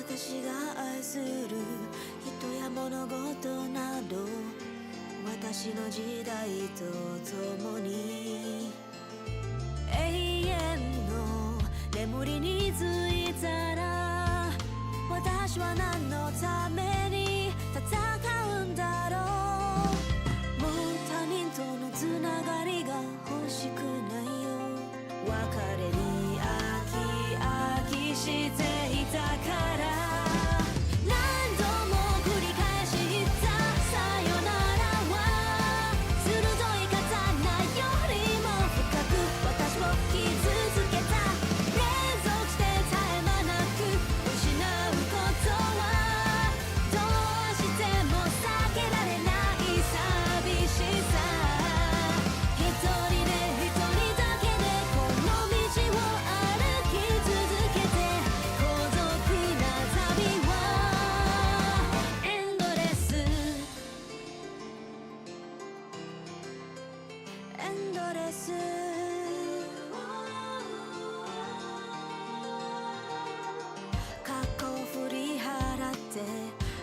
私が愛する人や物事など、私の時代と共に永遠の眠りについたら、私は何のために戦うんだろう。もう他人とのつながりが欲しくないよ。別れに飽きしていたから、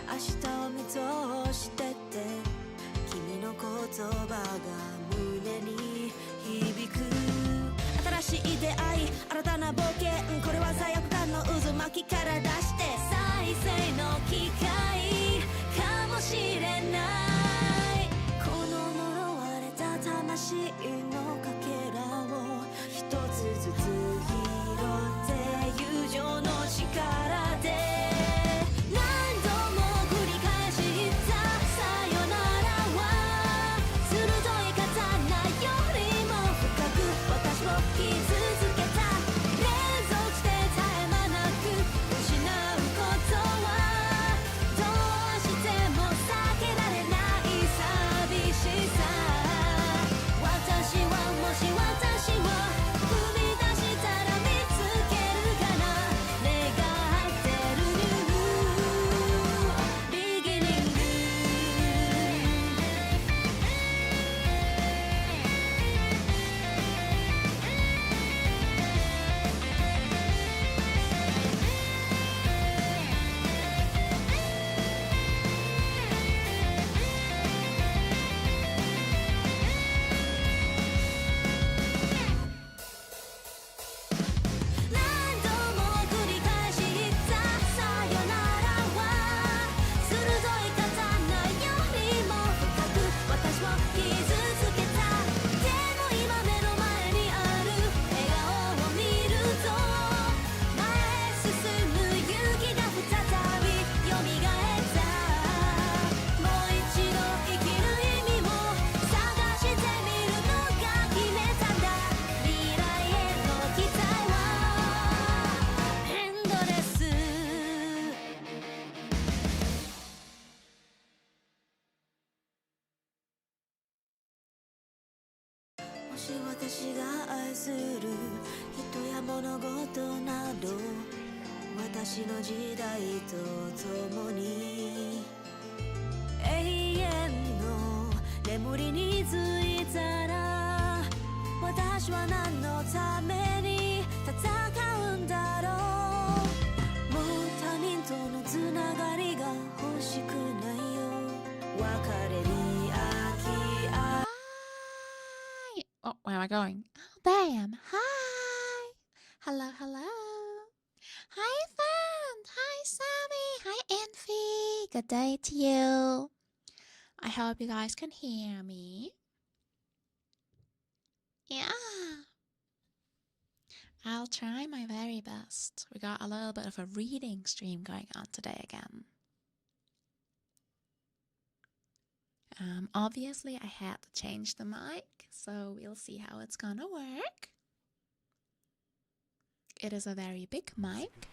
明日を見通してて、君の言葉が胸に響く。新しい出会い、新たな冒険、これは罪悪感の渦巻きから出して再生の機会かもしれない。この呪われた魂のかけらを一つずつ拾って友情の力で私が愛する人や物事など、私の時代と共に永遠の眠りについたら、私は何のために戦うんだろう。もう他人とのつながりが欲しくないよ。別れにOh, where am I going? Oh, there I am. Hi. Hello, hello. Hi, Fan. Hi, Sammy. Hi, Envy. Good day to you. I hope you guys can hear me. Yeah. I'll try my very best. We got a little bit of a reading stream going on today again. Obviously I had to change the mic, so we'll see how it's gonna work. It is a very big mic.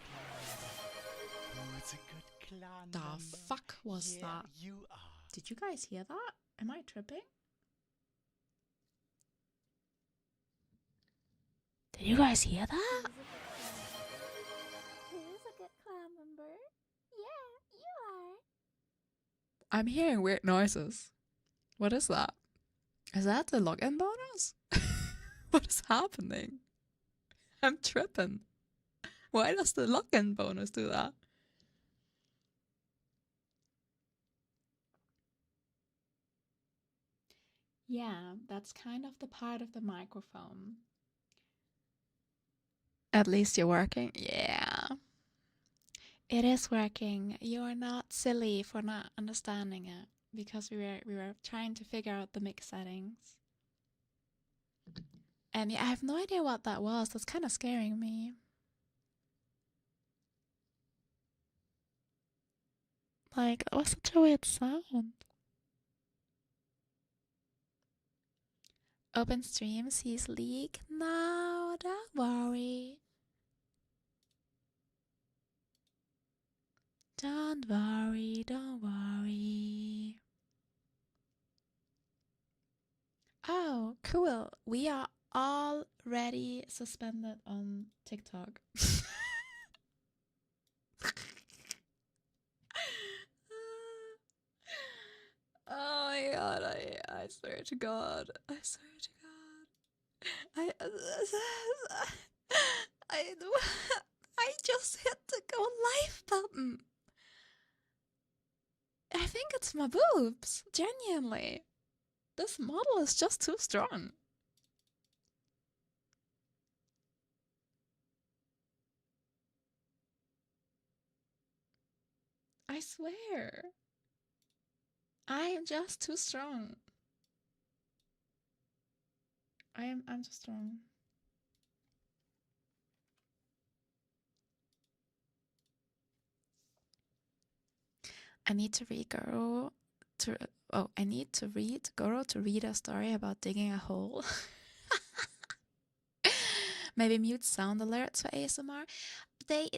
Oh, it's a good Clan The member. fuck was Yeah, that? you are. Did you guys hear that? Am I tripping? Did you guys hear that? Who's a good clan member? Yeah, you are. I'm hearing weird noises. What is that? Is that the login bonus? What is happening? I'm tripping. Why does the login bonus do that? Yeah, that's kind of the part of the microphone. At least you're working? Yeah. It is working. You are not silly for not understanding it, because we were trying to figure out the mix settings. And yeah, I have no idea what that was. That's kind of scaring me. Like, that was such a weird sound. Open stream sees leak. No, don't worry. Don't worry, don't worry. Oh, cool. We are already suspended on TikTok. Oh my god, I swear to God. I swear to God. I, I just hit the go live button. I think it's my boobs, genuinely. This model is just too strong. I swear. I am just too strong. I'm too strong. I need to read Goro to I need to read Goro to read a story about digging a hole. Maybe mute sound alerts for ASMR. They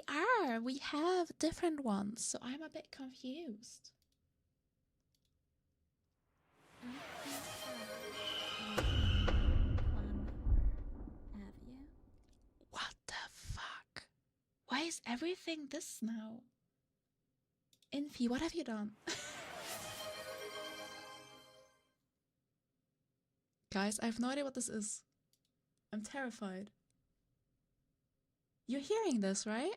are. We have different ones, so I'm a bit confused. Have you? What the fuck? Why is everything this now? Infi, what have you done? Guys, I have no idea what this is. I'm terrified. You're hearing this, right?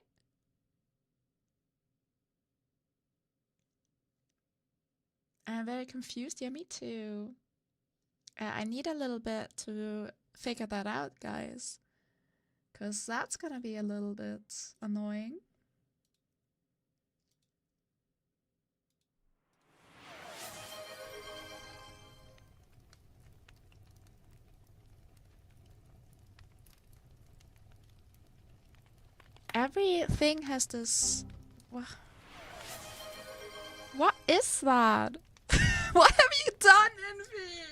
I'm very confused. Yeah, me too. I need a little bit to figure that out, guys. Because that's gonna be a little bit annoying. Everything has this... What is that? What have you done, Envy?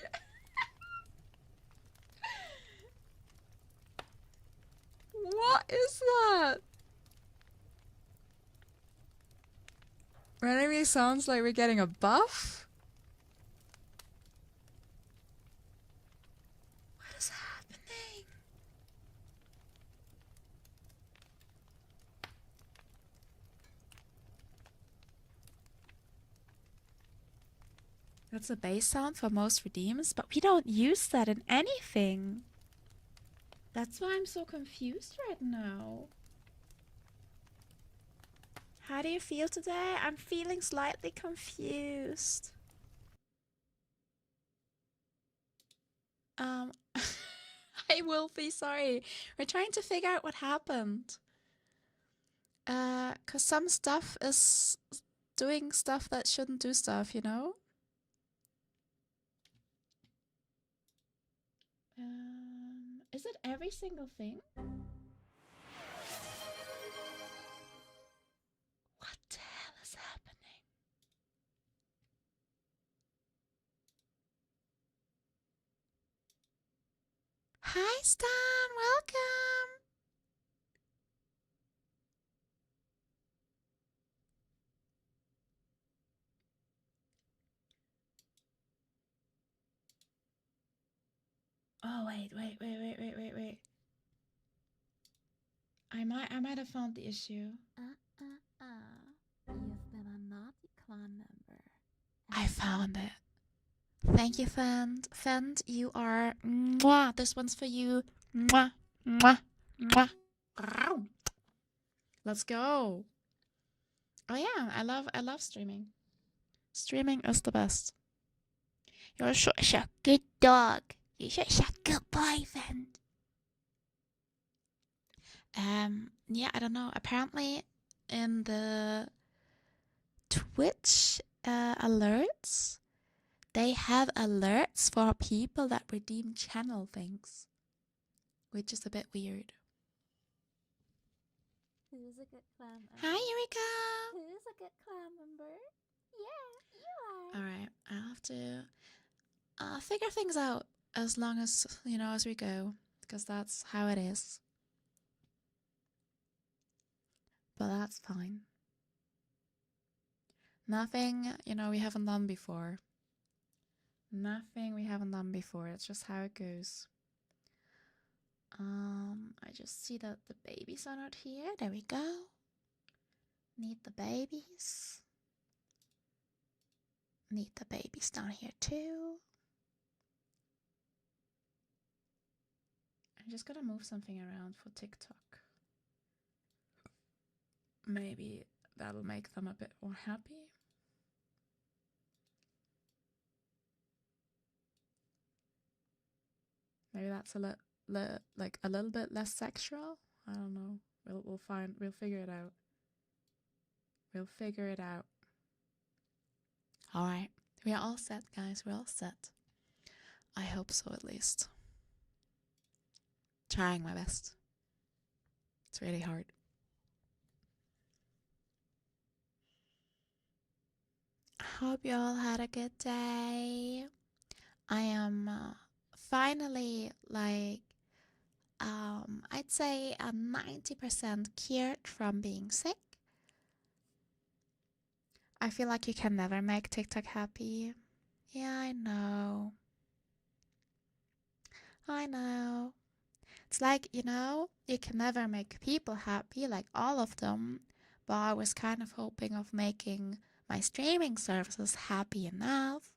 What is that? Randomly sounds like we're getting a buff? What is happening? That's a bass sound for most redeems, but we don't use that in anything. That's why I'm so confused right now. How do you feel today? I'm feeling slightly confused. I will be sorry. We're trying to figure out what happened. 'Cause some stuff is doing stuff that shouldn't do stuff, you know? Is it every single thing? What the hell is happening? Hi, Stan, welcome. Oh wait. I might have found the issue. You've been a naughty clan member. I found it. Thank you, Fend. Fend, you are mwah. This one's for you. Mwah. Mwah. Mwah. Let's go. Oh yeah, I love streaming. Streaming is the best. You're such a good dog. You're such a good boy, Fend. Yeah, I don't know. Apparently, in the Twitch alerts, they have alerts for people that redeem channel things, which is a bit weird. Who's a good clan member? Hi, Eureka! Who's a good clan member? Yeah, you are. Alright, I'll have to figure things out as long as, as we go, because that's how it is. But that's fine. Nothing, we haven't done before. Nothing we haven't done before. It's just how it goes. I just see that the babies are not here. There we go. Need the babies. Need the babies down here too. I'm just gonna move something around for TikTok. Maybe that'll make them a bit more happy. Maybe that's a little bit less sexual. I don't know. We'll figure it out. We'll figure it out. All right. We are all set, guys. We're all set. I hope so, at least. Trying my best. It's really hard. I hope you all had a good day. I am finally I'd say 90% cured from being sick. I feel like you can never make TikTok happy. Yeah, I know. It's like, you can never make people happy, like all of them. But I was kind of hoping of making my streaming services happy enough.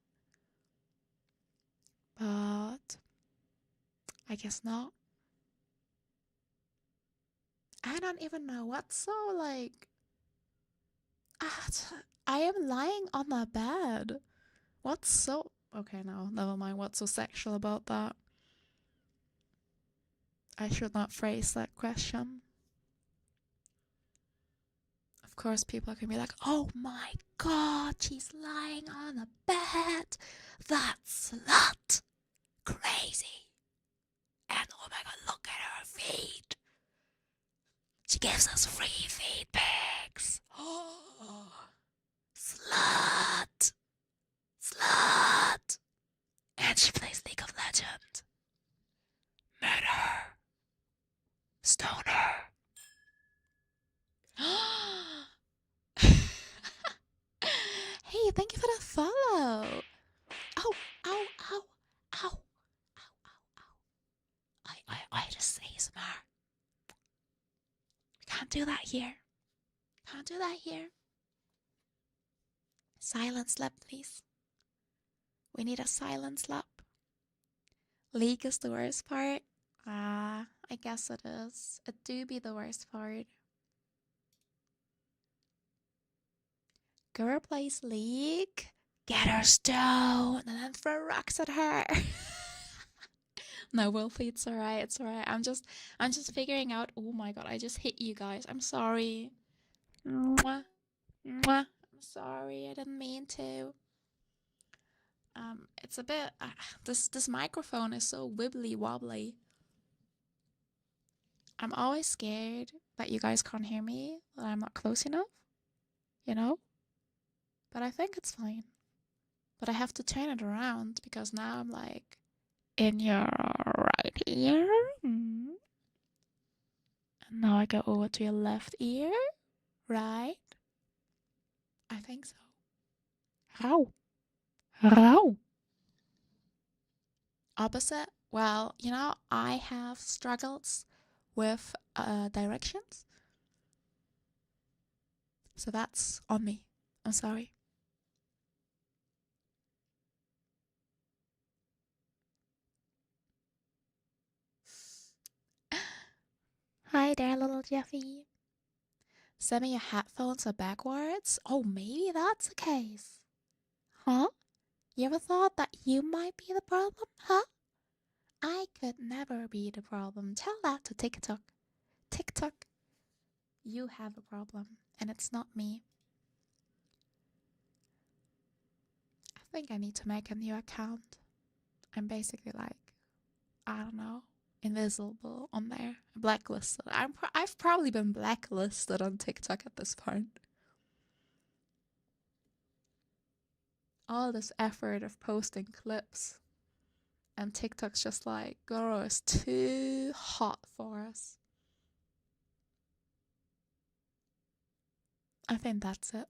But I guess not. I don't even know what's so I am lying on my bed. What's so... Okay, no, never mind. What's so sexual about that? I should not phrase that question. Of course, people are gonna be like, oh my god, she's lying on a bed. That slut. Crazy. And oh my god, look at her feet. She gives us free feed pics. Oh, slut. Slut. And she plays League of Legends. Murder. Stoner. Hey, thank you for the follow. Ow, ow, ow, ow, ow, ow, ow, ow. I just ASMR. We can't do that here. Can't do that here. Silent slap, please. We need a silent slap. League is the worst part. I guess it is. It do be the worst part. Goro plays League. Get her stone and then throw rocks at her. No, Wolfie, it's alright. It's alright. I'm just figuring out. Oh my god, I just hit you guys. I'm sorry. Mwah. Mwah. I'm sorry. I didn't mean to. It's a bit. This microphone is so wibbly wobbly. I'm always scared that you guys can't hear me, that I'm not close enough. But I think it's fine. But I have to turn it around because now I'm like in your right ear. And now I go over to your left ear. Right? I think so. How? Opposite? Well, I have struggles with directions, so that's on me. I'm sorry. Hi there, little Jeffy. Sammy, your headphones are backwards? Oh, maybe that's the case. Huh? You ever thought that you might be the problem? Huh? I could never be the problem. Tell that to TikTok. TikTok, you have a problem, and it's not me. I think I need to make a new account. I'm basically like, I don't know, invisible on there, blacklisted. I've probably been blacklisted on TikTok at this point. All this effort of posting clips, and TikTok's just like, Goro is too hot for us. I think that's it.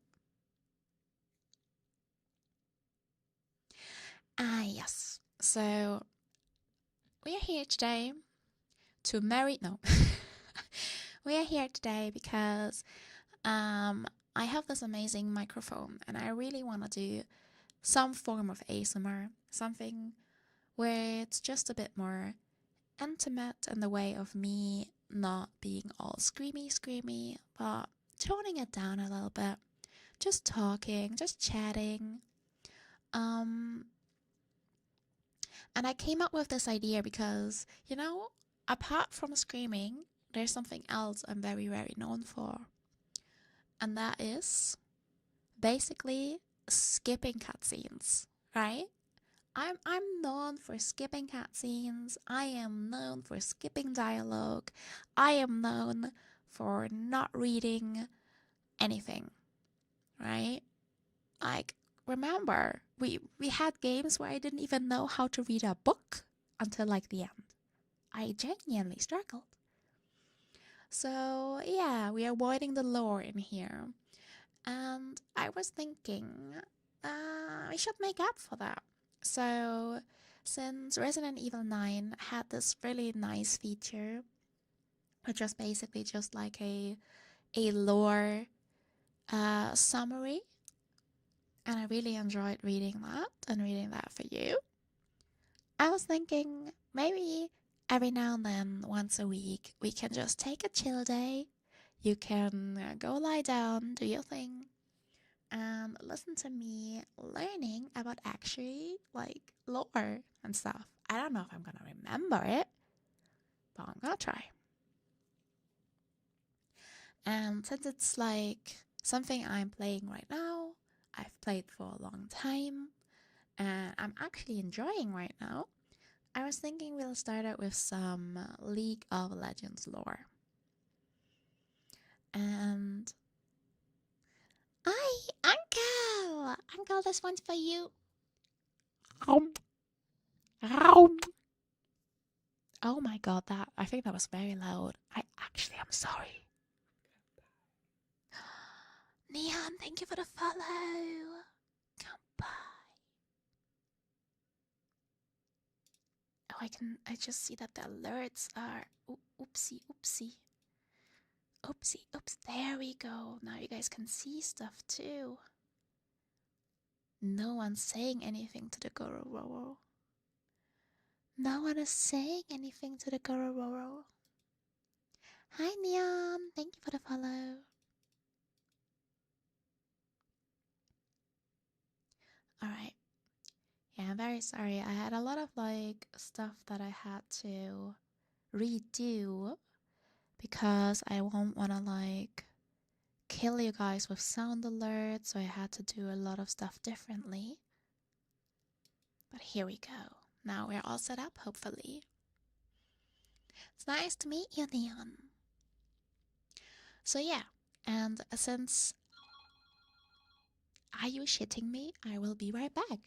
Yes. So we are here today to marry. No, we are here today because I have this amazing microphone, and I really want to do some form of ASMR, something where it's just a bit more intimate in the way of me not being all screamy, but toning it down a little bit, just talking, just chatting. And I came up with this idea because, apart from screaming, there's something else I'm very, very known for. And that is basically skipping cutscenes, right? I'm known for skipping cutscenes. I am known for skipping dialogue. I am known for not reading anything, right? Like, remember, we had games where I didn't even know how to read a book until like the end. I genuinely struggled. So yeah, we are avoiding the lore in here. And I was thinking, we should make up for that. So, since Resident Evil 9 had this really nice feature, which was basically just like a lore summary, and I really enjoyed reading that and reading that for you, I was thinking maybe every now and then, once a week, we can just take a chill day. You can go lie down, do your thing, and listen to me learning about actually like lore and stuff. I don't know if I'm gonna remember it, but I'm gonna try. And since it's like something I'm playing right now, I've played for a long time, and I'm actually enjoying right now, I was thinking we'll start out with some League of Legends lore. And hi, Uncle! Uncle, this one's for you. Oh my god, I think that was very loud. I actually am sorry. Neon, thank you for the follow. Goodbye. Oh, I just see that the alerts are, oopsie. Oops, there we go. Now you guys can see stuff too. No one's saying anything to the Goro. No one is saying anything to the Goro. Hi Neon, thank you for the follow. Alright. Yeah, I'm very sorry. I had a lot of like stuff that I had to redo because I won't want to like kill you guys with sound alerts, so I had to do a lot of stuff differently. But here we go. Now we're all set up, hopefully. It's nice to meet you, Neon. So yeah, and since are you shitting me? I will be right back.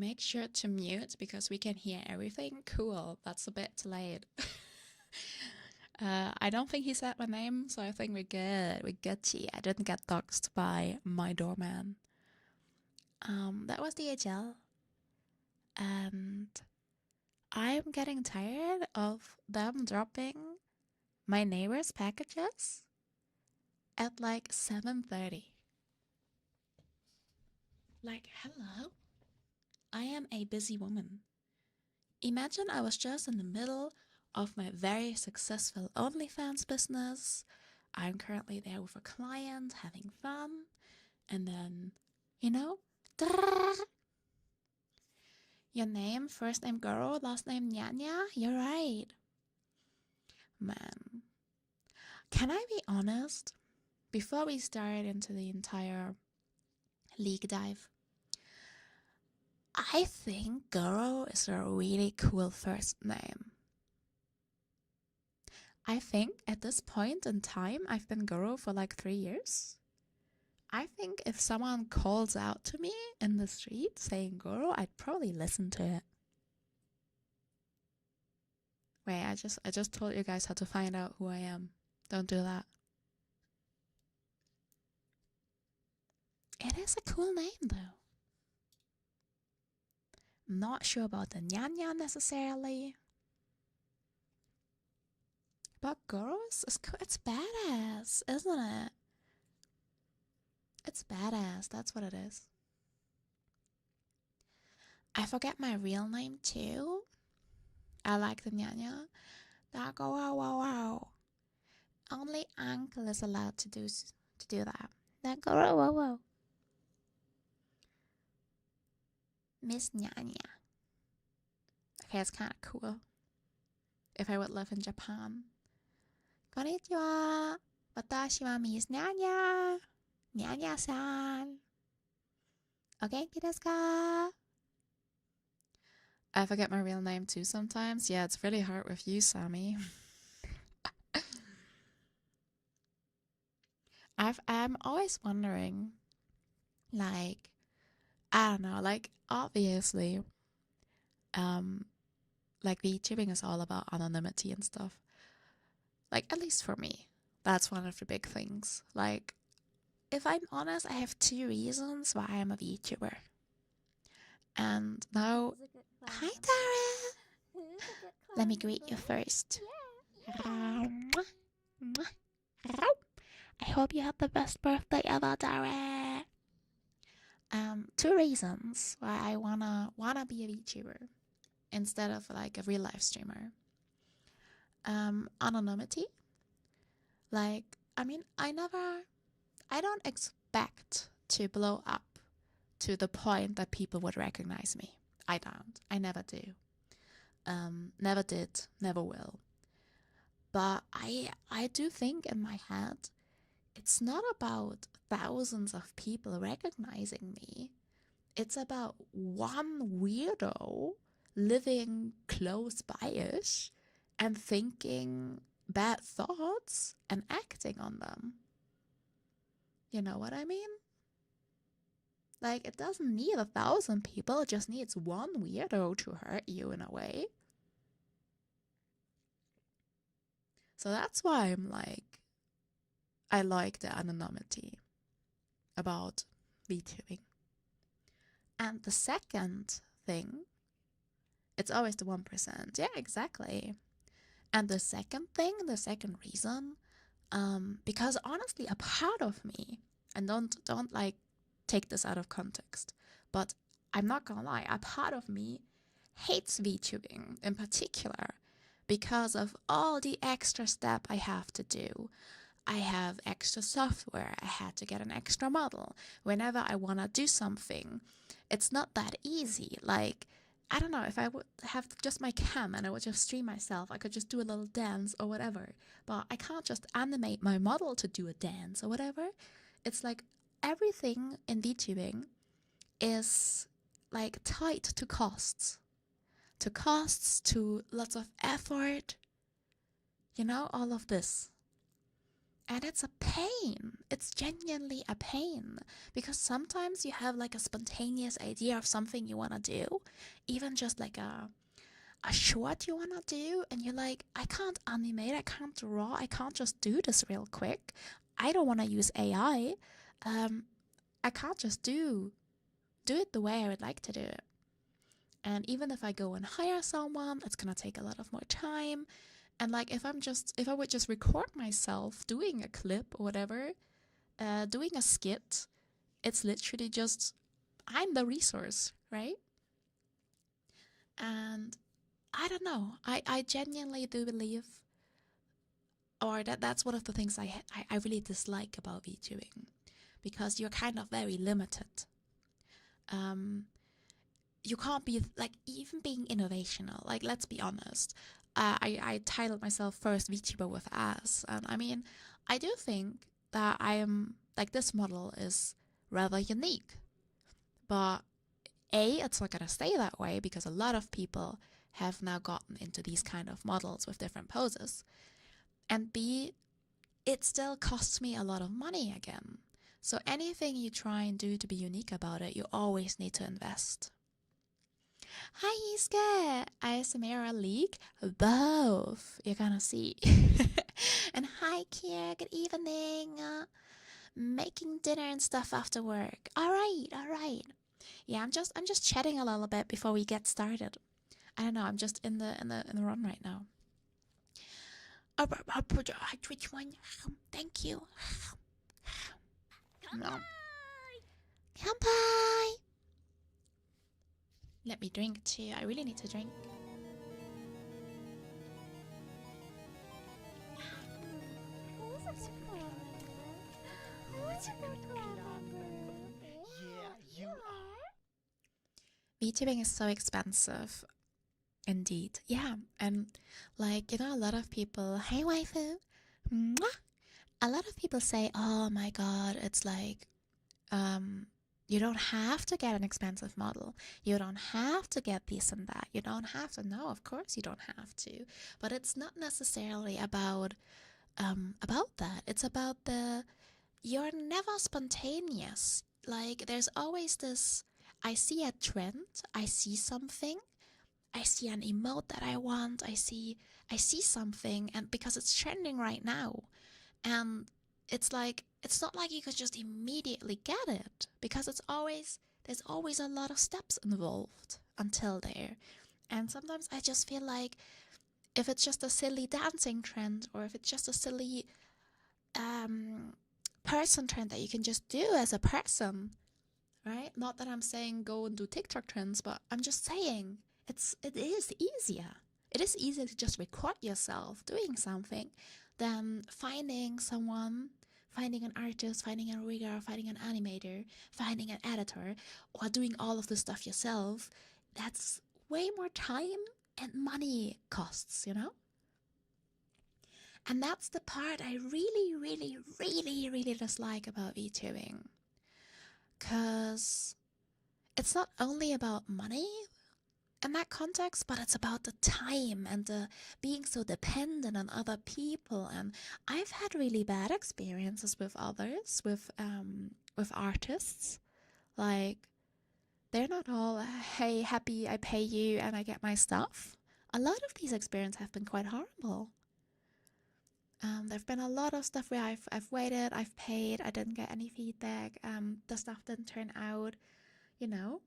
make sure to mute because we can hear everything. Cool, that's a bit delayed. I don't think he said my name, so I think we're good. We're Gucci. I didn't get doxxed by my doorman. That was DHL. And I'm getting tired of them dropping my neighbor's packages at like 7:30. Like, hello? I am a busy woman. Imagine I was just in the middle of my very successful OnlyFans business. I'm currently there with a client having fun. And then, your name, first name Goro, last name Nyanya? You're right. Man. Can I be honest? Before we start into the entire league dive, I think Goro is a really cool first name. I think at this point in time, I've been Goro for like 3 years. I think if someone calls out to me in the street saying Goro, I'd probably listen to it. Wait, I just told you guys how to find out who I am. Don't do that. It is a cool name though. Not sure about the Nyanya necessarily. But Goro's is cool. It's badass, isn't it? It's badass, that's what it is. I forget my real name too. I like the Nyanya. That go wow wow wow. Only uncle is allowed to do that. That go wow wow wow. Miss Nyanya. Okay, it's kind of cool. If I would live in Japan. Konnichiwa. Watashi wa Miss Nyanya. Nyanya-san. O genki desu ka? I forget my real name too sometimes. Yeah, it's really hard with you, Sammy. I'm always wondering, like, I don't know, like, obviously, like, VTubing is all about anonymity and stuff. Like, at least for me, that's one of the big things. Like, if I'm honest, I have 2 reasons why I'm a VTuber. And now, hi, Tara! Let me greet you first. I hope you had the best birthday ever, Tara. 2 reasons why I wanna be a VTuber instead of like a real life streamer. Anonymity. Like, I mean, I don't expect to blow up to the point that people would recognize me. I don't. I never do. Never did, never will. But I do think in my head, it's not about thousands of people recognizing me. It's about one weirdo living close by-ish and thinking bad thoughts and acting on them. You know what I mean? Like, it doesn't need 1,000 people, it just needs one weirdo to hurt you in a way. So that's why I'm like, I like the anonymity about VTubing. And the second thing, it's always the 1%. Yeah, exactly. And the second thing, the second reason, because honestly, a part of me, and don't like take this out of context, but I'm not gonna lie, a part of me hates VTubing in particular because of all the extra step I have to do. I have extra software, I had to get an extra model. Whenever I want to do something, it's not that easy. Like, I don't know, if I would have just my cam and I would just stream myself, I could just do a little dance or whatever. But I can't just animate my model to do a dance or whatever. It's like everything in VTubing is like tied to costs. To lots of effort. You know, all of this. And it's a pain. It's genuinely a pain. Because sometimes you have like a spontaneous idea of something you want to do, even just like a short you want to do, and you're like, I can't animate, I can't draw, I can't just do this real quick. I don't want to use AI. I can't just do it the way I would like to do it. And even if I go and hire someone, it's gonna take a lot of more time. And like if I would just record myself doing a clip or whatever, doing a skit, it's literally just I'm the resource, right? And I don't know. I genuinely do believe, or that's one of the things I really dislike about VTubing, because you're kind of very limited. You can't be like even being innovational. Like, let's be honest. I titled myself first VTuber with ass, and I mean, I do think that I am like this model is rather unique, but it's not gonna stay that way because a lot of people have now gotten into these kind of models with different poses, and B, it still costs me a lot of money again. So anything you try and do to be unique about it, you always need to invest. Hi Iske, ASMR League, both, you're gonna see. And hi Kier, good evening. Making dinner and stuff after work. All right. Yeah, I'm just chatting a little bit before we get started. I don't know, I'm just in the run right now. Which one? Thank you. Kanpai! Let me drink too. I really need to drink. Yeah, you are. VTubing is so expensive. Indeed. Yeah. And like, a lot of people, hey waifu, mwah! A lot of people say, oh my god, it's like, you don't have to get an expensive model. You don't have to get this and that. You don't have to. No, of course you don't have to. But it's not necessarily about that. It's about you're never spontaneous. Like, there's always this, I see a trend, I see something, I see an emote that I want, I see something, and because it's trending right now, and it's like, it's not like you could just immediately get it, because there's always a lot of steps involved until there. And sometimes I just feel like if it's just a silly dancing trend, or if it's just a silly person trend that you can just do as a person, right? Not that I'm saying go and do TikTok trends, but I'm just saying it is easier. It is easier to just record yourself doing something than finding someone, finding an artist, finding a rigger, finding an animator, finding an editor, or doing all of the stuff yourself. That's way more time and money costs, you know? And that's the part I really dislike about VTubing. Because it's not only about money in that context, but it's about the time and the being so dependent on other people. And I've had really bad experiences with others, with artists. Like, they're not all, hey, happy, I pay you and I get my stuff. A lot of these experiences have been quite horrible. There've been a lot of stuff where I've waited, I've paid, I didn't get any feedback, the stuff didn't turn out, you know?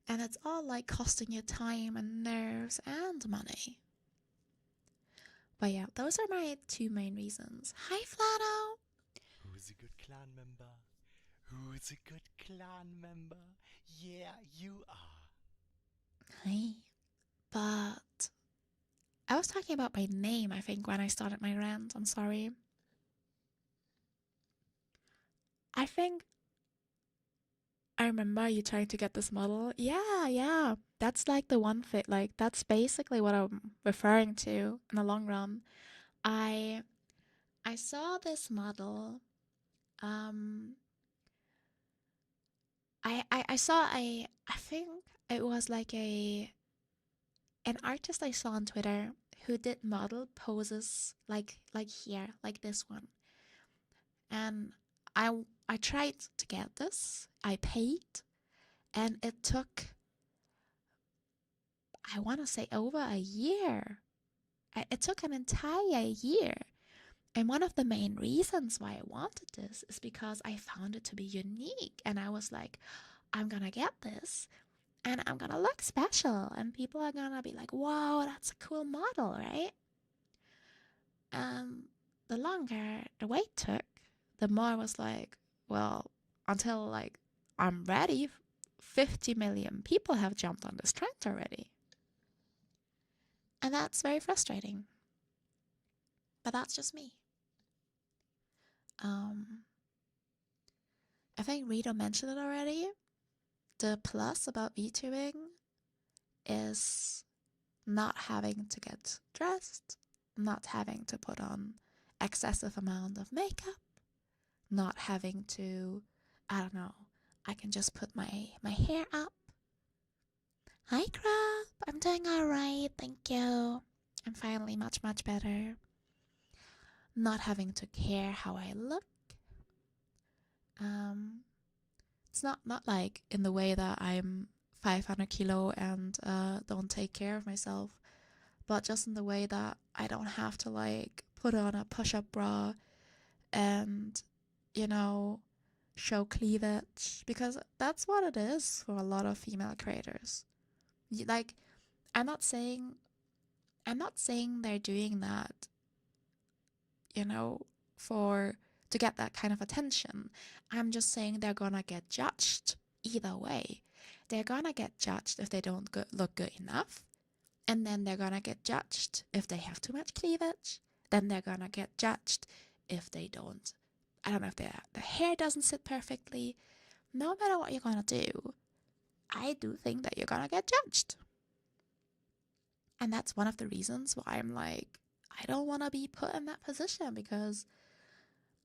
And it's all like costing you time and nerves and money. But yeah, those are my two main reasons. Hi, Flano! Who's a good clan member? Who's a good clan member? Yeah, you are. Hi. But I was talking about my name, I think, when I started my rant. I'm sorry. I think I remember you trying to get this model. Yeah. That's like the one fit. Like, that's basically what I'm referring to in the long run. I saw this model. I saw I think it was like an artist I saw on Twitter who did model poses like here, like this one. And I tried to get this. I paid, and it took, I want to say, over a year. It took an entire year. And one of the main reasons why I wanted this is because I found it to be unique. And I was like, I'm gonna get this and I'm gonna look special. And people are gonna be like, wow, that's a cool model, right? The longer the wait took, the more I was like, well, until like I'm ready, 50 million people have jumped on this trend already. And that's very frustrating. But that's just me. I think Rito mentioned it already. The plus about VTubing is not having to get dressed, not having to put on excessive amount of makeup, not having to, I don't know, I can just put my hair up. Hi Crab, I'm doing alright, thank you. I'm finally much better. Not having to care how I look. It's not like in the way that I'm 500 kilo and don't take care of myself, but just in the way that I don't have to like put on a push-up bra and, you know, show cleavage, because that's what it is for a lot of female creators. Like, I'm not saying they're doing that, you know, to get that kind of attention. I'm just saying they're gonna get judged either way. They're gonna get judged if they don't look good enough. And then they're gonna get judged if they have too much cleavage. Then they're gonna get judged if they don't. I don't know, if the hair doesn't sit perfectly. No matter what you're gonna do, I do think that you're gonna get judged. And that's one of the reasons why I'm like, I don't wanna be put in that position, because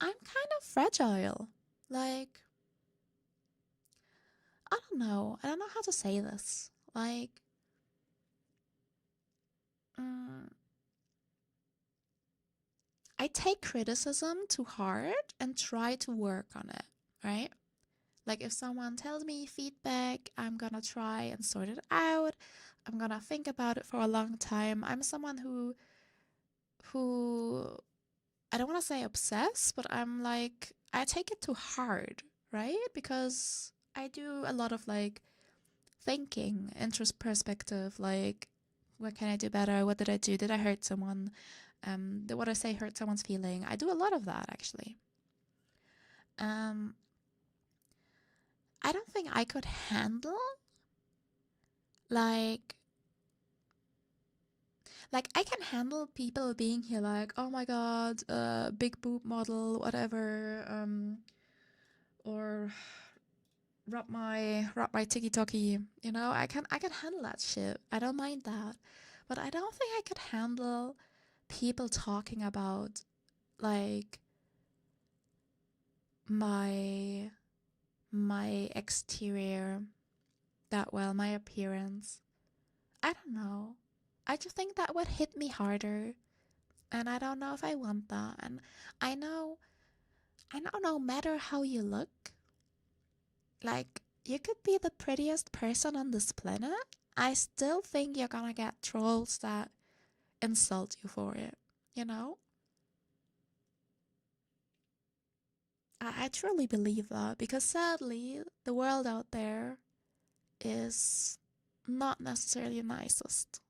I'm kind of fragile. Like, I don't know how to say this. Like, I take criticism too hard and try to work on it, right? Like, if someone tells me feedback, I'm gonna try and sort it out. I'm gonna think about it for a long time. I'm someone who I don't want to say obsessed, but I'm like, I take it too hard, right? Because I do a lot of like thinking, perspective, like, what can I do better? What did I do? Did I hurt someone? Did what I say hurt someone's feeling? I do a lot of that, actually. I don't think I could handle like I can handle people being here like, oh my god, big boob model, whatever, or rub my tiki toki, you know. I can handle that shit. I don't mind that. But I don't think I could handle people talking about like my exterior that well, my appearance. I don't know. I just think that would hit me harder, and I don't know if I want that. And I know no matter how you look, like, you could be the prettiest person on this planet, I still think you're gonna get trolls that insult you for it, you know? I truly believe that, because sadly, the world out there is not necessarily the nicest.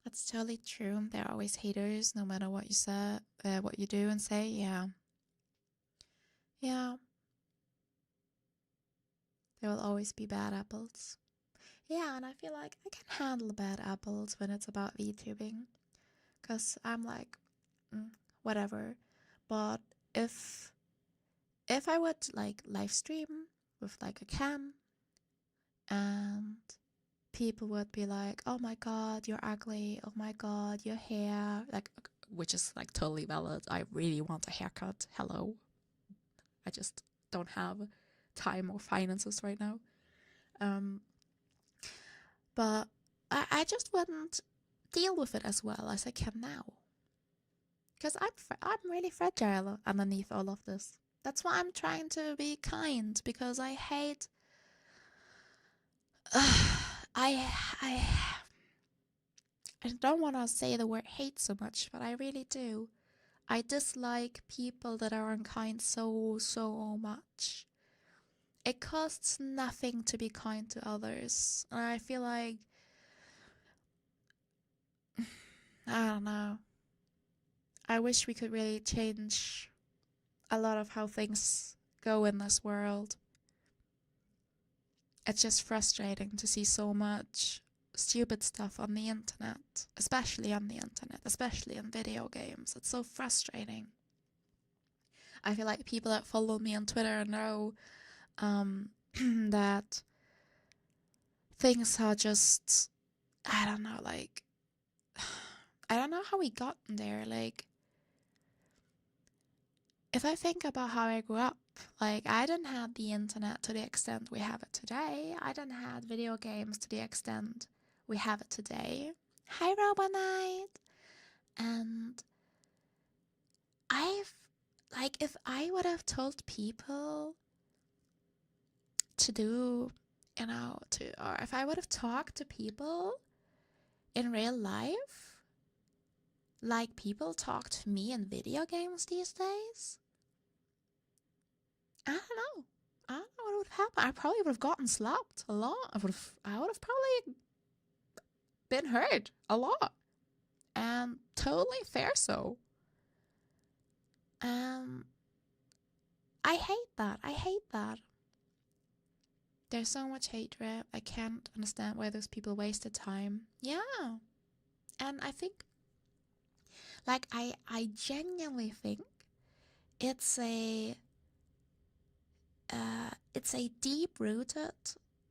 That's totally true. There are always haters, no matter what you say, what you do and say. Yeah. Yeah. There will always be bad apples. Yeah, and I feel like I can handle bad apples when it's about VTubing, because I'm like, whatever. But if I would like live stream with like a cam and people would be like, oh my god, you're ugly, oh my god, your hair, like, which is like totally valid. I really want a haircut. Hello. I just don't have time or finances right now. But I just wouldn't deal with it as well as I can now. Because I'm really fragile underneath all of this. That's why I'm trying to be kind, because I hate... I don't want to say the word hate so much, but I really do. I dislike people that are unkind so much. It costs nothing to be kind to others. And I feel like... I don't know. I wish we could really change a lot of how things go in this world. It's just frustrating to see so much stupid stuff on the internet, especially on the internet, especially in video games. It's so frustrating. I feel like people that follow me on Twitter know that things are just, I don't know, like, I don't know how we got there. Like, if I think about how I grew up, like, I didn't have the internet to the extent we have it today. I didn't have video games to the extent we have it today. Hi, Robonite! And if I would have told people to do, or if I would have talked to people in real life, like people talk to me in video games these days, I don't know what would have happened. I probably would have gotten slapped a lot. I would have probably been hurt a lot. And totally fair so. I hate that. There's so much hatred. I can't understand why those people wasted time. Yeah. And I think, like, I genuinely think it's a deep-rooted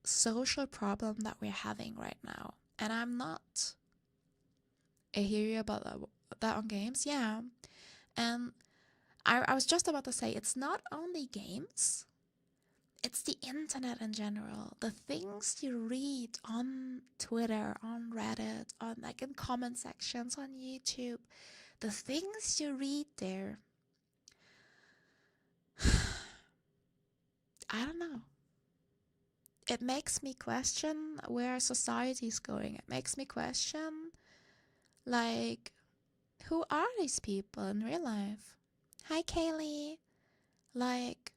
social problem that we're having right now. And I'm not a hero about that on games. Yeah. And I was just about to say, it's not only games, it's the internet in general. The things you read on Twitter, on Reddit, on like in comment sections on YouTube, the things you read there, I don't know. It makes me question where society is going. It makes me question, like, who are these people in real life? Hi, Kaylee. Like,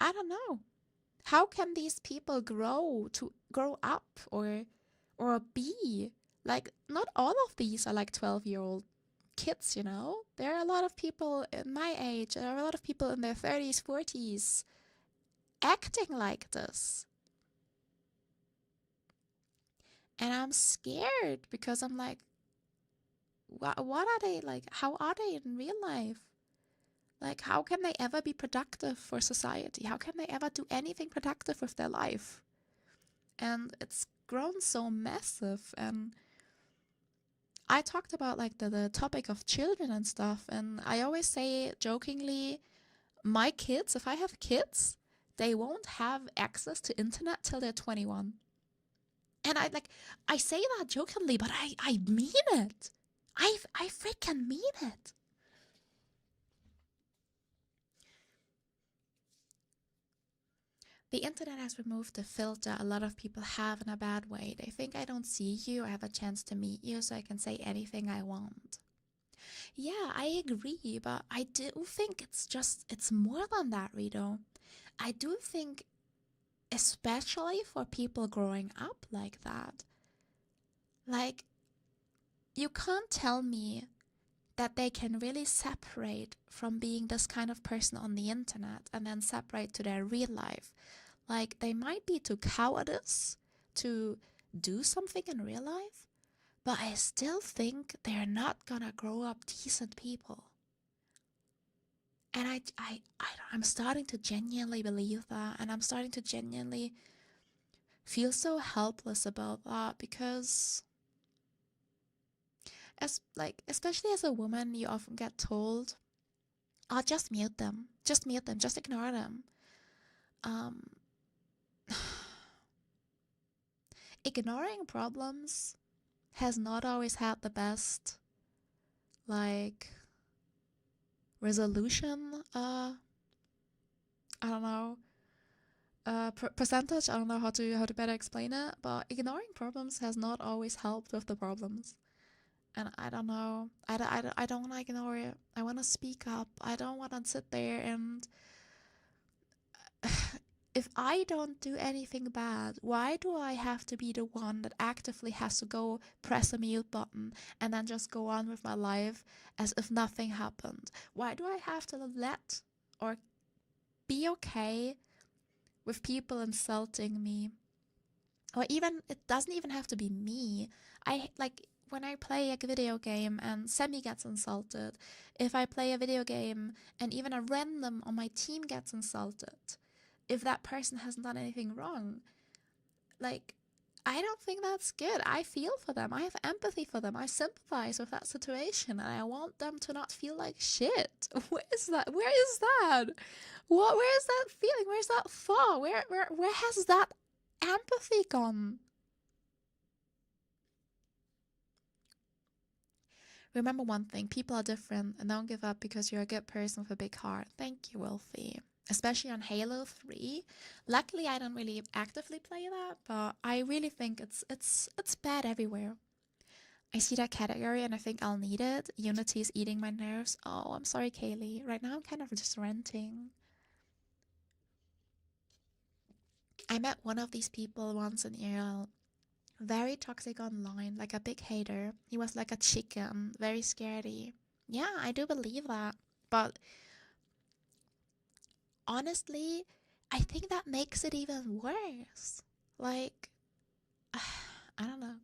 I don't know. How can these people grow up or be? Like, not all of these are like 12-year-old kids, you know? There are a lot of people in my age, there are a lot of people in their 30s, 40s acting like this. And I'm scared because I'm like, what are they like? How are they in real life? Like, how can they ever be productive for society? How can they ever do anything productive with their life? And it's grown so massive. And I talked about like the topic of children and stuff. And I always say jokingly, my kids, if I have kids, they won't have access to internet till they're 21. And I say that jokingly, but I mean it. I freaking mean it. The internet has removed the filter a lot of people have in a bad way. They think I don't see you or have a chance to meet you, so I can say anything I want. Yeah, I agree, but I do think it's more than that, Rito. I do think, especially for people growing up like that, like, you can't tell me that they can really separate from being this kind of person on the internet and then separate to their real life. Like, they might be too cowardice to do something in real life, but I still think they're not gonna grow up decent people. And I'm starting to genuinely believe that, and I'm starting to genuinely feel so helpless about that because especially as a woman, you often get told, "Oh, just mute them. Just mute them. Just ignore them." Um, ignoring problems has not always had the best like resolution. I don't know. Percentage. I don't know how to better explain it, but ignoring problems has not always helped with the problems. And I don't know. I don't want to ignore it. I want to speak up. I don't want to sit there and if I don't do anything bad, why do I have to be the one that actively has to go press a mute button and then just go on with my life as if nothing happened? Why do I have to let or be okay with people insulting me? Or even, it doesn't even have to be me. I like when I play a video game and Semi gets insulted, if I play a video game and even a random on my team gets insulted, if that person hasn't done anything wrong, like, I don't think that's good. I feel for them. I have empathy for them. I sympathize with that situation and I want them to not feel like shit. Where is that? Where is that? Where is that feeling? Where's that thought? Where has that empathy gone? Remember one thing, people are different and don't give up because you're a good person with a big heart. Thank you, Wolfie. Especially on Halo 3. Luckily, I don't really actively play that, but I really think it's bad everywhere. I see that category and I think I'll need it. Unity is eating my nerves. Oh, I'm sorry, Kaylee. Right now I'm kind of just ranting. I met one of these people once in IRL. Very toxic online, like a big hater. He was like a chicken, very scaredy. Yeah, I do believe that. But honestly, I think that makes it even worse. Like, I don't know.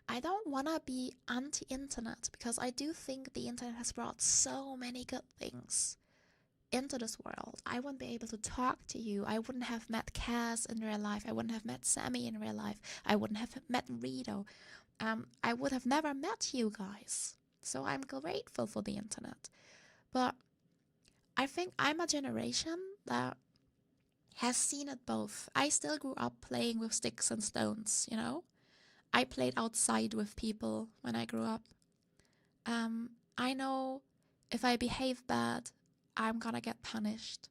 I don't want to be anti-internet because I do think the internet has brought so many good things into this world. I wouldn't be able to talk to you. I wouldn't have met Cass in real life. I wouldn't have met Sammy in real life. I wouldn't have met Rito. I would have never met you guys. So I'm grateful for the internet. But I think I'm a generation that has seen it both. I still grew up playing with sticks and stones, you know? I played outside with people when I grew up. I know if I behave bad, I'm gonna get punished.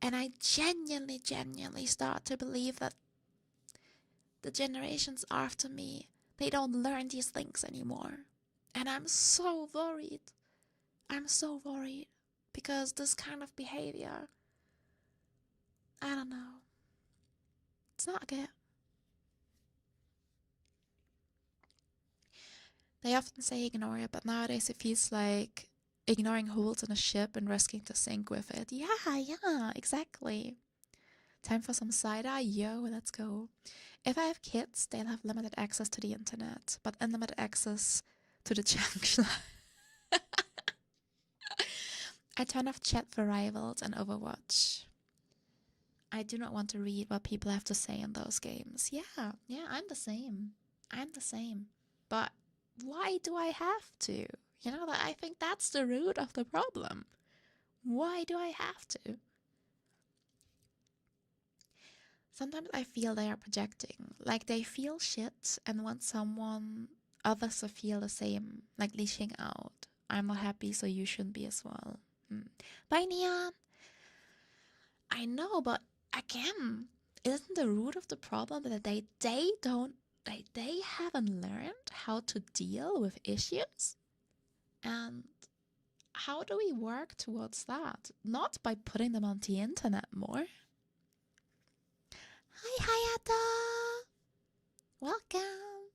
And I genuinely start to believe that the generations after me, they don't learn these things anymore. And I'm so worried. I'm so worried. Because this kind of behavior, I don't know. It's not good. They often say ignore it, but nowadays it feels like ignoring holes in a ship and risking to sink with it. Yeah, exactly. Time for some cider? Yo, let's go. If I have kids, they'll have limited access to the internet, but unlimited access to the junction. I turn off chat for Rivals and Overwatch. I do not want to read what people have to say in those games. Yeah, I'm the same. But why do I have to? You know, I think that's the root of the problem. Why do I have to? Sometimes I feel they are projecting. Like they feel shit and want someone others to feel the same. Like leashing out. I'm not happy, so you shouldn't be as well. Bye, Neon! I know, but again, isn't the root of the problem that they haven't learned how to deal with issues? And how do we work towards that? Not by putting them on the internet more. Hi, Hayato! Welcome!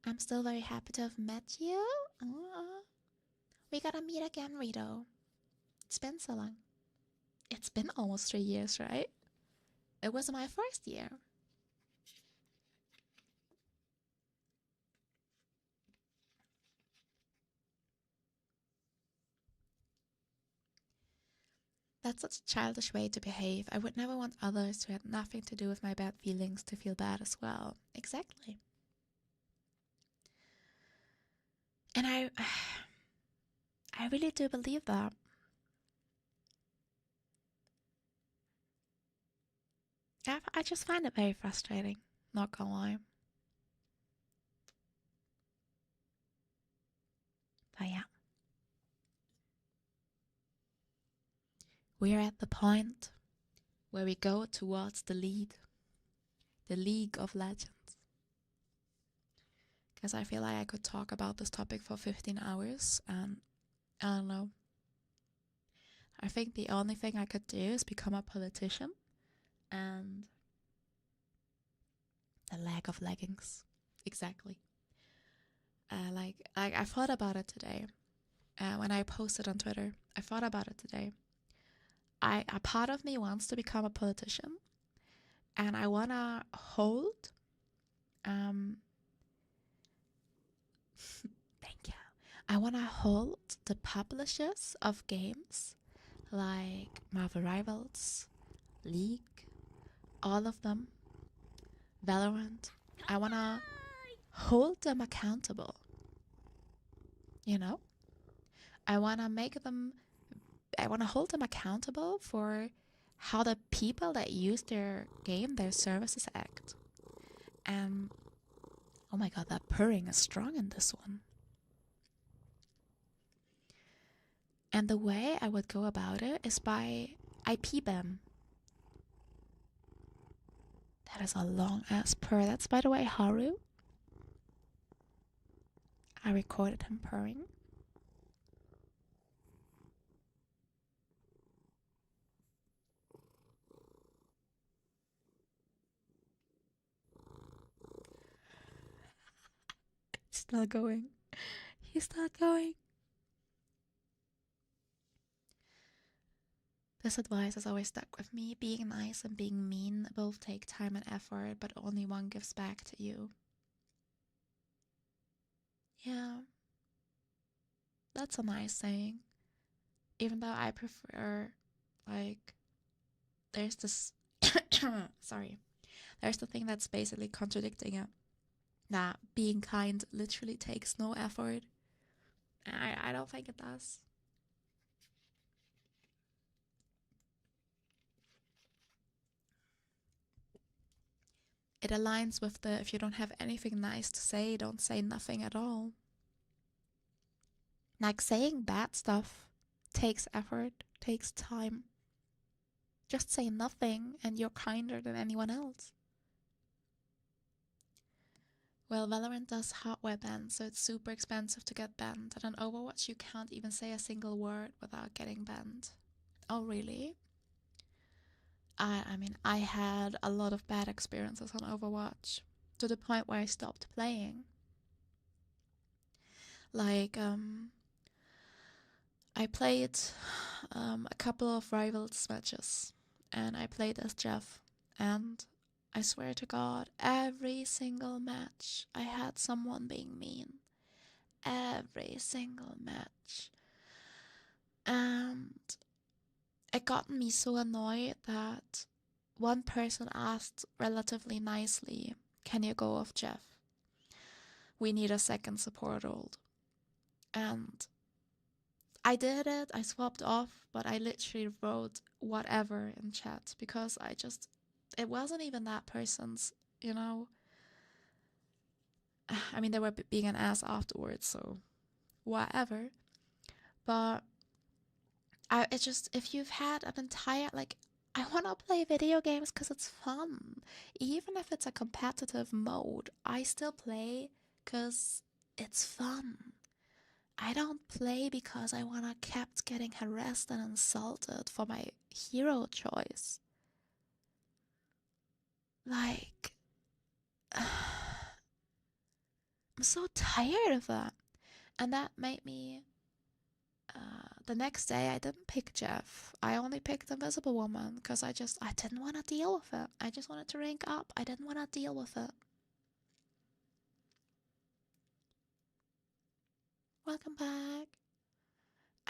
I'm still very happy to have met you. We gotta meet again, Rito. It's been so long. It's been almost 3 years, right? It was my first year. That's such a childish way to behave. I would never want others who had nothing to do with my bad feelings to feel bad as well. Exactly. And I really do believe that. I just find it very frustrating, not gonna lie. But yeah. We're at the point where we go towards the League of Legends. Because I feel like I could talk about this topic for 15 hours, and I don't know. I think the only thing I could do is become a politician, and the lack of leggings. Exactly. Like I thought about it today. When I posted on Twitter, I thought about it today. A part of me wants to become a politician, and I wanna hold thank you. I wanna hold the publishers of games like Marvel Rivals, League, all of them, Valorant. I wanna hold them accountable. You know? I wanna hold them accountable for how the people that use their game, their services act. And oh my god, that purring is strong in this one. And the way I would go about it is by IP ban. That is a long ass purr. That's, by the way, Haru. I recorded him purring. He's not going. He's not going. This advice has always stuck with me. Being nice and being mean both take time and effort, but only one gives back to you. Yeah. That's a nice saying. Even though I prefer, like, there's this, sorry, there's the thing that's basically contradicting it. That being kind literally takes no effort. I don't think it does. It aligns with the if you don't have anything nice to say, don't say nothing at all. Like saying bad stuff takes effort, takes time. Just say nothing and you're kinder than anyone else. Well, Valorant does hardware bans, so it's super expensive to get banned. And on Overwatch, you can't even say a single word without getting banned. Oh, really? I mean, I had a lot of bad experiences on Overwatch to the point where I stopped playing. Like, I played a couple of Rivals matches, and I played as Jeff, and I swear to God, every single match I had someone being mean. Every single match. And it got me so annoyed that one person asked relatively nicely, "Can you go off, Jeff? We need a second support role." And I did it, I swapped off, but I literally wrote whatever in chat because it wasn't even that person's, you know. I mean, they were being an ass afterwards, so whatever. But if you've had an entire, like, I want to play video games because it's fun. Even if it's a competitive mode, I still play because it's fun. I don't play because I want to kept getting harassed and insulted for my hero choice. Like, I'm so tired of that. And that made me, the next day I didn't pick Jeff. I only picked Invisible Woman because I didn't want to deal with it. I just wanted to rank up. I didn't want to deal with it. Welcome back.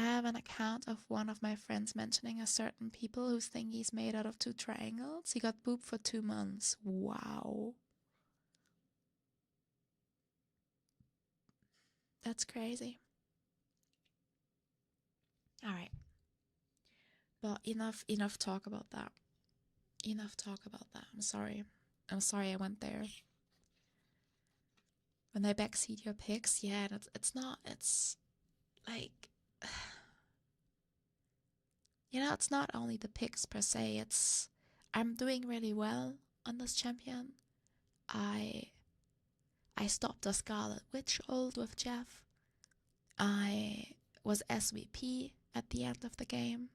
I have an account of one of my friends mentioning a certain people whose thingy's made out of 2 triangles. He got booped for 2 months. Wow. That's crazy. Alright. But enough talk about that. Enough talk about that. I'm sorry I went there. When they backseat your picks, yeah, it's like, you know, it's not only the picks per se, it's I'm doing really well on this champion. I stopped the Scarlet Witch ult with Jeff. I was SVP at the end of the game.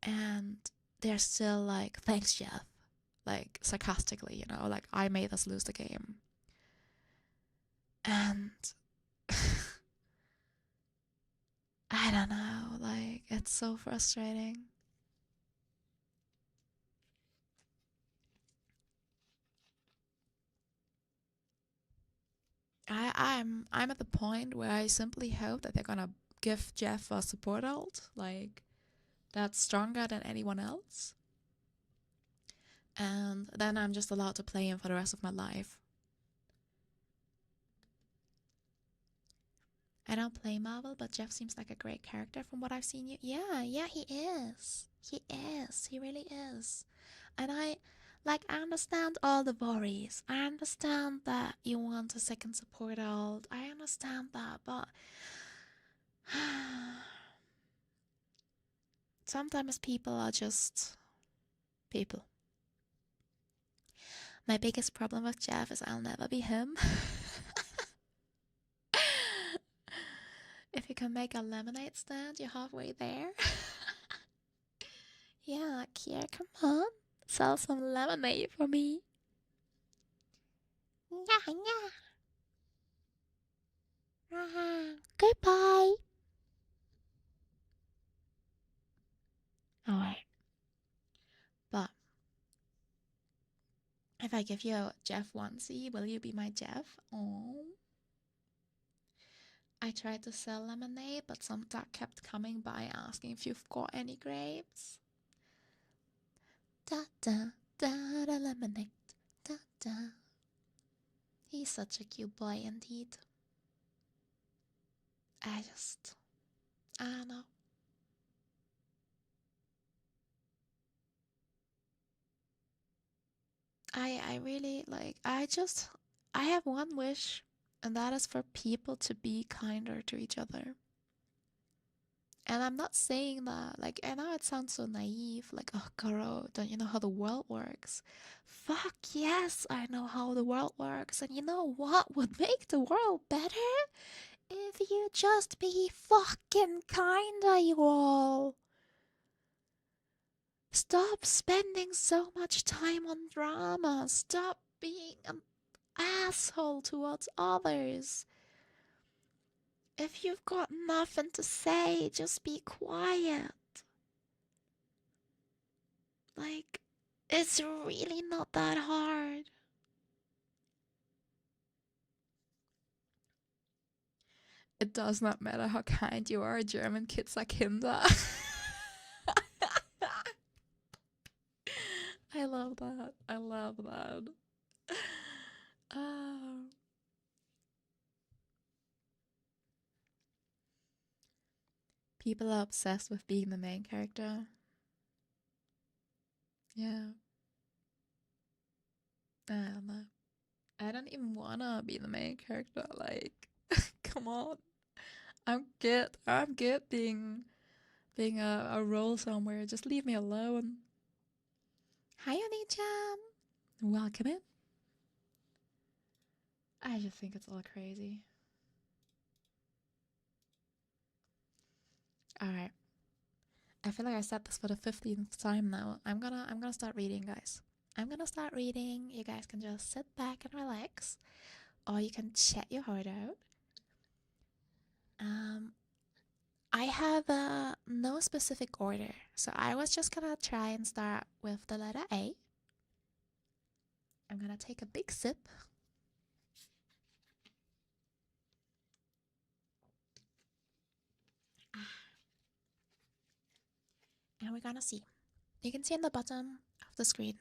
And they're still like, thanks, Jeff. Like, sarcastically, you know, like, I made us lose the game. And I don't know, like, it's so frustrating. I'm at the point where I simply hope that they're gonna give Jeff a support ult, like, that's stronger than anyone else. And then I'm just allowed to play him for the rest of my life. I don't play Marvel, but Jeff seems like a great character from what I've seen you. Yeah, he is. He is. He really is. And I understand all the worries. I understand that you want a second support ult. I understand that, but sometimes people are just people. My biggest problem with Jeff is I'll never be him. If you can make a lemonade stand, you're halfway there. Yeah, Kier, come on. Sell some lemonade for me. Yeah. Goodbye. Alright. But if I give you a Jeff onesie, will you be my Jeff? Oh. I tried to sell lemonade, but some duck kept coming by asking if you've got any grapes. Da da da da lemonade. Da da. He's such a cute boy indeed. I don't know. I really I have one wish, and that is for people to be kinder to each other. And I'm not saying that, like, I know it sounds so naive, like, oh, Goro, don't you know how the world works? Fuck yes, I know how the world works. And you know what would make the world better? If you just be fucking kinder, you all. Stop spending so much time on drama. Stop being an asshole towards others. If you've got nothing to say, just be quiet. Like, it's really not that hard. It does not matter how kind you are, German kids are Kinder. I love that. I love that. People are obsessed with being the main character. Yeah. I don't know. I don't even wanna be the main character. Like, come on. I'm good being a role somewhere. Just leave me alone. Hi, Oni-chan. Welcome in. I just think it's all crazy. Alright. I feel like I said this for the 15th time now. I'm gonna start reading, guys. I'm gonna start reading. You guys can just sit back and relax. Or you can chat your heart out. I have no specific order. So I was just gonna try and start with the letter A. I'm gonna take a big sip. and we're gonna see. You can see in the bottom of the screen.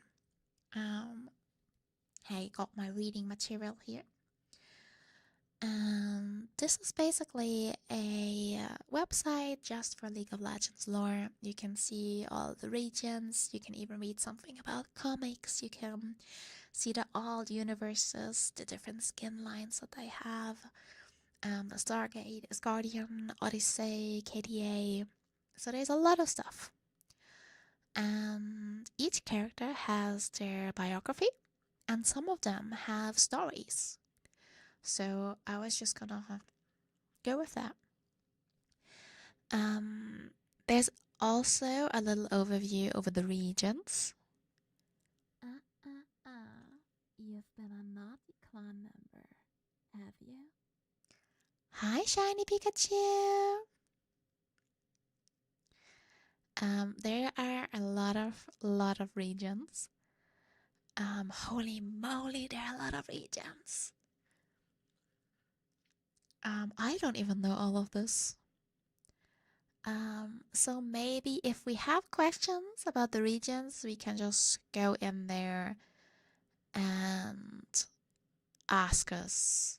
I got my reading material here. This is basically a website just for League of Legends lore. You can see all the regions. You can even read something about comics. You can see the old universes, the different skin lines that they have. The Stargate, Asgardian, Odyssey, KDA. So there's a lot of stuff. And each character has their biography, and some of them have stories. So I was just gonna go with that. There's also a little overview over the regions. You've been a naughty clan member, have you? Hi, Shiny Pikachu! There are a lot of regions. Holy moly, there are a lot of regions. I don't even know all of this. So maybe if we have questions about the regions, we can just go in there and ask us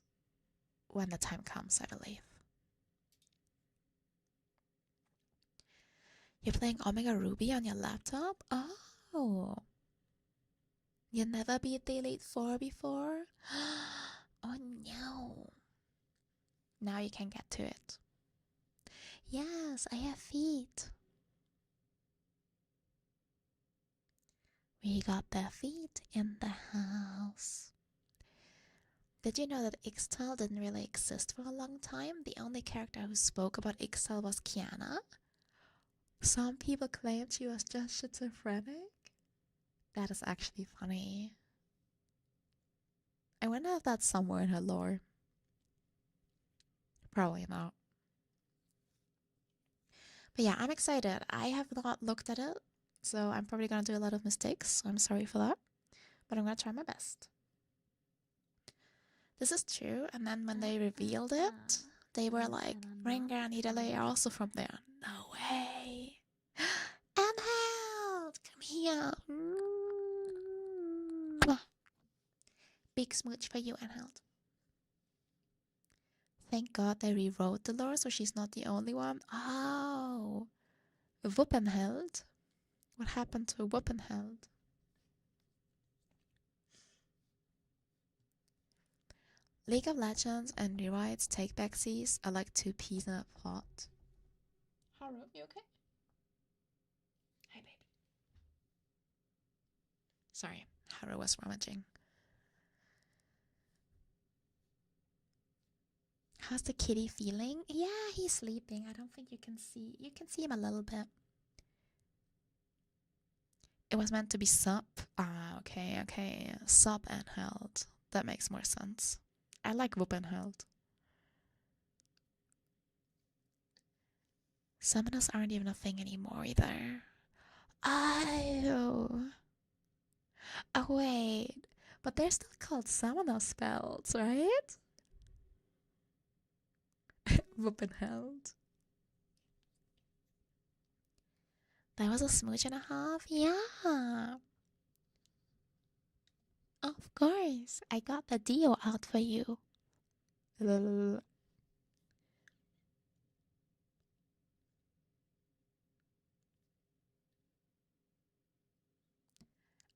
when the time comes, I believe. You're playing Omega Ruby on your laptop? Oh. You never beat the Elite Four before? Oh no. Now you can get to it. Yes, I have feet. We got the feet in the house. Did you know that Ixtal didn't really exist for a long time? The only character who spoke about Ixtal was Kiana. Some people claimed she was just schizophrenic. That is actually funny. I wonder if that's somewhere in her lore. Probably not. But yeah, I'm excited. I have not looked at it, so I'm probably gonna do a lot of mistakes. So I'm sorry for that. But I'm gonna try my best. This is true, and then when they revealed it, they were like, Rengar and Nidalee are also from there. No way. Anheld! Come here. Big smooch for you, Anheld. Thank God they rewrote the lore so she's not the only one. Oh. Wuppenheld? What happened to Wuppenheld? League of Legends and Rewrites Take Back Seas are like two peas in a pot. Haru, you okay? Hi, baby. Sorry, Haru was rummaging. How's the kitty feeling? Yeah, he's sleeping. I don't think you can see. You can see him a little bit. It was meant to be sup. Ah, okay. Sup and held. That makes more sense. I like Wuppenheld. Summoners aren't even a thing anymore either. Oh. Oh, wait. But they're still called summoner spells, right? Wuppenheld. That was a smooch and a half? Yeah. Of course. I got the deal out for you.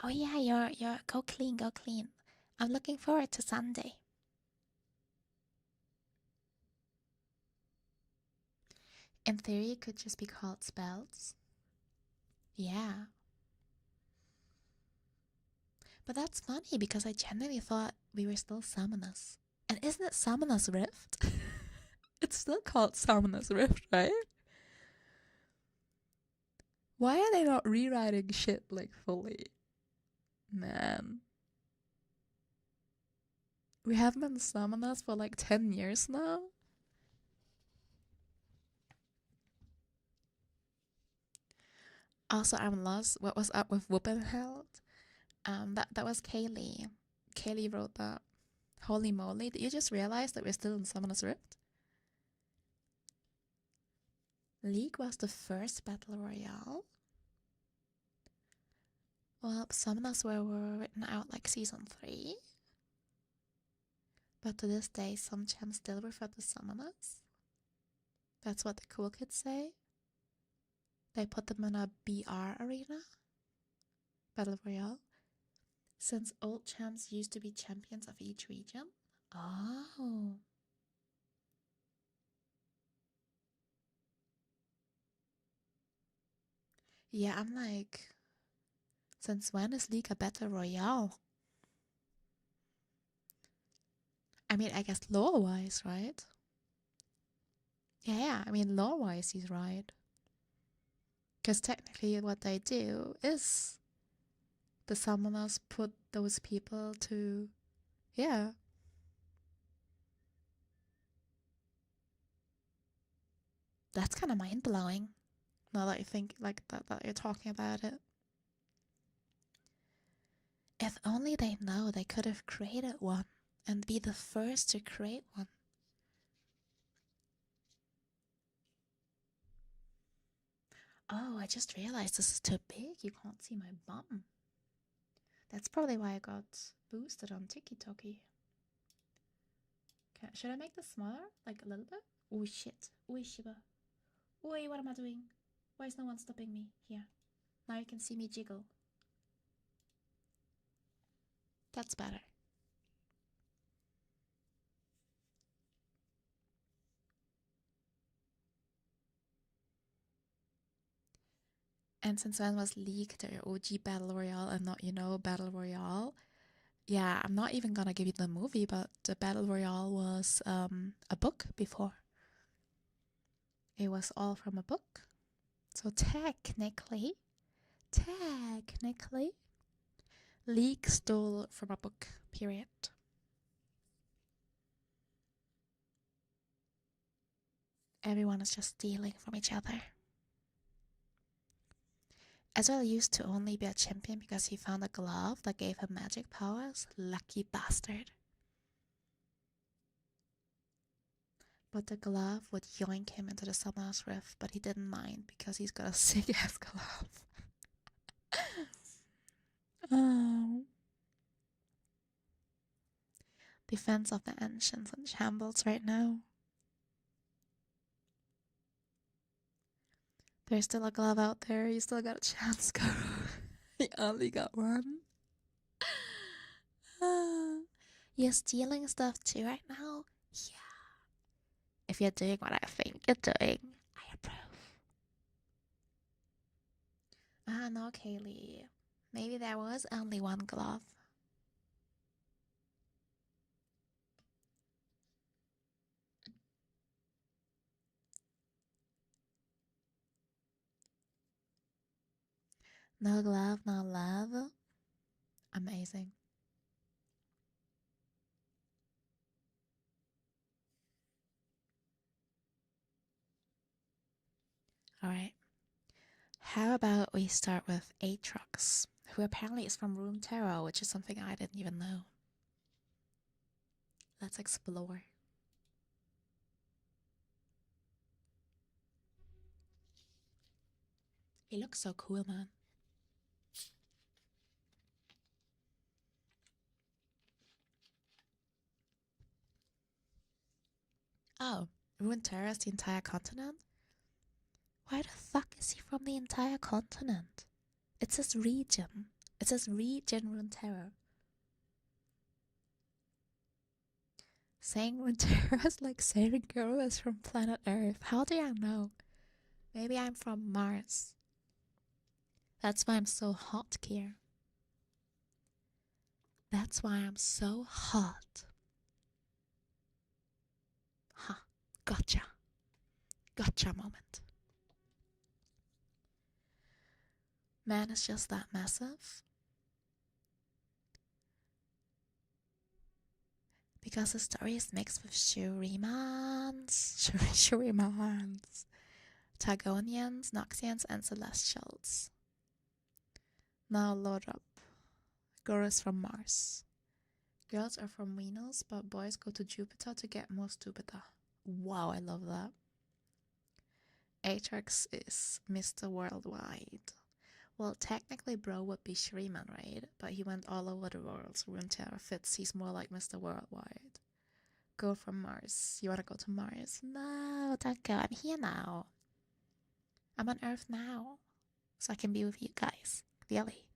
Oh yeah, you're go clean. I'm looking forward to Sunday. In theory, it could just be called spells. Yeah. But that's funny because I genuinely thought we were still Summoners. And isn't it Summoner's Rift? It's still called Summoner's Rift, right? Why are they not rewriting shit like fully? Man. We haven't been Summoners for like 10 years now? Also, I'm lost. What was up with Wuppenheld? That was Kaylee. Kaylee wrote that. Holy moly, did you just realize that we're still in Summoner's Rift? League was the first battle royale? Well, some of us were written out like season 3. But to this day, some champs still refer to summoners. That's what the cool kids say. They put them in a BR arena, Battle Royale, since old champs used to be champions of each region. Oh. Yeah, I'm like, since when is League a Battle Royale? I mean, I guess lore-wise, right? Yeah, I mean, lore-wise, he's right. Because technically what they do is the summoners put those people to... Yeah. That's kind of mind-blowing. Now that you think like that you're talking about it. If only they know they could have created one and be the first to create one. Oh, I just realized this is too big. You can't see my bum. That's probably why I got boosted on TikTok. Okay, should I make this smaller? Like a little bit? Oh shit. Oi Shiba. Oi, what am I doing? Why is no one stopping me? Here. Now you can see me jiggle. That's better. And since when was League their OG Battle Royale and not, Battle Royale? Yeah, I'm not even gonna give you the movie, but the Battle Royale was a book before. It was all from a book. So technically, League stole from a book, period. Everyone is just stealing from each other. Ezreal used to only be a champion because he found a glove that gave him magic powers. Lucky bastard. But the glove would yoink him into the Summoner's Rift, but he didn't mind because he's got a sick-ass glove. Oh. Defense of the Ancients in shambles right now. There's still a glove out there. You still got a chance, Goro. You only got one. You're stealing stuff too right now? Yeah. If you're doing what I think you're doing, I approve. No, Kaylee. Maybe there was only one glove. No glove, no love. Amazing. Alright. How about we start with Aatrox, who apparently is from Room Terror, which is something I didn't even know. Let's explore. He looks so cool, man. Oh, Runeterra is the entire continent? Why the fuck is he from the entire continent? It says region. It says region Runeterra. Saying Runeterra is like saying Goro is from planet Earth. How do I know? Maybe I'm from Mars. That's why I'm so hot, Kier. That's why I'm so hot. Ha, gotcha. Gotcha moment. Man is just that massive. Because the story is mixed with Shurimans, Targonians, Noxians, and Celestials. Now load up. Girls from Mars. Girls are from Venus, but boys go to Jupiter to get more stupider. Wow, I love that. Aatrox is Mr. Worldwide. Well, technically Bro would be Shuriman, right? But he went all over the world, so Runeterra fits. He's more like Mr. Worldwide. Go from Mars. You wanna go to Mars? No, don't go. I'm here now. I'm on Earth now. So I can be with you guys. Really.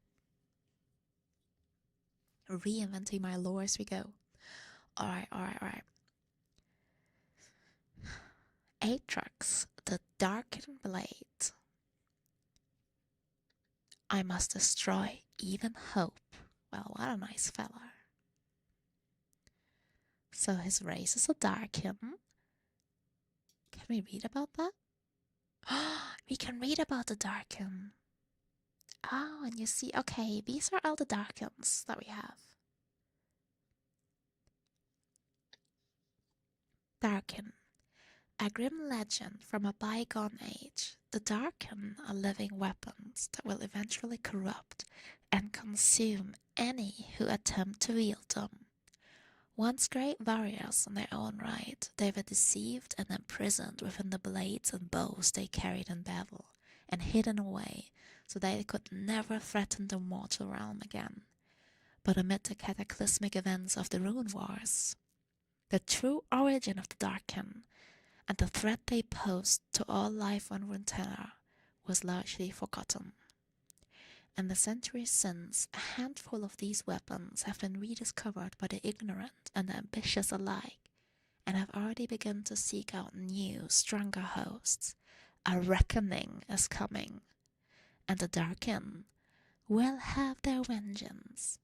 Reinventing my lore as we go. Alright. Aatrox, the darkened blade. I must destroy even hope. Well, what a nice fella. So his race is a Darkin. Can we read about that? We can read about the Darkin. Oh, and you see, okay, these are all the Darkins that we have. Darkin. A grim legend from a bygone age. The Darkin are living weapons that will eventually corrupt and consume any who attempt to wield them. Once great warriors in their own right, they were deceived and imprisoned within the blades and bows they carried in battle, and hidden away so they could never threaten the mortal realm again. But amid the cataclysmic events of the Rune Wars, the true origin of the Darkin and the threat they posed to all life on Runeterra was largely forgotten. In the centuries since, a handful of these weapons have been rediscovered by the ignorant and the ambitious alike, and have already begun to seek out new, stronger hosts. A reckoning is coming, and the Darkin will have their vengeance.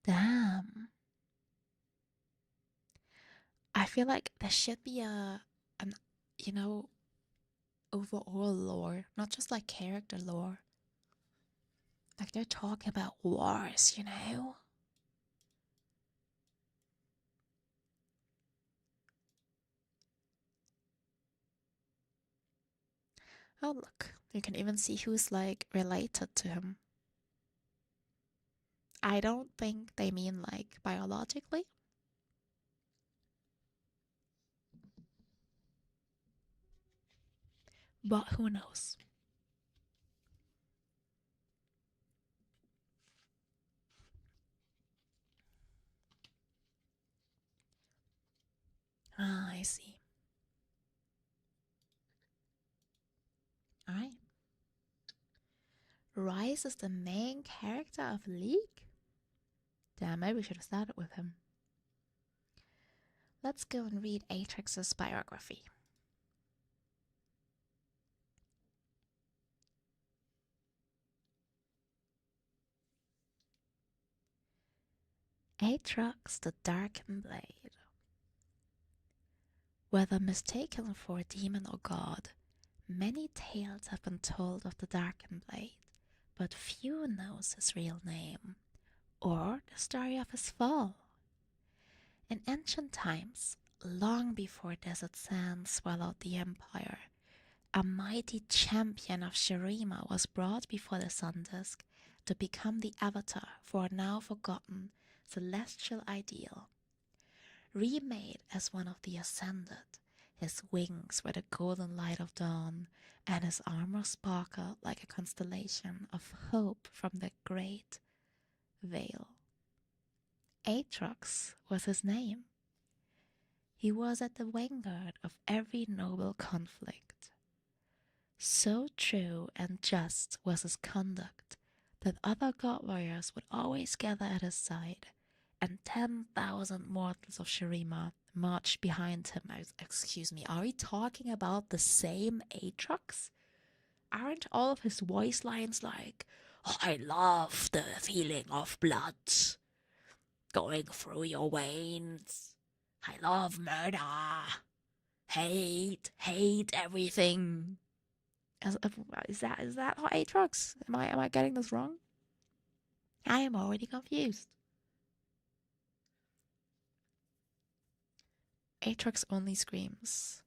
Damn. I feel like there should be an overall lore, not just like character lore. Like they're talking about wars, you know? Oh look, you can even see who's like related to him. I don't think they mean like biologically. But who knows? Ah, I see. Alright. Rise is the main character of League? Damn, maybe we should have started with him. Let's go and read Aatrox's biography. Aatrox the Darkened Blade. Whether mistaken for a demon or god, many tales have been told of the Darkened Blade, but few knows his real name, or the story of his fall. In ancient times, long before desert sands swallowed the empire, a mighty champion of Shurima was brought before the sun disk to become the avatar for a now forgotten celestial ideal. Remade as one of the ascended, his wings were the golden light of dawn, and his armor sparkled like a constellation of hope from the great veil. Aatrox was his name. He was at the vanguard of every noble conflict. So true and just was his conduct that other god warriors would always gather at his side, and 10,000 mortals of Shurima marched behind him. Excuse me, are we talking about the same Aatrox? Aren't all of his voice lines like, I love the feeling of blood going through your veins. I love murder. Hate everything. Is that how Aatrox? Am I getting this wrong? I am already confused. Aatrox only screams.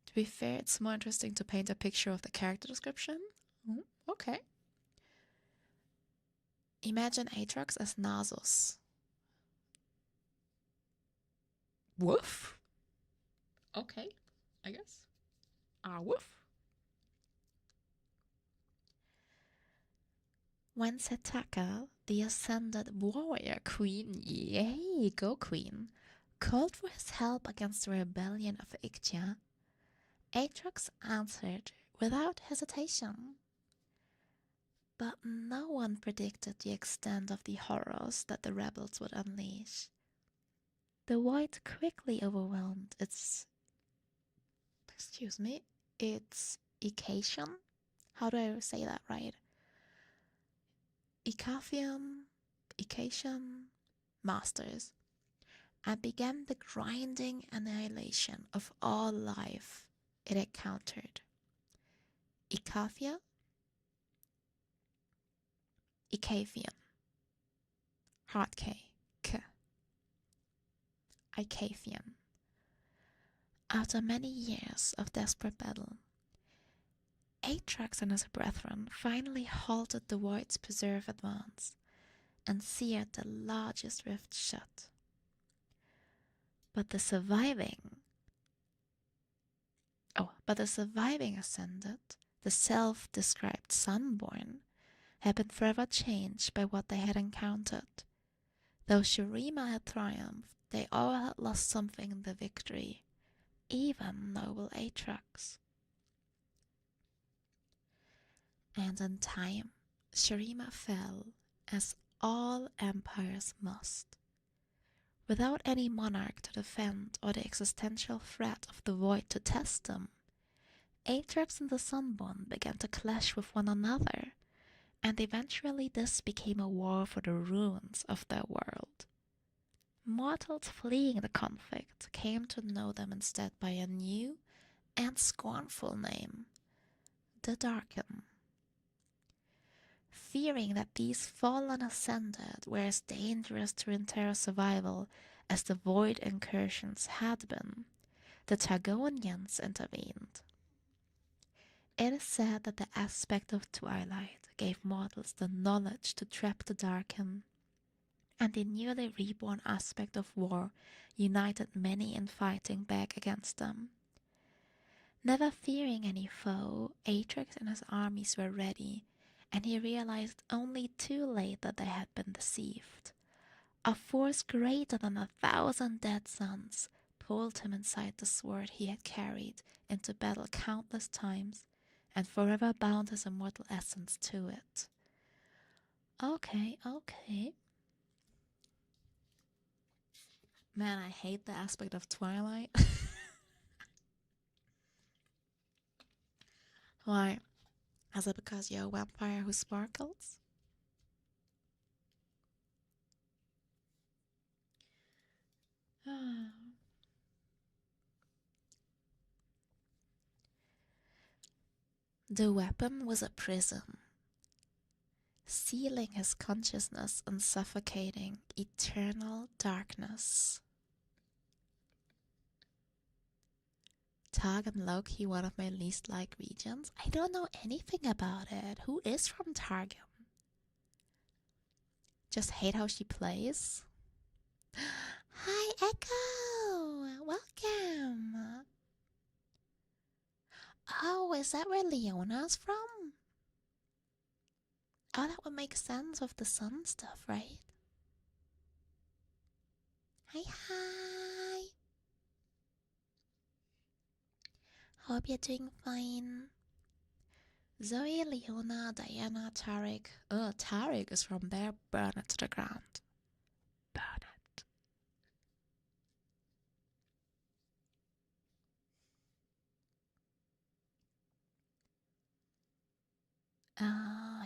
To be fair, it's more interesting to paint a picture of the character description. Okay. Imagine Aatrox as Nasus. Woof. Okay. I guess. Woof. When Setaka, the ascended warrior queen, yay, go queen, called for his help against the rebellion of Iktia, Aatrox answered without hesitation. But no one predicted the extent of the horrors that the rebels would unleash. The void quickly overwhelmed its Icatian? How do I say that right? Icatian masters, and began the grinding annihilation of all life it encountered. Icafian, hard K, Icafian. After many years of desperate battle, Aatrox and his brethren finally halted the Void's preserve advance and seared the largest rift shut. But the surviving ascended, the self-described Sunborn, had been forever changed by what they had encountered. Though Shurima had triumphed, they all had lost something in the victory, even noble Aatrox. And in time, Shurima fell, as all empires must. Without any monarch to defend or the existential threat of the void to test them, Aatrox and the Sunborn began to clash with one another, and eventually this became a war for the ruins of their world. Mortals fleeing the conflict came to know them instead by a new and scornful name, the Darken. Fearing that these fallen ascended were as dangerous to entire survival as the void incursions had been, the Targonians intervened. It is said that the aspect of twilight gave mortals the knowledge to trap the Darken, and the newly reborn aspect of war united many in fighting back against them. Never fearing any foe, Aatrox and his armies were ready, and he realized only too late that they had been deceived. A force greater than 1,000 dead suns pulled him inside the sword he had carried into battle countless times, and forever bound his immortal essence to it. Okay. Man, I hate the aspect of Twilight. Why? Is it because you're a vampire who sparkles? The weapon was a prison, sealing his consciousness and suffocating eternal darkness. Targ and Loki, one of my least liked regions. I don't know anything about it. Who is from Targum? Just hate how she plays. Hi, Echo! Welcome! Oh, is that where Leona's from? Oh, that would make sense with the sun stuff, right? Hi. Hope you're doing fine. Zoe, Leona, Diana, Tarek. Oh, Tarek is from there. Burn it to the ground. Burn it.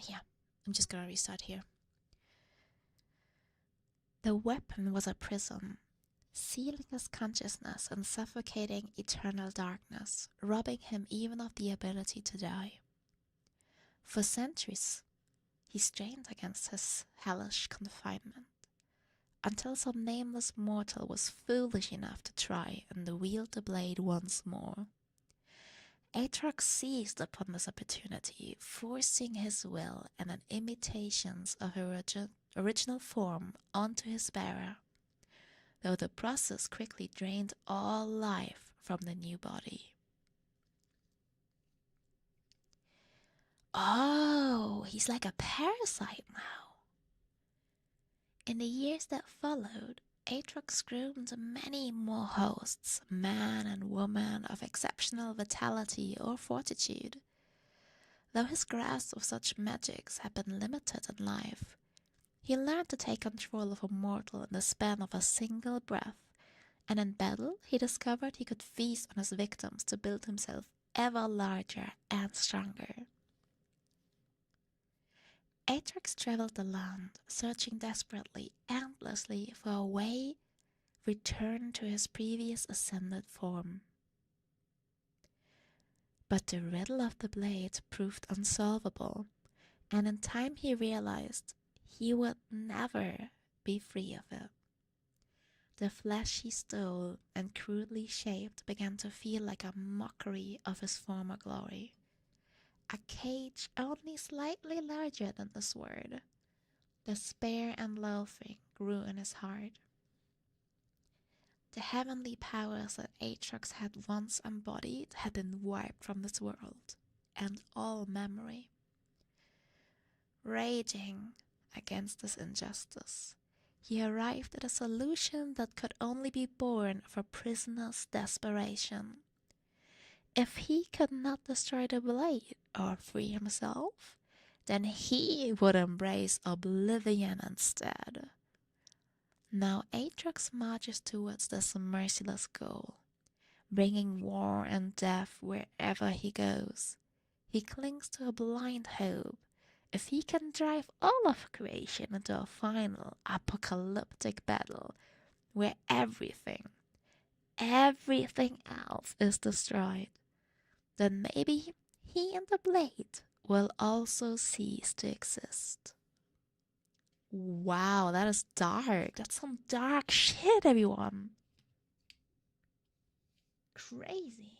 Yeah. I'm just gonna restart here. The weapon was a prism, sealing his consciousness and suffocating eternal darkness, robbing him even of the ability to die. For centuries, he strained against his hellish confinement, until some nameless mortal was foolish enough to try and wield the blade once more. Aatrox seized upon this opportunity, forcing his will and an imitations of original form onto his bearer, though the process quickly drained all life from the new body. Oh, he's like a parasite now. In the years that followed, Aatrox grew into many more hosts, man and woman of exceptional vitality or fortitude. Though his grasp of such magics had been limited in life, he learned to take control of a mortal in the span of a single breath, and in battle he discovered he could feast on his victims to build himself ever larger and stronger. Aatrox traveled the land, searching desperately, endlessly for a way return to his previous ascended form. But the riddle of the blade proved unsolvable, and in time he realized he would never be free of it. The flesh he stole and crudely shaped began to feel like a mockery of his former glory. A cage only slightly larger than the sword. Despair and loathing grew in his heart. The heavenly powers that Aatrox had once embodied had been wiped from this world, and all memory. Raging against this injustice, he arrived at a solution that could only be born of a prisoner's desperation. If he could not destroy the blade or free himself, then he would embrace oblivion instead. Now Aatrox marches towards this merciless goal, bringing war and death wherever he goes. He clings to a blind hope. If he can drive all of creation into a final apocalyptic battle where everything else is destroyed, then maybe he and the blade will also cease to exist. Wow, that is dark. That's some dark shit, everyone. Crazy.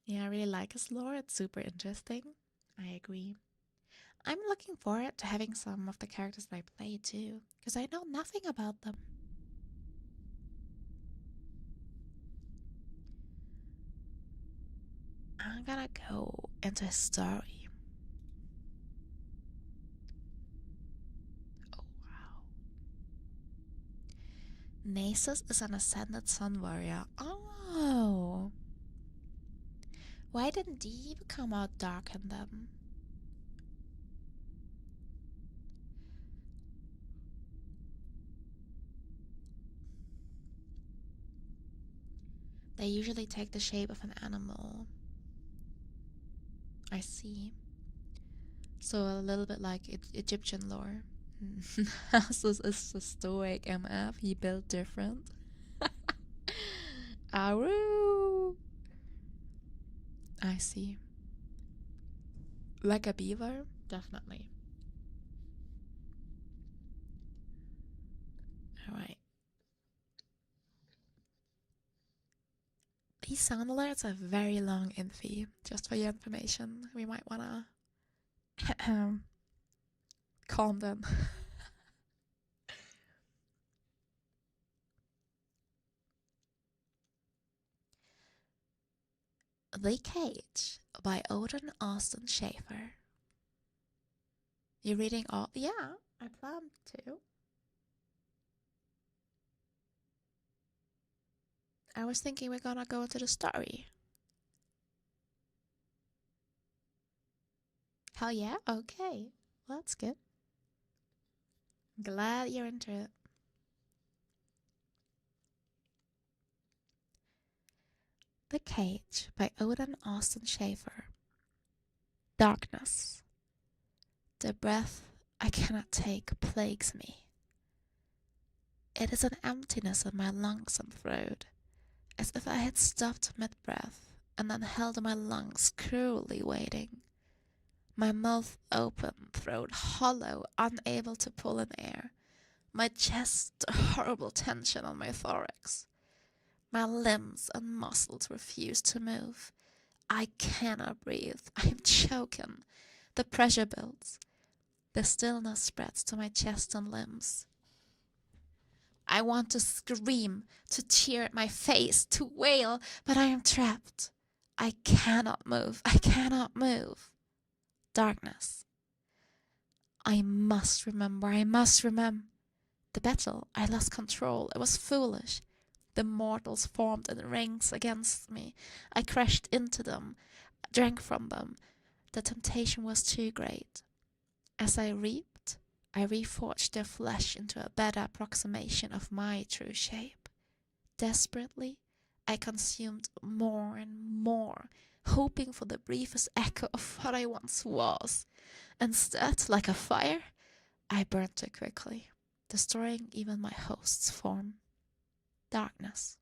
Yeah, I really like his lore. It's super interesting. I agree. I'm looking forward to having some of the characters that I play too, because I know nothing about them. I'm gonna go into his story. Oh wow. Nasus is an ascended sun warrior. Oh. Why didn't he become out dark in them? They usually take the shape of an animal. I see. So a little bit like Egyptian lore. Nasus is a stoic MF. He built different. Aru. I see. Like a beaver? Definitely. Alright. These sound alerts are very long infy. Just for your information. We might wanna calm them. The Cage by Odin Austin Schaefer. You reading all? Yeah, I plan to. I was thinking we're gonna go into the story. Hell yeah? Okay. Well, that's good. Glad you're into it. The Cage by Odin Austin Schaefer. Darkness. The breath I cannot take plagues me. It is an emptiness in my lungs and throat, as if I had stopped mid-breath and then held my lungs cruelly waiting. My mouth open, throat hollow, unable to pull in air. My chest a horrible tension on my thorax. My limbs and muscles refuse to move. I cannot breathe. I am choking. The pressure builds. The stillness spreads to my chest and limbs. I want to scream, to tear at my face, to wail, but I am trapped. I cannot move. I cannot move. Darkness. I must remember. I must remember. The battle. I lost control. It was foolish. The mortals formed in rings against me. I crashed into them, drank from them. The temptation was too great. As I reaped, I reforged their flesh into a better approximation of my true shape. Desperately, I consumed more and more, hoping for the briefest echo of what I once was. Instead, like a fire, I burned too quickly, destroying even my host's form. Darkness.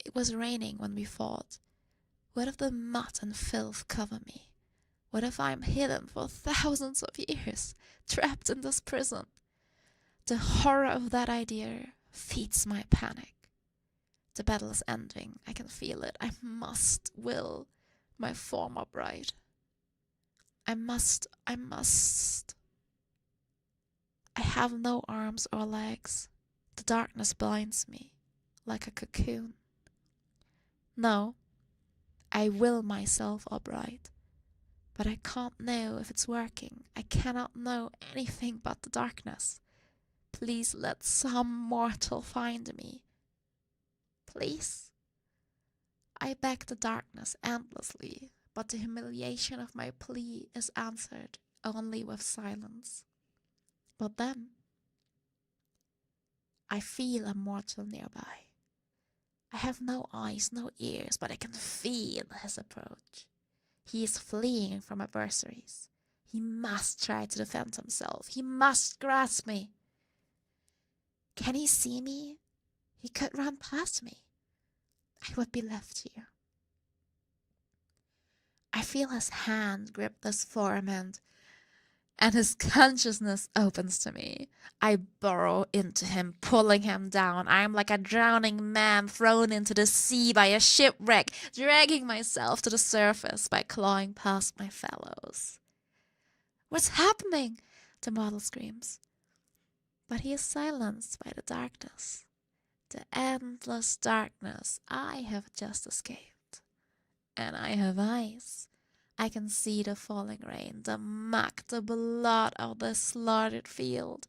It was raining when we fought. What if the mud and filth cover me? What if I'm hidden for thousands of years, trapped in this prison? The horror of that idea feeds my panic. The battle is ending. I can feel it. I must will my form upright. I must. I have no arms or legs. The darkness blinds me, like a cocoon. No, I will myself upright. But I can't know if it's working. I cannot know anything but the darkness. Please let some mortal find me. Please. I beg the darkness endlessly, but the humiliation of my plea is answered only with silence. But then, I feel a mortal nearby. I have no eyes, no ears, but I can feel his approach. He is fleeing from adversaries. He must try to defend himself. He must grasp me. Can he see me? He could run past me. I would be left here. I feel his hand grip this form and his consciousness opens to me. I burrow into him, pulling him down. I am like a drowning man thrown into the sea by a shipwreck, dragging myself to the surface by clawing past my fellows. What's happening? The model screams. But he is silenced by the darkness. The endless darkness I have just escaped. And I have eyes. I can see the falling rain, the muck, the blood of the slaughtered field.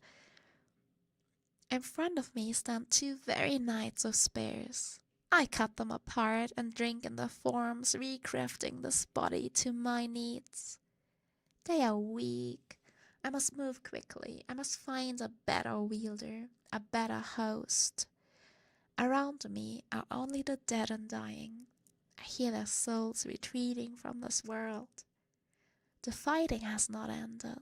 In front of me stand two very knights of spears. I cut them apart and drink in their forms, recrafting this body to my needs. They are weak. I must move quickly. I must find a better wielder, a better host. Around me are only the dead and dying. I hear their souls retreating from this world. The fighting has not ended.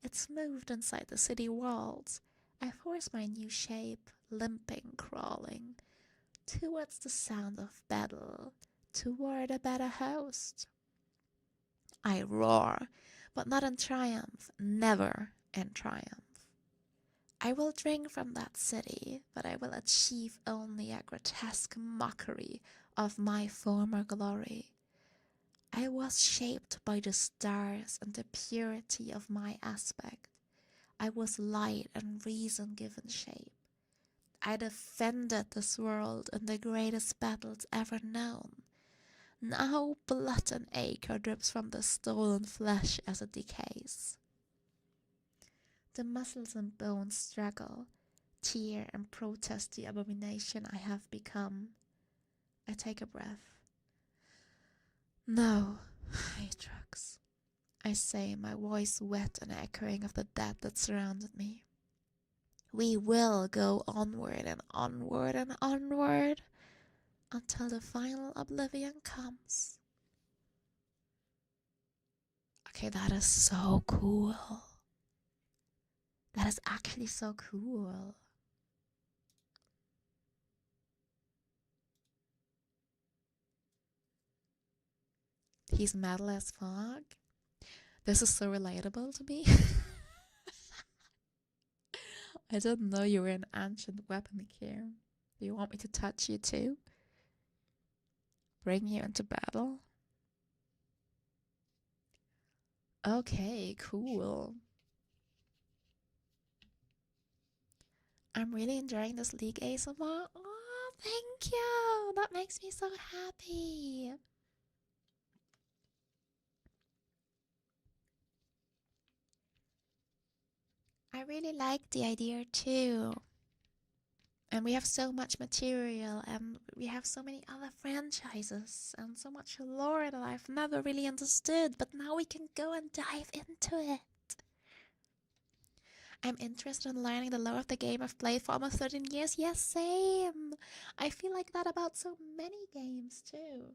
It's moved inside the city walls. I force my new shape, limping, crawling, towards the sound of battle, toward a better host. I roar, but not in triumph, never in triumph. I will drink from that city, but I will achieve only a grotesque mockery of my former glory. I was shaped by the stars and the purity of my aspect. I was light and reason given shape. I defended this world in the greatest battles ever known. Now blood and ichor drips from the stolen flesh as it decays. The muscles and bones struggle, tear and protest the abomination I have become. I take a breath. No, Atrax, I say, my voice wet and echoing of the dead that surrounded me. We will go onward and onward and onward until the final oblivion comes. Okay, that is so cool. That is actually so cool. He's metal as fuck. This is so relatable to me. I didn't know you were an ancient weapon here. Do you want me to touch you too? Bring you into battle? Okay, cool. I'm really enjoying this League ASMR. Oh, thank you. That makes me so happy. I really like the idea too. And we have so much material, and we have so many other franchises, and so much lore that I've never really understood, but now we can go and dive into it. I'm interested in learning the lore of the game I've played for almost 13 years. Yes, same. I feel like that about so many games too.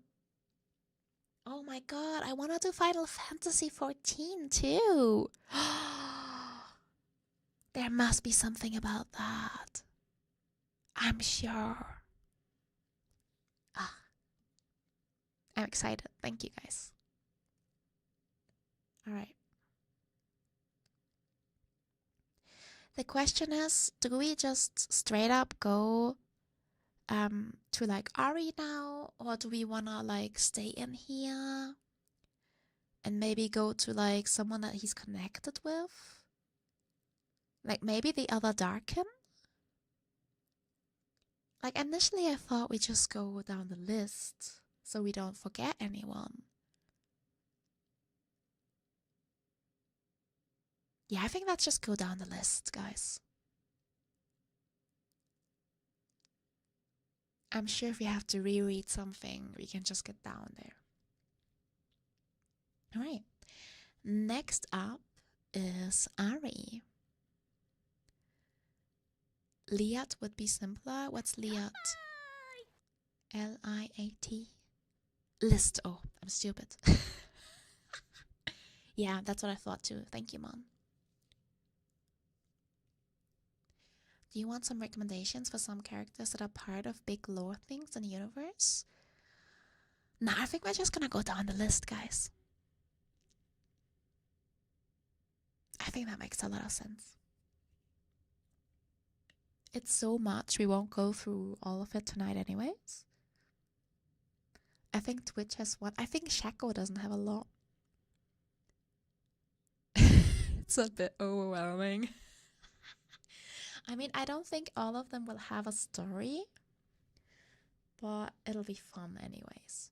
Oh my god, I want to do Final Fantasy 14 too. There must be something about that. I'm sure. Ah, I'm excited. Thank you guys. All right. The question is, do we just straight up go to like Ari now, or do we wanna like stay in here and maybe go to like someone that he's connected with? Like maybe the other Darkin? Like initially I thought we just go down the list so we don't forget anyone. Yeah, I think let's just go down the list, guys. I'm sure if we have to reread something, we can just get down there. Alright. Next up is Ari. Liat would be simpler. What's Liat? Liat? List. Oh, I'm stupid. Yeah, that's what I thought too. Thank you, Mom. Do you want some recommendations for some characters that are part of big lore things in the universe? Nah, I think we're just gonna go down the list, guys. I think that makes a lot of sense. It's so much, we won't go through all of it tonight anyways. I think Twitch has one. I think Shaco doesn't have a lot. It's a bit overwhelming. I mean, I don't think all of them will have a story, but it'll be fun anyways.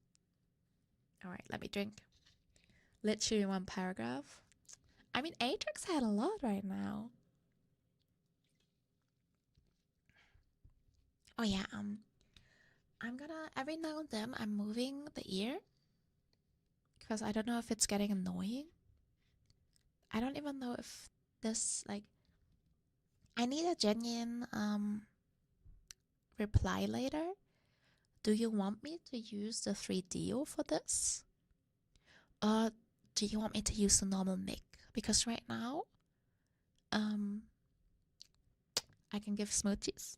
Alright, let me drink. Literally one paragraph. I mean, Atrix had a lot right now. Oh yeah, I'm gonna, every now and then, I'm moving the ear. Because I don't know if it's getting annoying. I don't even know if this, like, I need a genuine, reply later. Do you want me to use the 3DO for this? Or do you want me to use the normal mic? Because right now, I can give smoochies.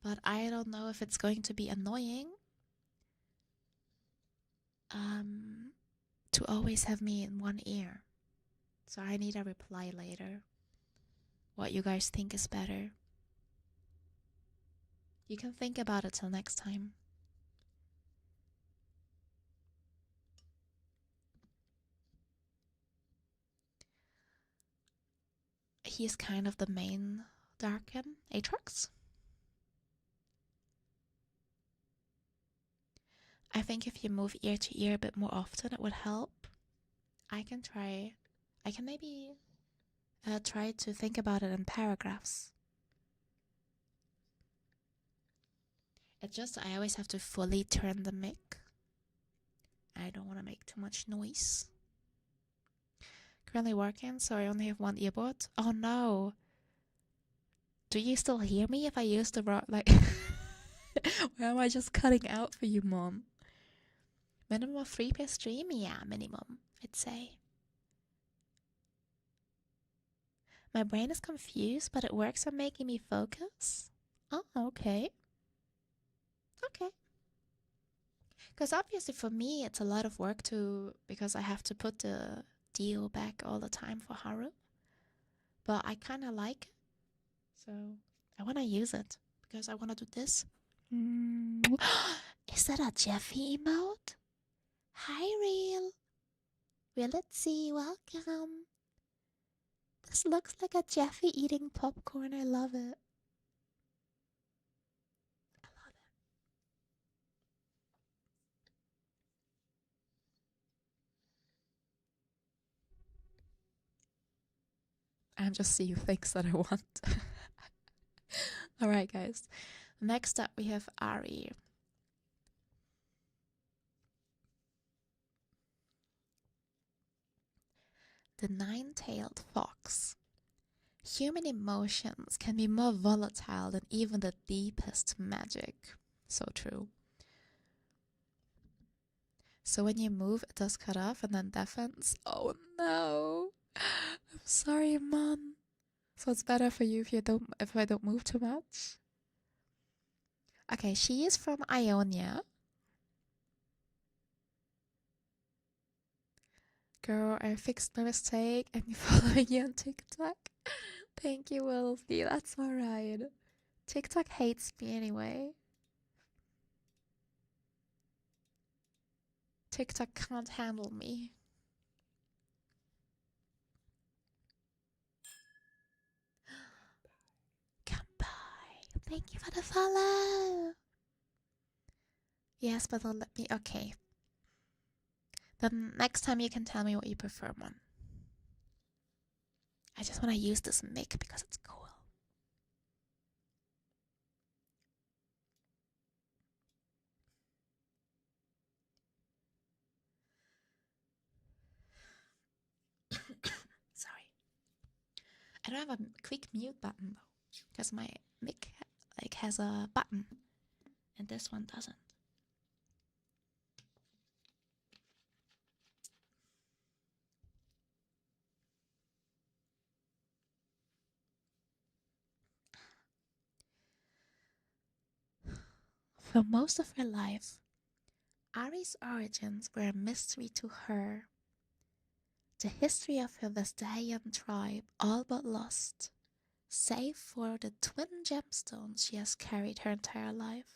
But I don't know if it's going to be annoying to always have me in one ear. So I need a reply later. What you guys think is better. You can think about it till next time. He's kind of the main Darken Aatrox. I think if you move ear to ear a bit more often, it would help. I can maybe try to think about it in paragraphs. It's just I always have to fully turn the mic. I don't want to make too much noise. Currently working, so I only have one earbud. Oh no! Do you still hear me if I use the wrong, like... Why am I just cutting out for you, Mom? Minimum of 3 per stream? Yeah, minimum, I'd say. My brain is confused, but it works on making me focus. Oh, okay. Okay. Because obviously for me, it's a lot of work because I have to put the deal back all the time for Haru. But I kind of like it. So I want to use it because I want to do this. Is that a Jeffy emote? Hi, Real. Willitsy, welcome. This looks like a Jeffy eating popcorn. I love it. I love it. I'm just seeing things that I want. Alright, guys. Next up, we have Ari. The nine-tailed fox. Human emotions can be more volatile than even the deepest magic. So true. So when you move, it does cut off and then deafens. Oh no! I'm sorry, Mom. So it's better for you if I don't move too much. Okay, she is from Ionia. Girl, I fixed my mistake and following you on TikTok. Thank you, Wolfie. That's alright. TikTok hates me anyway. TikTok can't handle me. Kanpai. Thank you for the follow. Yes, but don't let me. Okay. Then next time you can tell me what you prefer, Mom. I just want to use this mic because it's cool. Sorry. I don't have a quick mute button though, because my mic has a button, and this one doesn't. For most of her life, Ari's origins were a mystery to her. The history of her Vestayan tribe all but lost, save for the twin gemstones she has carried her entire life.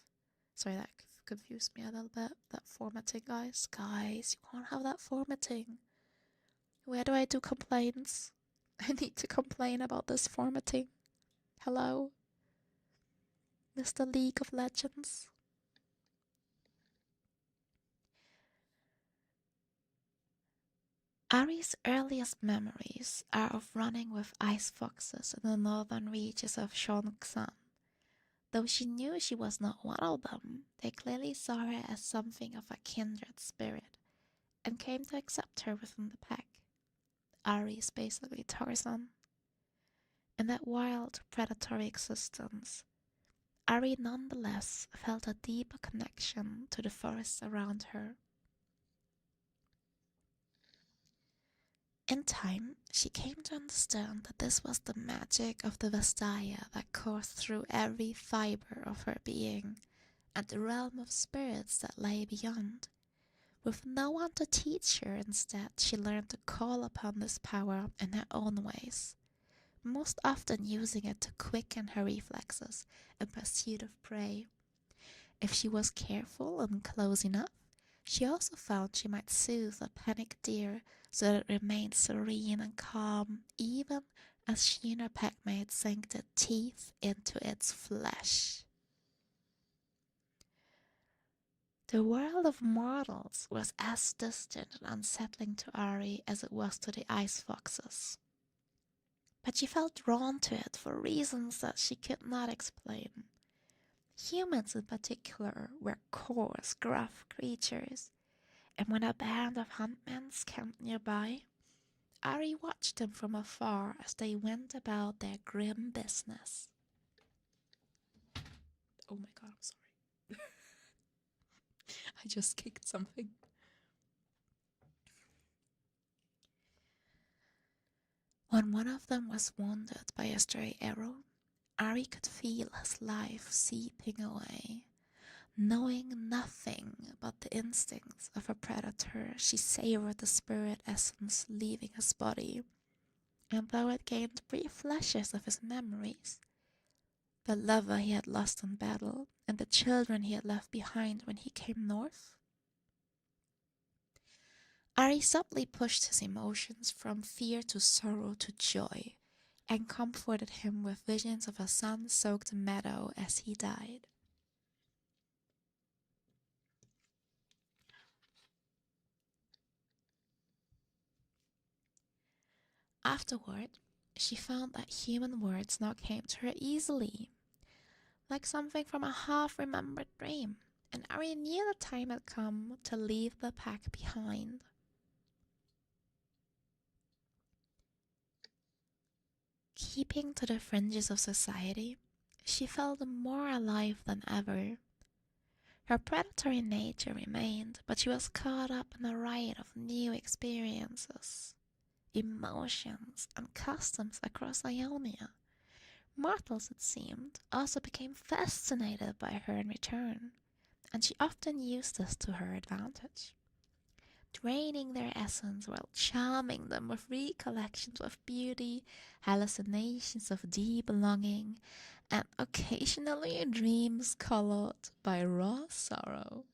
Sorry, that confused me a little bit. That formatting, guys. Guys, you can't have that formatting. Where do I do complaints? I need to complain about this formatting. Hello? Mr. League of Legends? Ari's earliest memories are of running with ice foxes in the northern reaches of Shonxan. Though she knew she was not one of them, they clearly saw her as something of a kindred spirit, and came to accept her within the pack. Ari is basically Tarzan. In that wild, predatory existence, Ari nonetheless felt a deeper connection to the forests around her. In time, she came to understand that this was the magic of the Vestaya that coursed through every fiber of her being, and the realm of spirits that lay beyond. With no one to teach her, instead, she learned to call upon this power in her own ways, most often using it to quicken her reflexes in pursuit of prey. If she was careful and close enough, she also found she might soothe a panicked deer so that it remained serene and calm, even as she and her packmates sank their teeth into its flesh. The world of mortals was as distant and unsettling to Ari as it was to the ice foxes. But she felt drawn to it for reasons that she could not explain. Humans in particular were coarse, gruff creatures, and when a band of huntmen camped nearby, Ari watched them from afar as they went about their grim business. Oh my god, I'm sorry. I just kicked something. When one of them was wounded by a stray arrow, Ari could feel his life seeping away. Knowing nothing but the instincts of a predator, she savored the spirit essence leaving his body, and though it gained brief flashes of his memories, the lover he had lost in battle, and the children he had left behind when he came north, Ari subtly pushed his emotions from fear to sorrow to joy, and comforted him with visions of a sun-soaked meadow as he died. Afterward, she found that human words now came to her easily, like something from a half-remembered dream, and Ari knew the time had come to leave the pack behind. Keeping to the fringes of society, she felt more alive than ever. Her predatory nature remained, but she was caught up in a riot of new experiences, emotions, and customs across Ionia. Mortals, it seemed, also became fascinated by her in return, and she often used this to her advantage, draining their essence while charming them with recollections of beauty, hallucinations of deep longing, and occasionally dreams colored by raw sorrow.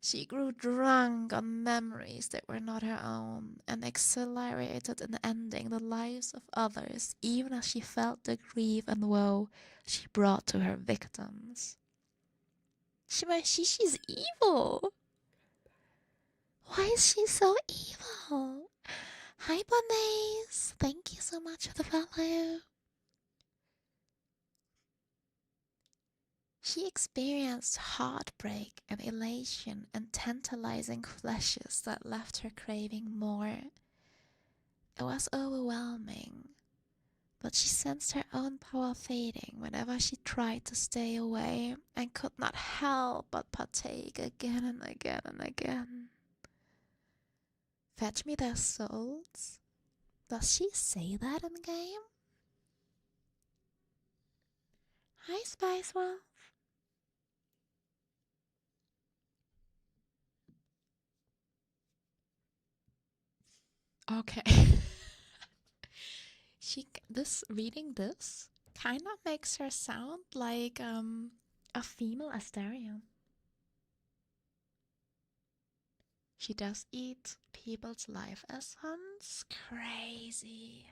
She grew drunk on memories that were not her own, and exhilarated in ending the lives of others, even as she felt the grief and woe she brought to her victims. She's evil! Why is she so evil? Hi, bunnies! Thank you so much for the follow. She experienced heartbreak and elation and tantalizing flashes that left her craving more. It was overwhelming, but she sensed her own power fading whenever she tried to stay away and could not help but partake again and again and again. Fetch me their souls? Does she say that in game? Hi, Spice Wolf. Okay. Reading this kind of makes her sound like a female Astarion. She does eat people's life essence. Crazy.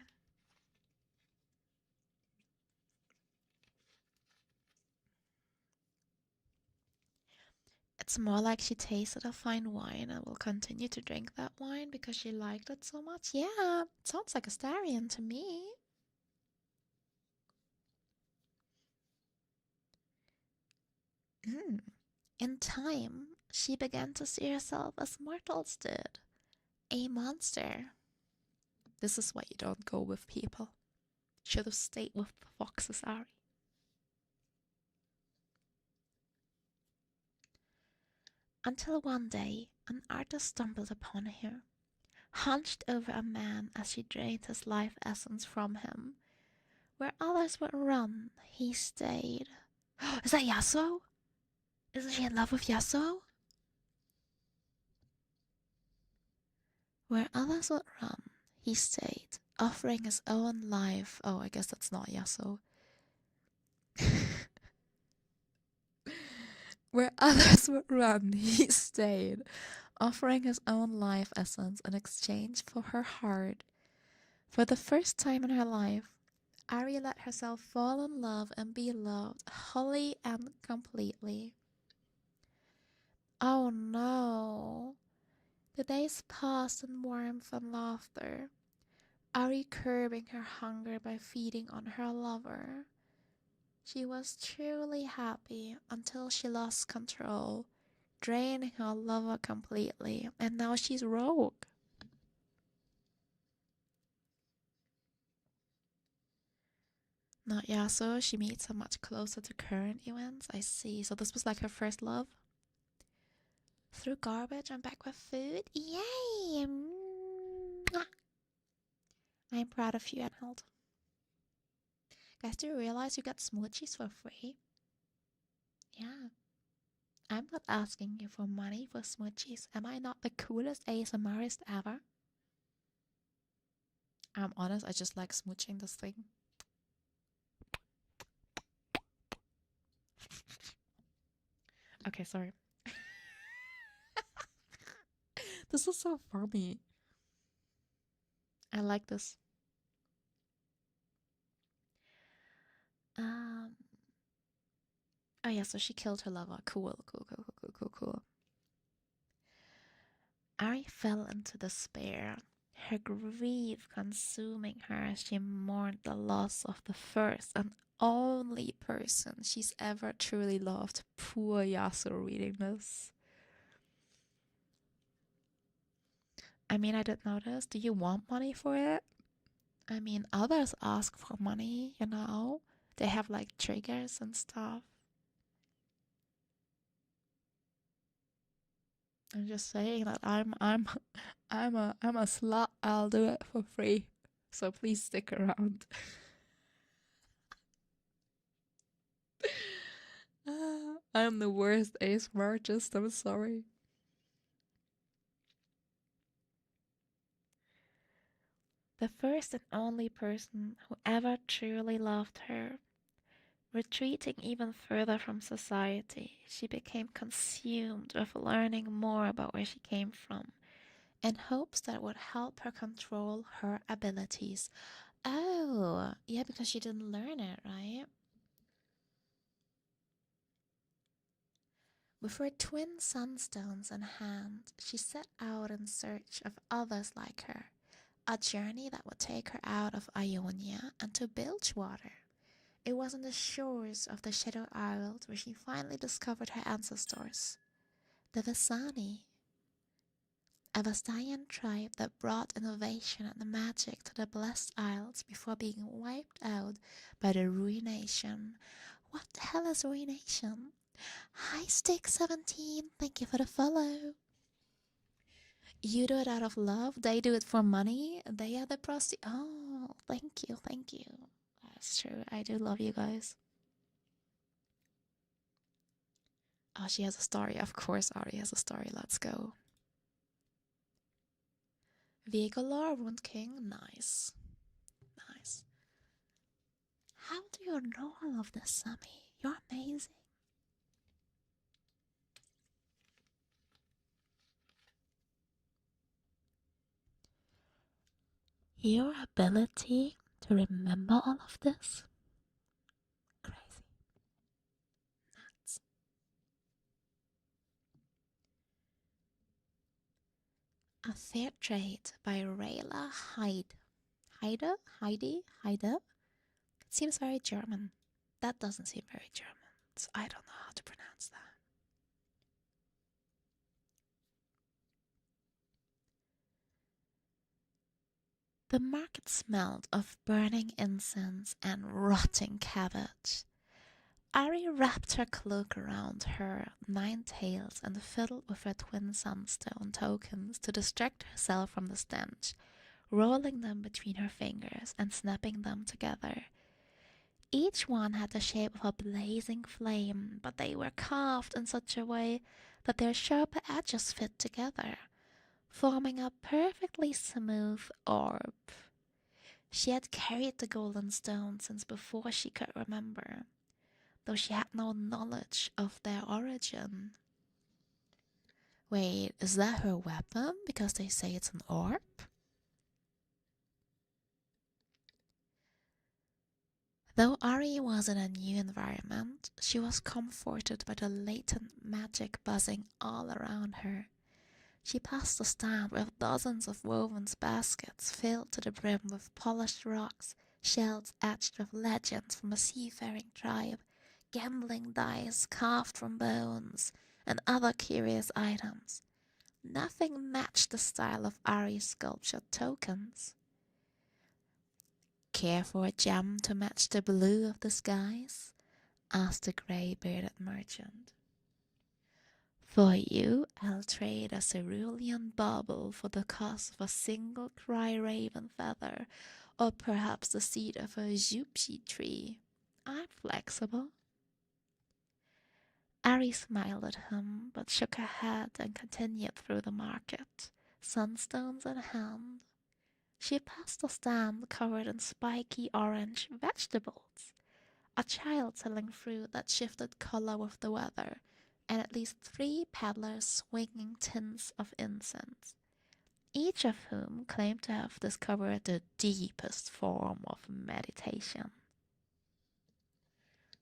It's more like she tasted a fine wine and will continue to drink that wine because she liked it so much. Yeah, it sounds like Astarion to me. In time, she began to see herself as mortals did. A monster. This is why you don't go with people. Should have stayed with the foxes, Ari. Until one day, an artist stumbled upon her, hunched over a man as she drained his life essence from him. Where others would run, he stayed. Is that Yasuo? Isn't she in love with Yasuo? Where others would run, he stayed, offering his own life. Oh, I guess that's not Yasuo. Where others would run, he stayed, offering his own life essence in exchange for her heart. For the first time in her life, Ari let herself fall in love and be loved wholly and completely. Oh no. The days passed in warmth and laughter, Ari curbing her hunger by feeding on her lover. She was truly happy until she lost control, draining her lover completely, and now she's rogue. Not Yasuo, she meets her much closer to current events. I see. So this was like her first love? Through garbage and back with food? Yay! I'm proud of you, Arnold. Guys, do you realize you get smoochies for free? Yeah. I'm not asking you for money for smoochies. Am I not the coolest ASMRist ever? I'm honest, I just like smooching this thing. Okay, sorry. This is so funny. I like this. Oh yeah, so she killed her lover. Cool. Ari fell into despair, her grief consuming her as she mourned the loss of the first and only person she's ever truly loved. Poor Yasuo reading this. I mean, I didn't notice. Do you want money for it? I mean, others ask for money, you know? They have like triggers and stuff. I'm just saying that I'm I'm a slut. I'll do it for free. So please stick around. I'm the worst ASMR artist. I'm sorry. The first and only person who ever truly loved her. Retreating even further from society, she became consumed with learning more about where she came from, in hopes that it would help her control her abilities. Oh, yeah, because she didn't learn it, right? With her twin sunstones in hand, she set out in search of others like her, a journey that would take her out of Ionia and to Bilgewater. It was on the shores of the Shadow Isles where she finally discovered her ancestors, the Vistani, a Vastayan tribe that brought innovation and magic to the Blessed Isles before being wiped out by the Ruination. What the hell is Ruination? Hi Stick17, thank you for the follow. You do it out of love, they do it for money, they are the prosti- Oh, thank you. That's true, I do love you guys. Oh, she has a story. Of course, Ari has a story. Let's go. Veigalar Wound King. Nice. How do you know all of this, Sammy? You're amazing. Your ability to remember all of this? Crazy. Nuts. A Fair Trade by Rayla Heide? It seems very German. That doesn't seem very German, so I don't know how to pronounce that. The market smelled of burning incense and rotting cabbage. Ari wrapped her cloak around her 9 tails and fiddled with her twin sunstone tokens to distract herself from the stench, rolling them between her fingers and snapping them together. Each one had the shape of a blazing flame, but they were carved in such a way that their sharper edges fit together, forming a perfectly smooth orb. She had carried the golden stone since before she could remember, though she had no knowledge of their origin. Wait, is that her weapon? Because they say it's an orb? Though Ari was in a new environment, she was comforted by the latent magic buzzing all around her. She passed a stand with dozens of woven baskets filled to the brim with polished rocks, shells etched with legends from a seafaring tribe, gambling dice carved from bones, and other curious items. Nothing matched the style of Ari's sculptured tokens. Care for a gem to match the blue of the skies? Asked the grey-bearded merchant. For you, I'll trade a cerulean bauble for the cost of a single cry-raven feather, or perhaps the seed of a zupsi tree. I'm flexible. Ari smiled at him, but shook her head and continued through the market, sunstones in hand. She passed a stand covered in spiky orange vegetables, a child selling fruit that shifted color with the weather, and at least 3 peddlers swinging tins of incense. each of whom claimed to have discovered the deepest form of meditation.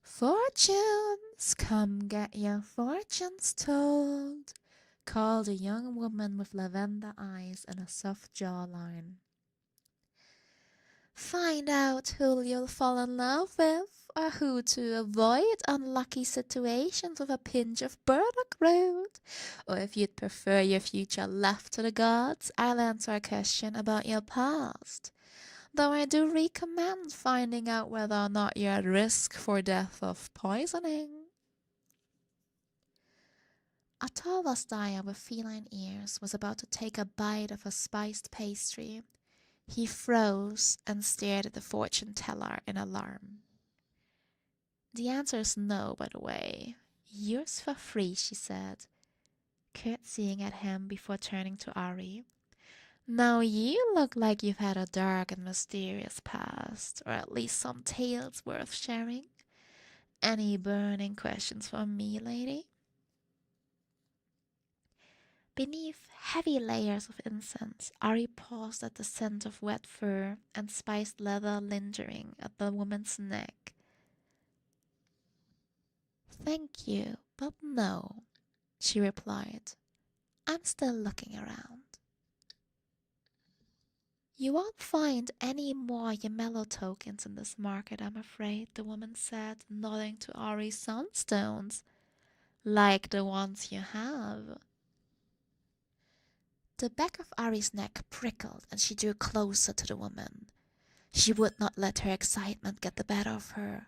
Fortunes, come get your fortunes told, called a young woman with lavender eyes and a soft jawline. Find out who you'll fall in love with, or who to avoid unlucky situations with a pinch of burdock root. Or if you'd prefer your future left to the gods, I'll answer a question about your past. Though I do recommend finding out whether or not you're at risk for death of poisoning. A tall Vastaya with feline ears was about to take a bite of a spiced pastry. He froze and stared at the fortune teller in alarm. The answer is no, by the way. Yours for free, she said, curtsying at him before turning to Ari. Now you look like you've had a dark and mysterious past, or at least some tales worth sharing. Any burning questions for me, lady? Beneath heavy layers of incense, Ari paused at the scent of wet fur and spiced leather lingering at the woman's neck. Thank you, but no, she replied. I'm still looking around. You won't find any more Yamello tokens in this market, I'm afraid, the woman said, nodding to Ari's sunstones. Like the ones you have. The back of Ari's neck prickled and she drew closer to the woman. She would not let her excitement get the better of her.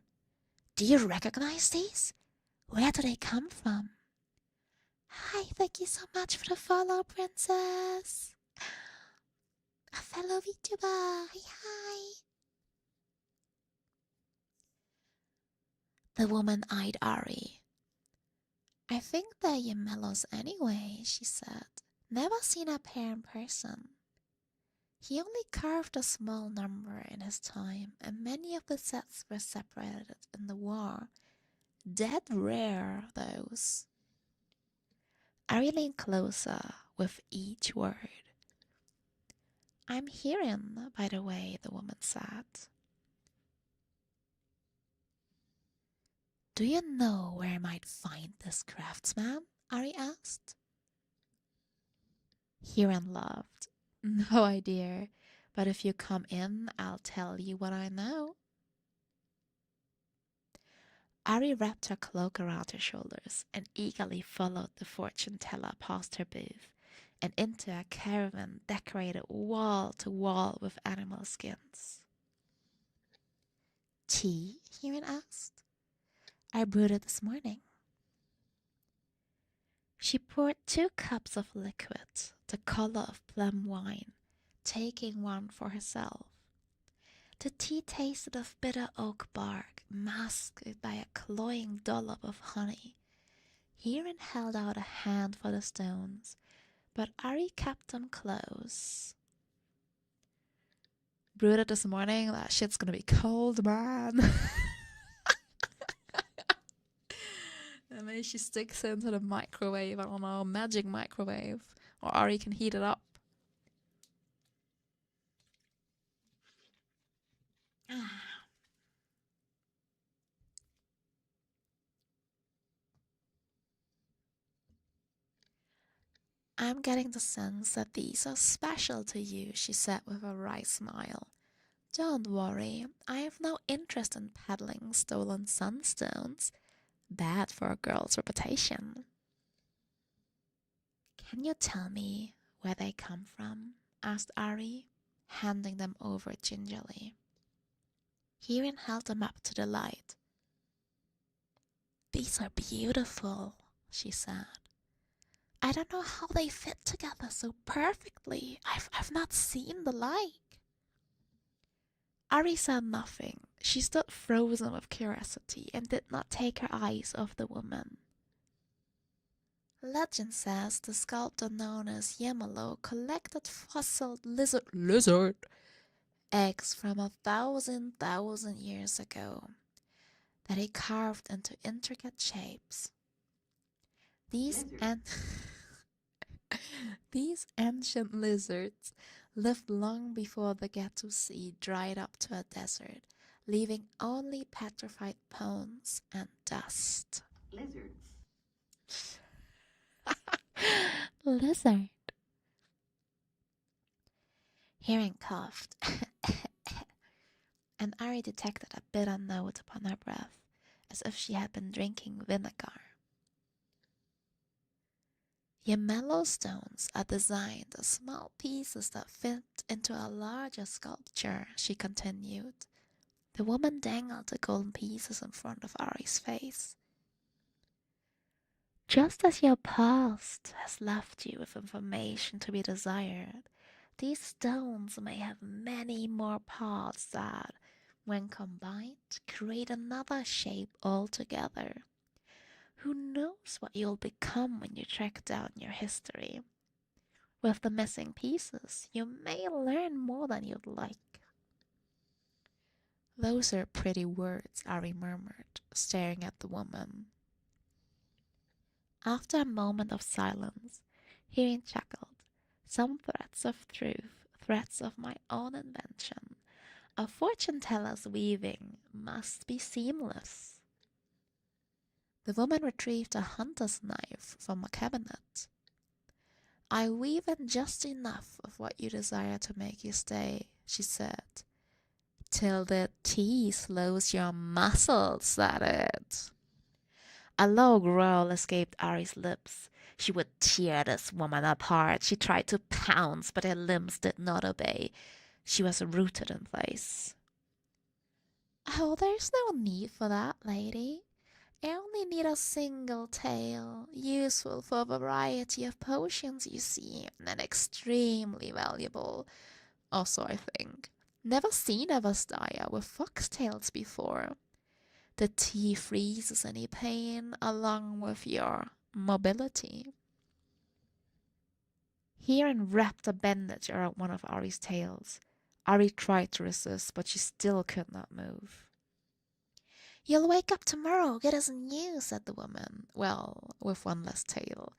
Do you recognize these? Where do they come from? Hi, thank you so much for the follow, princess. A fellow VTuber. Hi. The woman eyed Ari. I think they're Yamellos anyway, she said. Never seen a pair in person. He only carved a small number in his time, and many of the sets were separated in the war. Dead rare, those. Ari leaned closer with each word. I'm hearing, by the way, the woman said. Do you know where I might find this craftsman? Ari asked. Hiran laughed. No idea, but if you come in, I'll tell you what I know. Ari wrapped her cloak around her shoulders and eagerly followed the fortune teller past her booth and into a caravan decorated wall to wall with animal skins. Tea? Hiran asked. I brewed it this morning. She poured 2 cups of liquid, the color of plum wine, taking one for herself. The tea tasted of bitter oak bark, masked by a cloying dollop of honey. Hiran held out a hand for the stones, but Ari kept them close. Brewed it this morning, that shit's gonna be cold, man. And maybe she sticks it into the microwave, I don't know, magic microwave. Or Ari can heat it up. I'm getting the sense that these are special to you, she said with a wry smile. Don't worry, I have no interest in peddling stolen sunstones. Bad for a girl's reputation. Can you tell me where they come from? Asked Ari, handing them over gingerly. Hiran held them up to the light. These are beautiful, she said. I don't know how they fit together so perfectly. I've not seen the like. Ari said nothing. She stood frozen with curiosity and did not take her eyes off the woman. Legend says the sculptor known as Yamello collected fossil lizard eggs from 1,000 years ago that he carved into intricate shapes. These These ancient lizards lived long before the Gato Sea dried up to a desert, leaving only petrified bones and dust. Lizards. Lizard. Hearing coughed, and Ari detected a bitter note upon her breath, as if she had been drinking vinegar. Gemello stones are designed as small pieces that fit into a larger sculpture, she continued. The woman dangled the golden pieces in front of Ari's face. Just as your past has left you with information to be desired, these stones may have many more parts that, when combined, create another shape altogether. Who knows what you'll become when you track down your history? With the missing pieces, you may learn more than you'd like. Those are pretty words, Ari murmured, staring at the woman. After a moment of silence, Hirin chuckled. Some threads of truth, threads of my own invention. A fortune teller's weaving must be seamless. The woman retrieved a hunter's knife from a cabinet. I weave in just enough of what you desire to make you stay, she said. Till the tea slows your muscles, that it. A low growl escaped Ari's lips. She would tear this woman apart. She tried to pounce, but her limbs did not obey. She was rooted in place. Oh, there's no need for that, lady. I only need a single tail, useful for a variety of potions, you see, and extremely valuable. Also, I think. Never seen a Vastaya with foxtails before. The tea freezes any pain along with your mobility. Hirin wrapped a bandage around one of Ari's tails. Ari tried to resist, but she still could not move. You'll wake up tomorrow, good as new, said the woman. Well, with one less tail.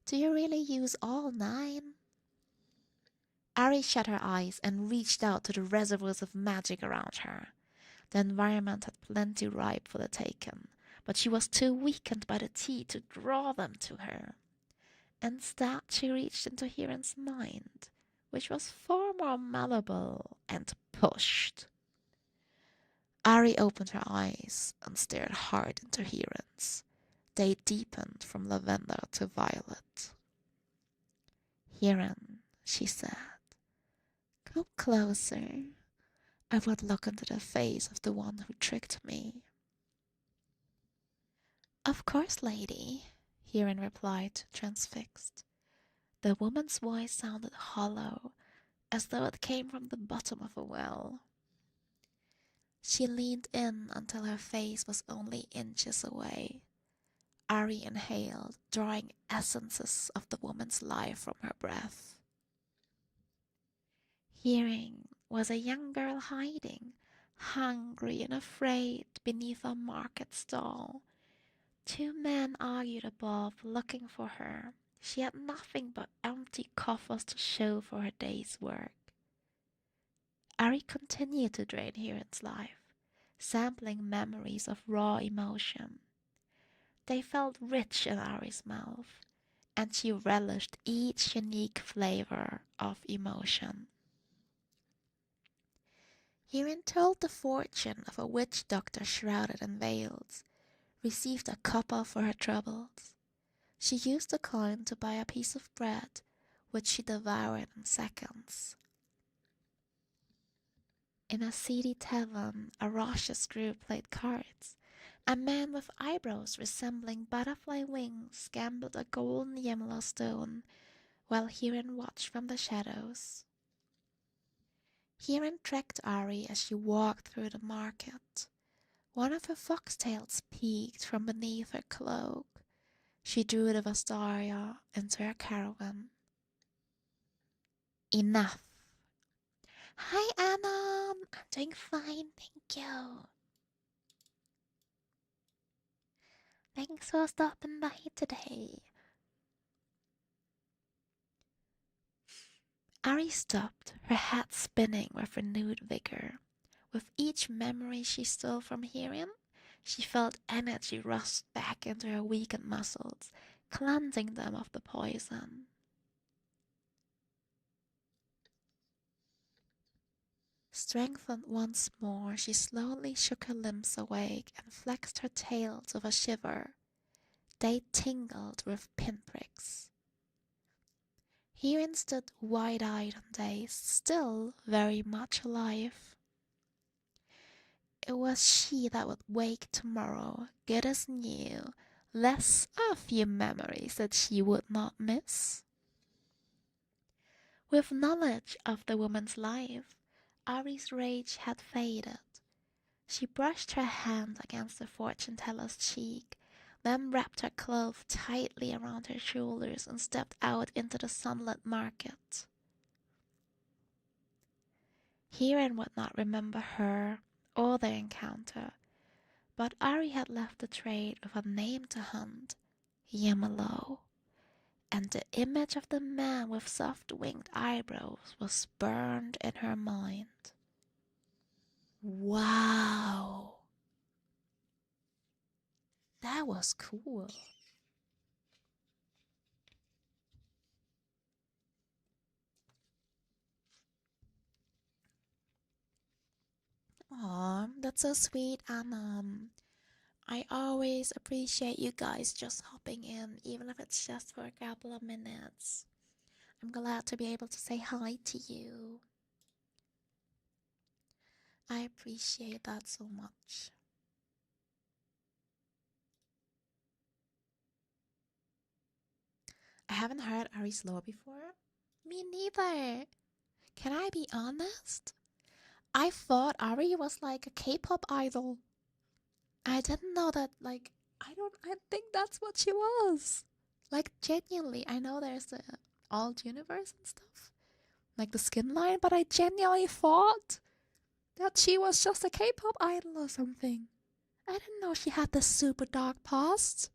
Do you really use all 9? Ari shut her eyes and reached out to the reservoirs of magic around her. The environment had plenty ripe for the taking, but she was too weakened by the tea to draw them to her. Instead, she reached into Hirin's mind, which was far more malleable, and pushed. Ari opened her eyes and stared hard into Hirin's. They deepened from lavender to violet. Hirin, she said, come closer. I would look into the face of the one who tricked me. Of course, lady, Hirin replied, transfixed. The woman's voice sounded hollow, as though it came from the bottom of a well. She leaned in until her face was only inches away. Ari inhaled, drawing essences of the woman's life from her breath. Hirin was a young girl hiding, hungry and afraid, beneath a market stall. 2 men argued above, looking for her. She had nothing but empty coffers to show for her day's work. Ari continued to drain Hirin's life, sampling memories of raw emotion. They felt rich in Ari's mouth, and she relished each unique flavor of emotion. Hirin told the fortune of a witch doctor shrouded in veils, received a copper for her troubles. She used the coin to buy a piece of bread, which she devoured in seconds. In a seedy tavern, a raucous group played cards. A man with eyebrows resembling butterfly wings gambled a golden Yemla stone, while Hirin watched from the shadows. Hirin tracked Ari as she walked through the market. One of her foxtails peeked from beneath her cloak. She drew the Vastaria into her caravan. Enough. Hi, Anon. I'm doing fine, thank you. Thanks for stopping by today. Ari stopped, her head spinning with renewed vigor. With each memory she stole from Hirian, she felt energy rush back into her weakened muscles, cleansing them of the poison. Strengthened once more, she slowly shook her limbs awake and flexed her tails with a shiver. They tingled with pinpricks. Hirian stood wide-eyed and dazed, still very much alive. It was she that would wake tomorrow, good as new, less a few memories that she would not miss. With knowledge of the woman's life, Ari's rage had faded. She brushed her hand against the fortune teller's cheek, then wrapped her cloak tightly around her shoulders and stepped out into the sunlit market. Hirian would not remember her or their encounter, but Ari had left the trade with a name to hunt, Yamalo, and the image of the man with soft winged eyebrows was burned in her mind. Wow! That was cool. Aw, that's so sweet, and I always appreciate you guys just hopping in, even if it's just for a couple of minutes. I'm glad to be able to say hi to you. I appreciate that so much. I haven't heard Ari's lore before. Me neither. Can I be honest? I thought Ari was like a K-pop idol. I didn't know that, like, I think that's what she was. Like, genuinely, I know there's the alt universe and stuff, like the skin line, but I genuinely thought that she was just a K-pop idol or something. I didn't know she had this super dark past.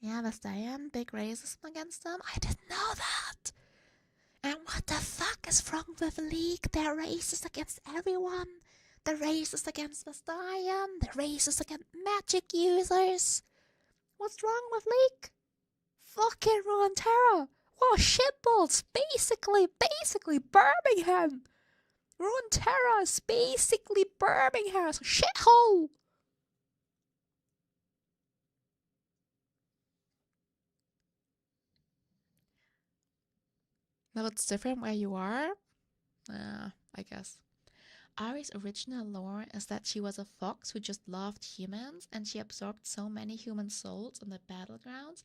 Yeah, was Diane big racism against them? I didn't know that. And what the fuck is wrong with League? They're racist against everyone. They're racist against Bastian. They're racist against magic users. What's wrong with League? Fucking Runeterra. What shitballs. Basically Birmingham. Runeterra is basically Birmingham's shithole. Now it's different where you are. I guess. Ari's original lore is that she was a fox who just loved humans and she absorbed so many human souls on the battlegrounds.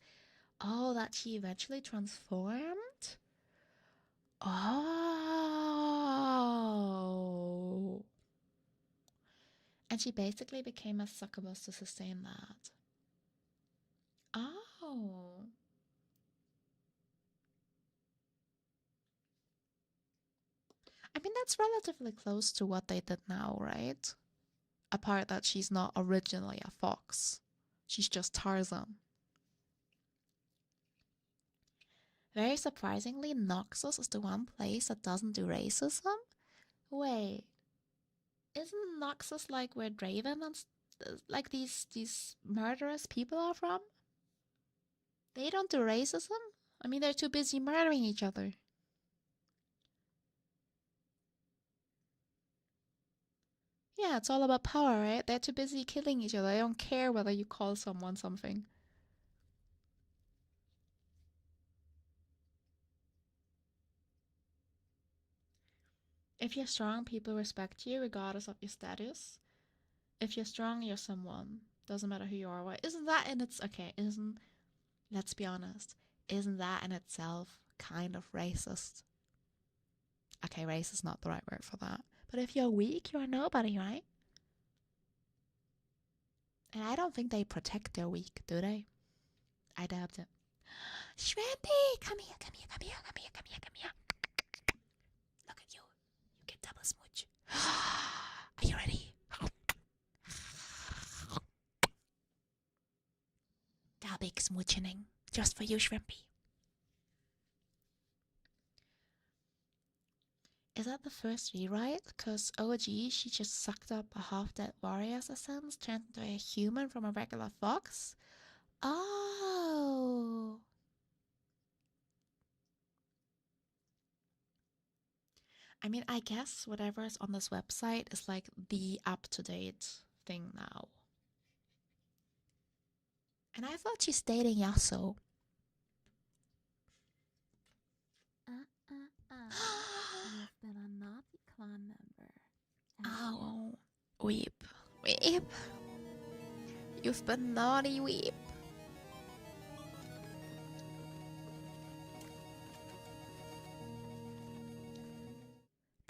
Oh, that she eventually transformed? Oh. And she basically became a succubus to sustain that. Oh. I mean, that's relatively close to what they did now, right? Apart that she's not originally a fox. She's just Tarzan. Very surprisingly, Noxus is the one place that doesn't do racism. Wait, isn't Noxus like where Draven and like these murderous people are from? They don't do racism? I mean, they're too busy murdering each other. Yeah, it's all about power, right? They're too busy killing each other. They don't care whether you call someone something. If you're strong, people respect you regardless of your status. If you're strong, you're someone. Doesn't matter who you are. What isn't that in its okay? Isn't let's be honest. Isn't that in itself kind of racist? Okay, race is not the right word for that. But if you're weak, you're nobody, right? And I don't think they protect their weak, do they? I doubt it. Shrimpy, come here, come here, come here, come here, come here, come here. Look at you. You get double smooch. Are you ready? That big smooching just for you, Shrimpy. Is that the first rewrite? Because OG, she just sucked up a half-dead warrior's essence, turned into a human from a regular fox? Oh! I mean, I guess whatever is on this website is like the up-to-date thing now. And I thought she's dating Yasuo. You've been a naughty clan member. Oh, weep. Weep. You've been naughty, weep.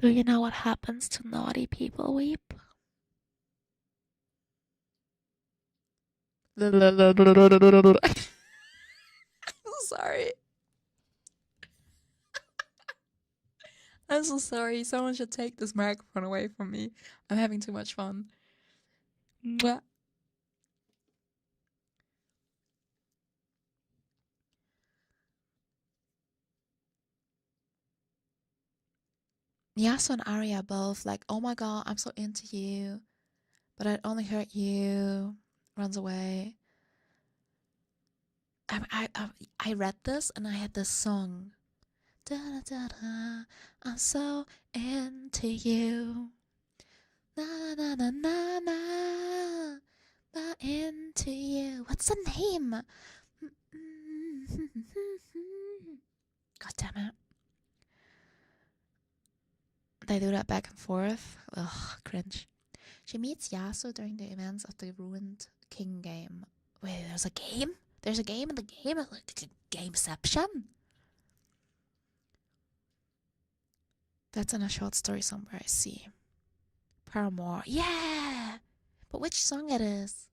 Do you know what happens to naughty people, weep? I'm sorry. I'm so sorry. Someone should take this microphone away from me. I'm having too much fun. Mwah. Yasuo and Arya both like, oh my god, I'm so into you, but I'd only hurt you. Runs away. I read this and I had this song. Da, da, da, da, I'm so into you. Na na na na na, not into you. What's the name? God damn it. They do that back and forth. Ugh, cringe. She meets Yasuo during the events of the ruined king game. Wait, there's a game? There's a game in the game? Like gameception? That's in a short story somewhere, I see. Paramore. Yeah! But which song it is?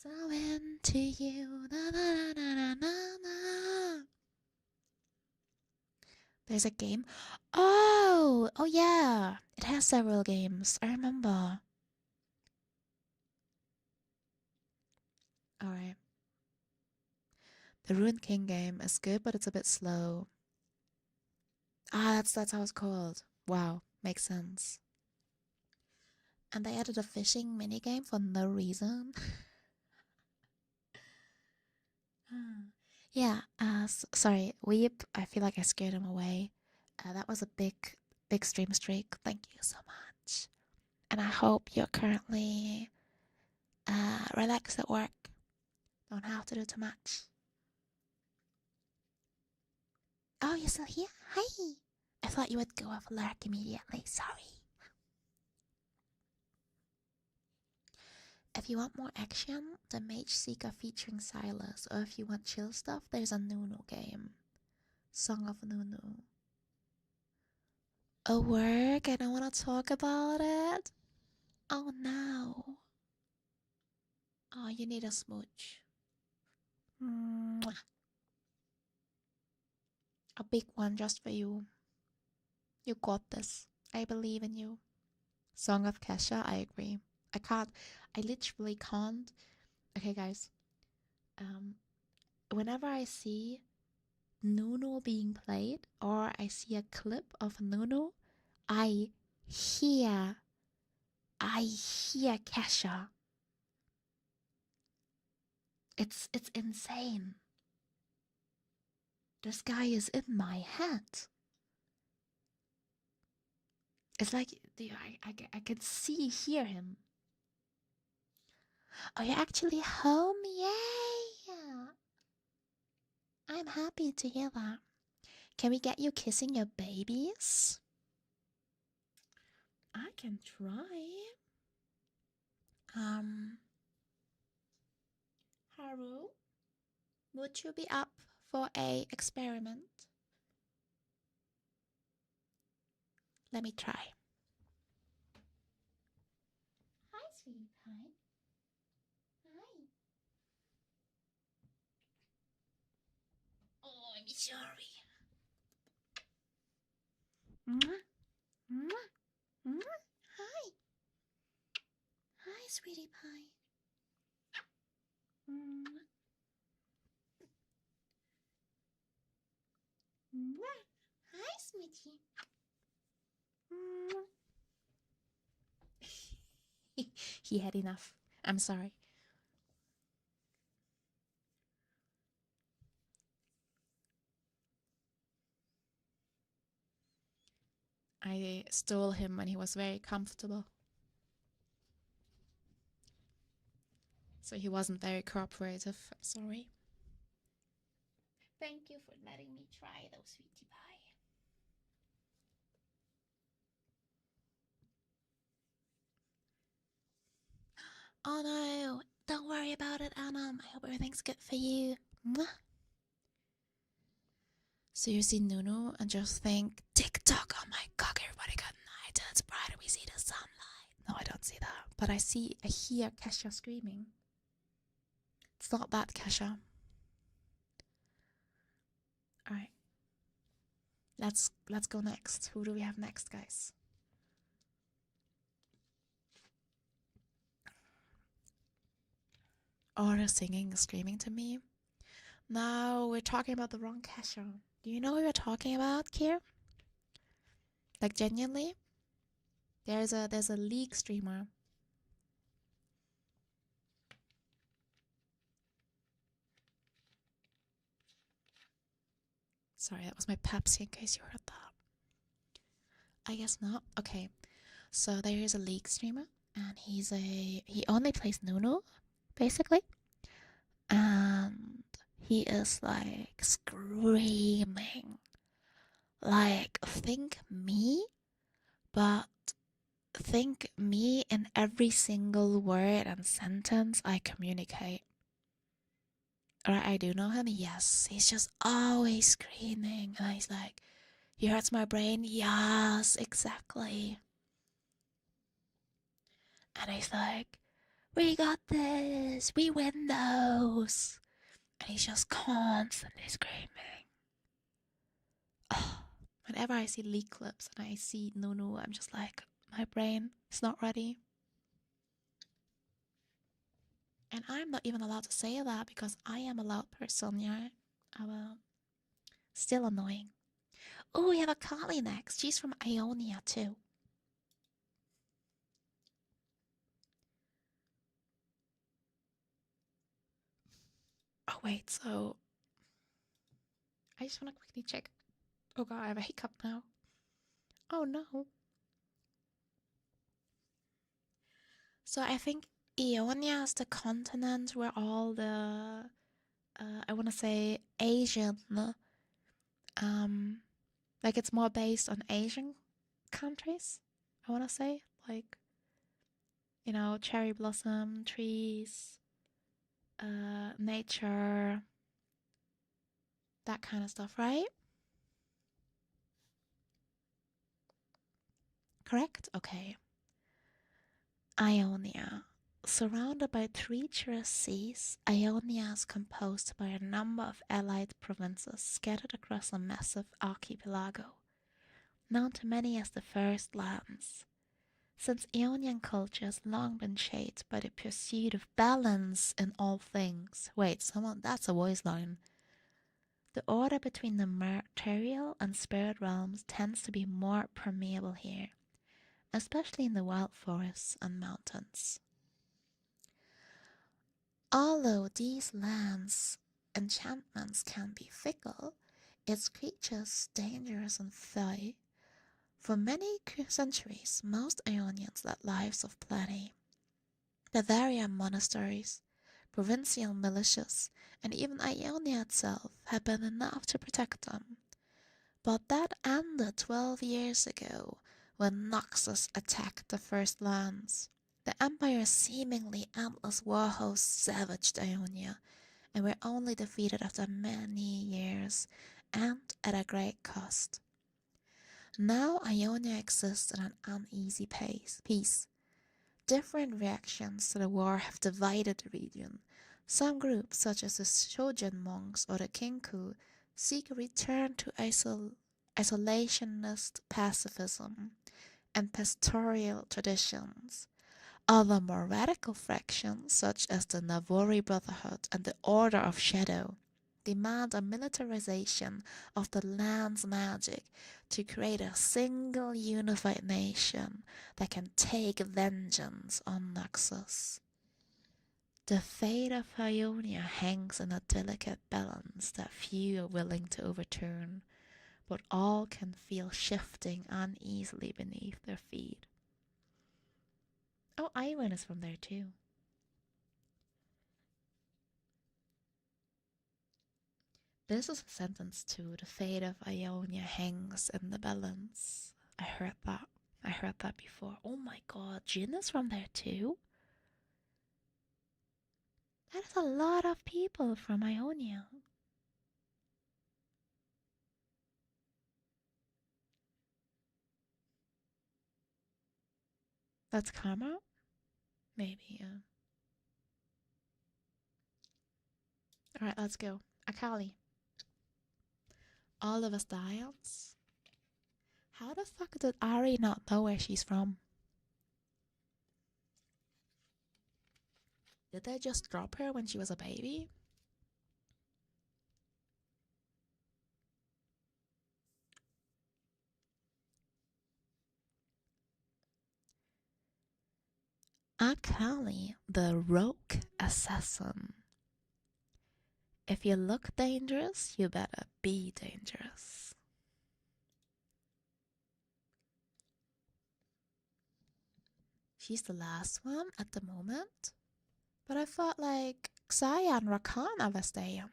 So into you. Na, na, na, na, na, na. There's a game. Oh! Oh yeah! It has several games. I remember. Alright. The Ruined King game is good, but it's a bit slow. Ah, that's how it's called. Wow, makes sense. And they added a fishing minigame for no reason. Yeah, sorry, Weep. I feel like I scared him away. That was a big stream streak. Thank you so much. And I hope you're currently relaxed at work. Don't have to do too much. Oh, you're still here? Hi. I thought you would go off lurk immediately. Sorry. If you want more action, the Mage Seeker featuring Silas, or if you want chill stuff, there's a Nunu game. Song of Nunu. Oh, work? I don't want to talk about it. Oh no. Oh, you need a smooch. Mwah. A big one just for you. You got this. I believe in you. Song of Kesha, I agree. I literally can't. Okay, guys. Whenever I see Nunu being played or I see a clip of Nunu, I hear Kesha. It's insane. This guy is in my head. It's like I can hear him. Are you actually home? Yay! I'm happy to hear that. Can we get you kissing your babies? I can try. Haru, would you be up for a experiment? Let me try. Hi, sweetie pie. Hi. Oh, I'm sorry. Mwah, mwah, mwah. Hi. Hi, sweetie pie. Mwah. Mwah. Hi, sweetie. he had enough. I'm sorry. I stole him when he was very comfortable. So he wasn't very cooperative. I'm sorry. Thank you for letting me try those sweetie pie. Oh no, don't worry about it, Anam. I hope everything's good for you. Mwah. So you see Nunu and just think, TikTok, oh my god, everybody got night and it's bright and we see the sunlight. No, I don't see that. But I hear Kesha screaming. It's not that Kesha. Alright. Let's go next. Who do we have next, guys? Oh, they're singing, screaming to me. No, we're talking about the wrong Kesha. Do you know who you're talking about, Kier? Like genuinely? There's a League streamer. Sorry, that was my Pepsi in case you heard that. I guess not. Okay. So there is a League streamer and he only plays Nunu, basically. And he is like screaming. Like, think me, but think me in every single word and sentence I communicate. Right, I do know him, yes. He's just always screaming. And he's like, he hurts my brain. Yes, exactly. And he's like, we got this. We win those. And he's just constantly screaming. Oh, whenever I see leak clips and I see Nunu, I'm just like, my brain is not ready. And I'm not even allowed to say that because I am a loud person, yeah. Still annoying. Oh, we have a Kali next. She's from Ionia too. Oh wait, so I just want to quickly check. Oh god, I have a hiccup now. Oh no. So I think Ionia is the continent where all the I want to say Asian like it's more based on Asian countries. I want to say like, you know, cherry blossom trees, nature, that kind of stuff, right? Correct? Okay. Ionia. Surrounded by treacherous seas, Ionia is composed by a number of allied provinces scattered across a massive archipelago, known to many as the First Lands. Since Ionian culture has long been shaped by the pursuit of balance in all things. Wait, that's a voice line. The order between the material and spirit realms tends to be more permeable here, especially in the wild forests and mountains. Although these lands' enchantments can be fickle, its creatures dangerous and fey. For many centuries, most Ionians led lives of plenty. Bavarian monasteries, provincial militias, and even Ionia itself had been enough to protect them. But that ended 12 years ago when Noxus attacked the First Lands. The Empire's seemingly endless war hosts savaged Ionia and were only defeated after many years and at a great cost. Now Ionia exists in an uneasy peace. Different reactions to the war have divided the region. Some groups, such as the Shojin monks or the Kinku, seek a return to isolationist pacifism and pastoral traditions. Other more radical factions, such as the Navori Brotherhood and the Order of Shadow, demand a militarization of the land's magic to create a single unified nation that can take vengeance on Naxos. The fate of Ionia hangs in a delicate balance that few are willing to overturn, but all can feel shifting uneasily beneath their feet. Oh, Iwan is from there too. This is a sentence too. The fate of Ionia hangs in the balance. I heard that. I heard that before. Oh my god, Jin is from there too? That is a lot of people from Ionia. That's karma? Maybe, yeah. Alright, let's go. Akali. All of us Dials? How the fuck did Ari not know where she's from? Did they just drop her when she was a baby? Akali, the rogue assassin. If you look dangerous, you better be dangerous. She's the last one at the moment. But I thought like Xayah and Rakan are staying.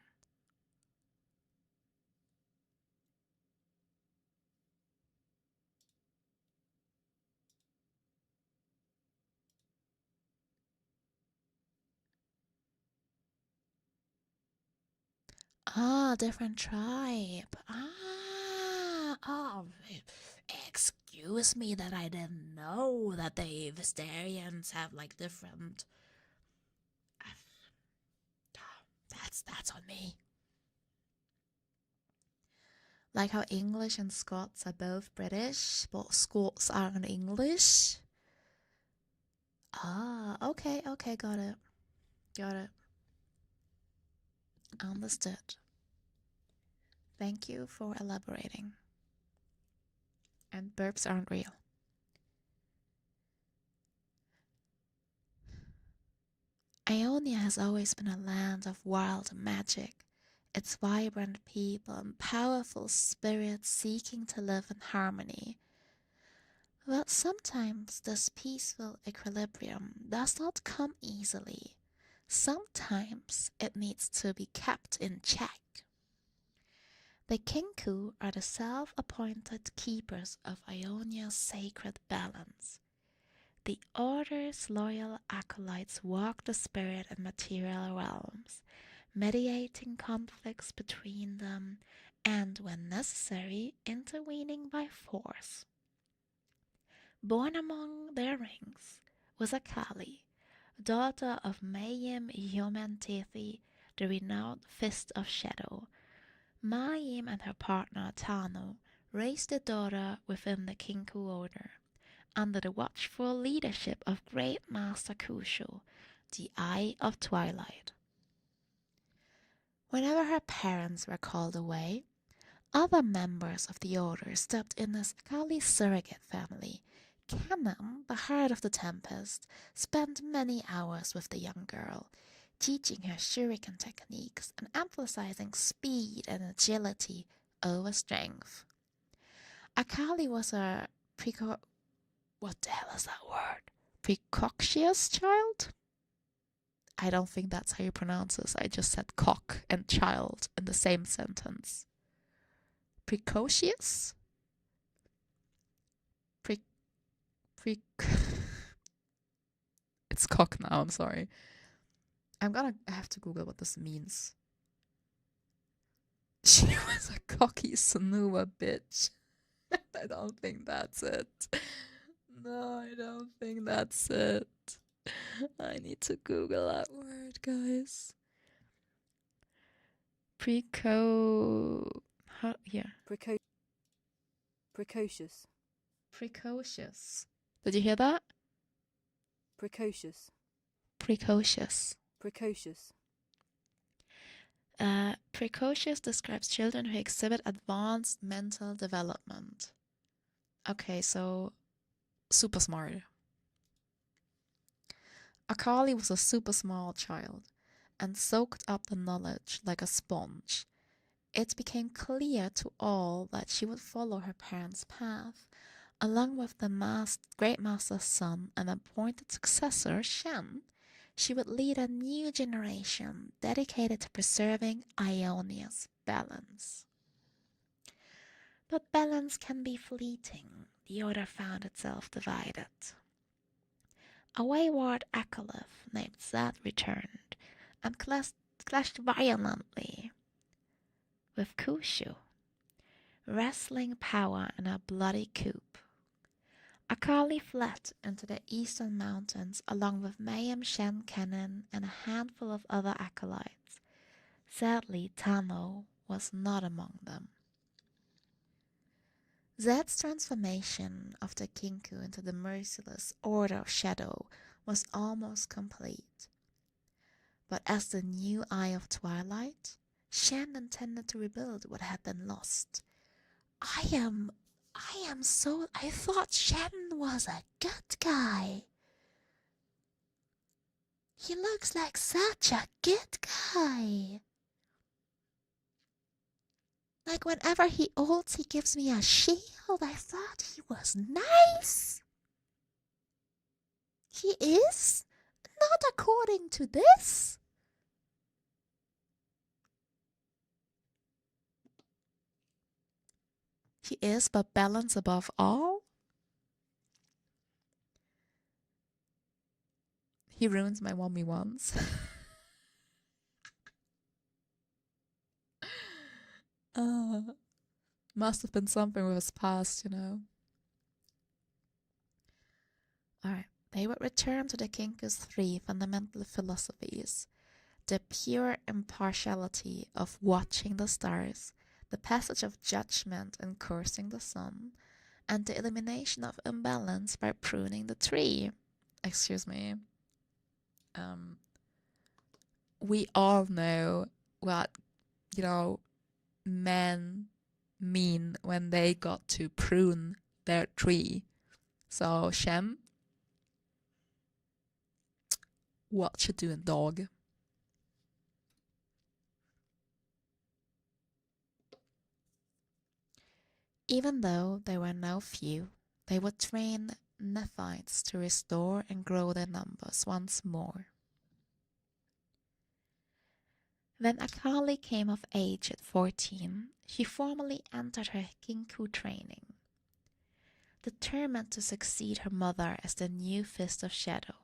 Ah, different tribe. Ah, oh, excuse me that I didn't know that the Vistarians have like different. That's on me. Like how English and Scots are both British, but Scots aren't English. Ah, okay, got it. Understood. Thank you for elaborating. And burps aren't real. Ionia has always been a land of wild magic, its vibrant people and powerful spirits seeking to live in harmony. But sometimes this peaceful equilibrium does not come easily. Sometimes it needs to be kept in check. The Kinku are the self-appointed keepers of Ionia's sacred balance. The Order's loyal acolytes walk the spirit and material realms, mediating conflicts between them and, when necessary, intervening by force. Born among their ranks was Akali, daughter of Mayim Yomentethi, the renowned Fist of Shadow. Mayim and her partner Tano raised a daughter within the Kinku Order, under the watchful leadership of Great Master Kusho, the Eye of Twilight. Whenever her parents were called away, other members of the Order stepped in as Akali's surrogate family. Kanan, the Heart of the Tempest, spent many hours with the young girl, teaching her shuriken techniques and emphasizing speed and agility over strength. Akali was a what the hell is that word? Precocious child? I don't think that's how you pronounce this. I just said cock and child in the same sentence. Precocious? It's cock now, I'm sorry. I have to Google what this means. She was a cocky Sanua bitch. I don't think that's it. No, I don't think that's it. I need to Google that word, guys. Precocious. Precocious. Did you hear that? Precocious. Precocious. Precocious. Precocious describes children who exhibit advanced mental development. Okay, so super smart. Akali was a super smart child and soaked up the knowledge like a sponge. It became clear to all that she would follow her parents' path, along with the great master's son and appointed successor, Shen. She would lead a new generation dedicated to preserving Ionia's balance. But balance can be fleeting. The order found itself divided. A wayward acolyth named Zed returned and clashed violently with Kushu, wrestling power in a bloody coup. Akali fled into the eastern mountains along with Mayhem Shen Kennen and a handful of other acolytes. Sadly, Tano was not among them. Zed's transformation of the Kinku into the merciless Order of Shadow was almost complete. But as the new Eye of Twilight, Shen intended to rebuild what had been lost. I thought Shen was a good guy. He looks like such a good guy. Like whenever he ults, he gives me a shield. I thought he was nice. He is? Not according to this. He is, but balance above all. He ruins my 1v1s. Must have been something with his past, you know. Alright, they would return to the Kinku's 3 fundamental philosophies. The pure impartiality of watching the stars, the passage of judgment and cursing the sun, and the elimination of imbalance by pruning the tree. Excuse me. We all know what, men mean when they got to prune their tree. So, Shem, what you doing, dog? Even though there were no few, they would train Nephites to restore and grow their numbers once more. When Akali came of age at 14, she formally entered her Kinku training, determined to succeed her mother as the new Fist of Shadow.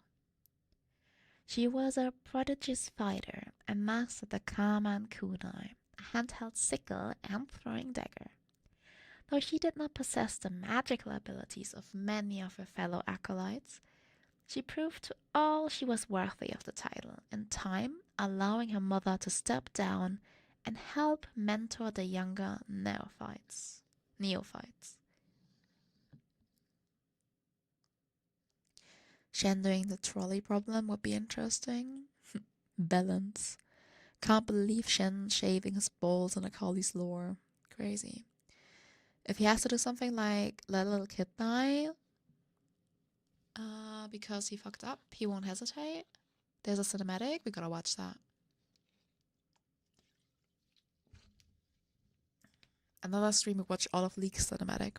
She was a prodigious fighter and mastered the Kama and Kunai, a handheld sickle and throwing dagger. Though she did not possess the magical abilities of many of her fellow acolytes, she proved to all she was worthy of the title, in time allowing her mother to step down and help mentor the younger neophytes. Shen doing the trolley problem would be interesting. Balance. Can't believe Shen shaving his balls on Akali's lore. Crazy. If he has to do something like let a little kid die, because he fucked up, he won't hesitate. There's a cinematic, we gotta watch that. Another stream we watch all of Leak's cinematic.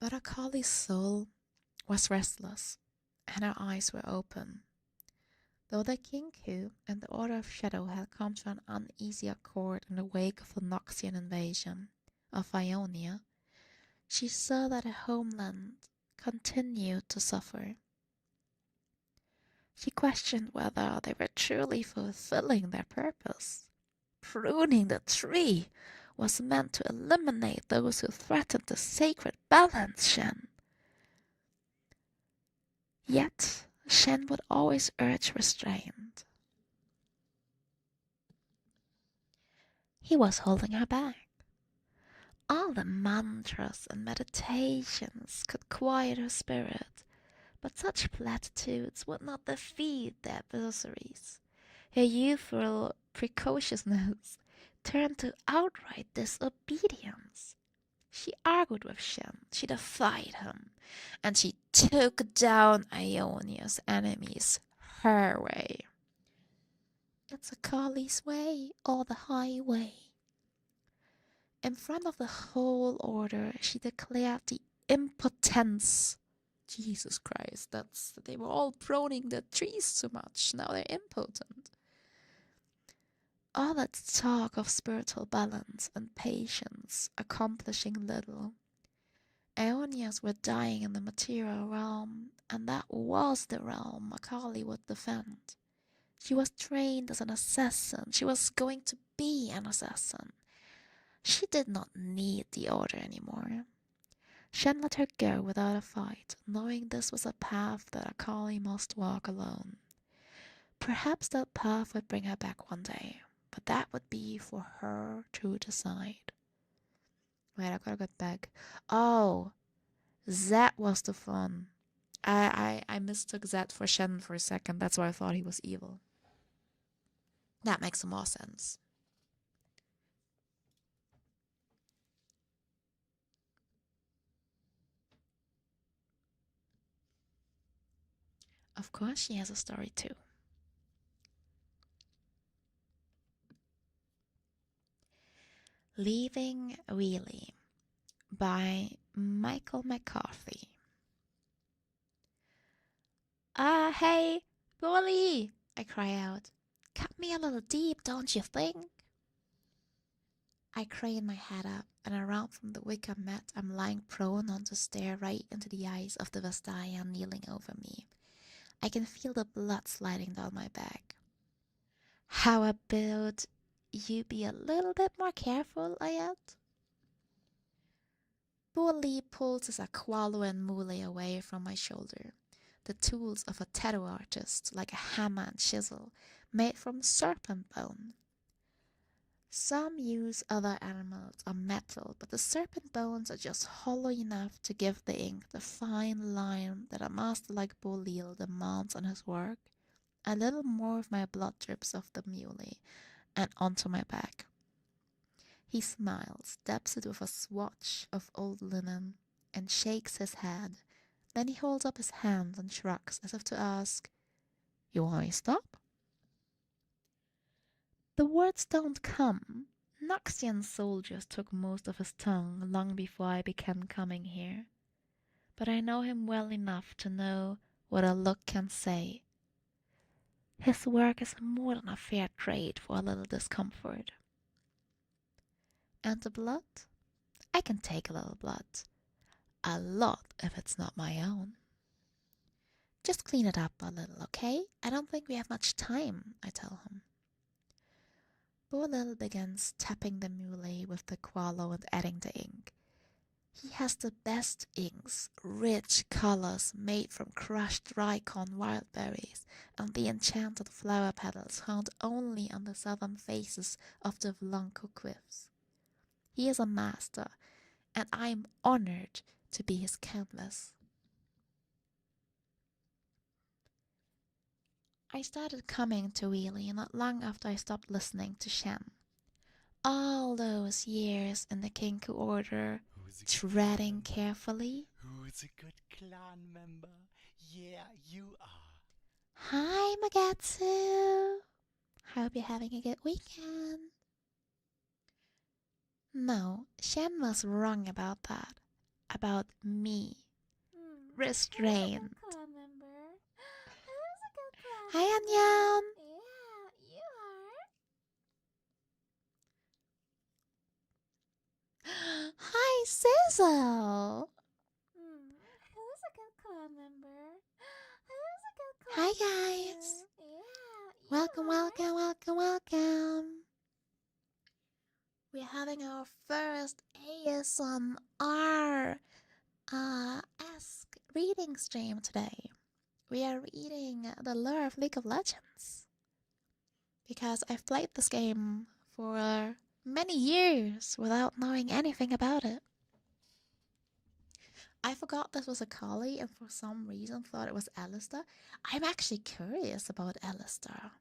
But Akali's soul was restless, and her eyes were open. Though the Kinku and the Order of Shadow had come to an uneasy accord in the wake of the Noxian invasion of Ionia, she saw that her homeland continued to suffer. She questioned whether they were truly fulfilling their purpose. Pruning the tree was meant to eliminate those who threatened the sacred balance, Shen. Yet, Shen would always urge restraint. He was holding her back. All the mantras and meditations could quiet her spirit, But such platitudes would not defeat their adversaries. Her youthful precociousness turned to outright disobedience. She argued with Shen, she defied him, and she took down Ionia's enemies her way. It's a Kali's way or the highway. In front of the whole order, she declared the impotence. Jesus Christ, they were all proning the trees too much. Now they're impotent. All that talk of spiritual balance and patience accomplishing little. Aeonias were dying in the material realm, and that was the realm Akali would defend. She was trained as an assassin. She was going to be an assassin. She did not need the order anymore. Shen let her go without a fight, knowing this was a path that Akali must walk alone. Perhaps that path would bring her back one day, but that would be for her to decide. Wait, I gotta get back. Oh, that was the fun. I mistook Zed for Shen for a second. That's why I thought he was evil. That makes some more sense. Of course, she has a story too. Leaving Wheelie by Michael McCarthy. Hey, Bully! I cry out. Cut me a little deep, don't you think? I crane my head up, and around from the wicker mat I'm lying prone on to stare right into the eyes of the Vastaya kneeling over me. I can feel the blood sliding down my back. How about you be a little bit more careful, Ayat? Bully pulls his Aqualo and Mule away from my shoulder, the tools of a tattoo artist, like a hammer and chisel, made from serpent bone. Some use other animals or metal, but the serpent bones are just hollow enough to give the ink the fine line that a master like Bolil demands on his work. A little more of my blood drips off the muley and onto my back. He smiles, dabs it with a swatch of old linen, and shakes his head. Then he holds up his hand and shrugs as if to ask, "You want me to stop?" The words don't come. Noxian soldiers took most of his tongue long before I began coming here. But I know him well enough to know what a look can say. His work is more than a fair trade for a little discomfort. And the blood? I can take a little blood. A lot if it's not my own. Just clean it up a little, okay? I don't think we have much time, I tell him. Bolil begins tapping the muley with the qualo and adding the ink. He has the best inks, rich colors made from crushed Rykon wild berries and the enchanted flower petals found only on the southern faces of the Vlanko cliffs. He is a master, and I am honored to be his canvas. I started coming to Wheelie not long after I stopped listening to Shen. All those years in the Kinku Order, treading carefully. Who's a good clan member? Yeah, you are. Hi, Magatsu. Hope you're having a good weekend. No, Shen was wrong about that. About me. Restrained. Hi, Anyan. Yeah, you are. Hi, Sizzle. Who's a good clan member? Who's a good clan Hi, member? guys. Yeah, you Welcome, are. welcome, welcome, welcome. We're having our first ASMR Ask reading stream today. We are reading the lore of League of Legends. Because I've played this game for many years without knowing anything about it. I forgot this was a collie and for some reason thought it was Alistair. I'm actually curious about Alistair.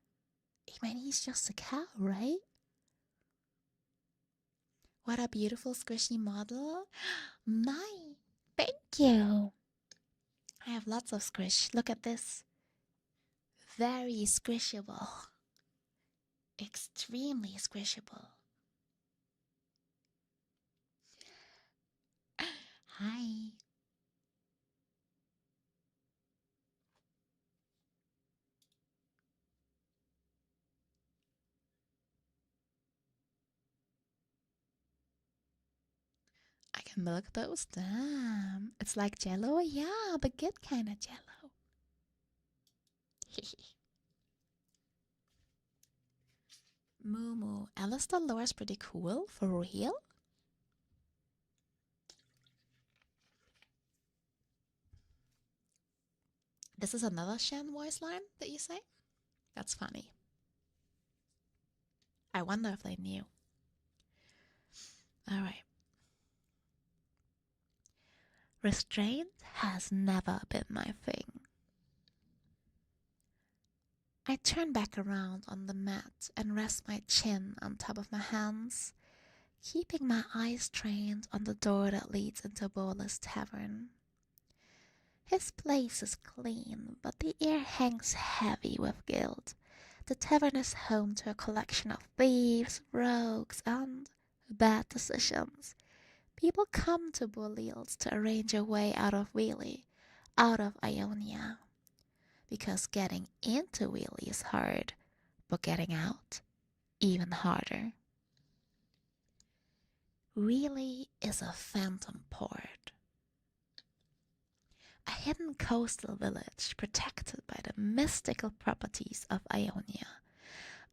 I mean, he's just a cow, right? What a beautiful squishy model. My, thank you. I have lots of squish. Look at this. Very squishable. Extremely squishable. Hi. I can milk those. Damn. It's like jello? Yeah, the good kind of jello. Moo moo. Alistair Lore's pretty cool. For real? This is another Shen voice line that you say? That's funny. I wonder if they knew. Alright. Restraint has never been my thing. I turn back around on the mat and rest my chin on top of my hands, keeping my eyes trained on the door that leads into Bola's tavern. His place is clean, but the air hangs heavy with guilt. The tavern is home to a collection of thieves, rogues, and bad decisions. People come to Bolil's to arrange a way out of Wheelie, out of Ionia. Because getting into Wheelie is hard, but getting out, even harder. Wheelie is a phantom port. A hidden coastal village protected by the mystical properties of Ionia.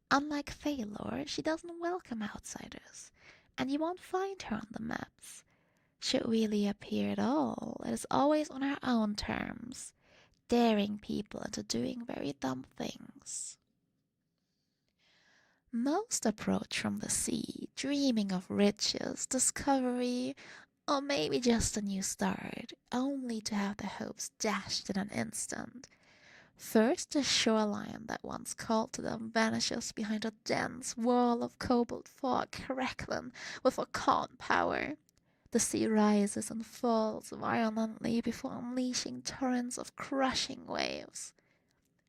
Unlike Phalor, she doesn't welcome outsiders, and you won't find her on the maps. Should Wheelie appear at all, it is always on her own terms, daring people into doing very dumb things. Most approach from the sea, dreaming of riches, discovery, or maybe just a new start, only to have their hopes dashed in an instant. First, the shoreline that once called to them vanishes behind a dense wall of cobalt fog crackling with a calm power. The sea rises and falls violently before unleashing torrents of crushing waves.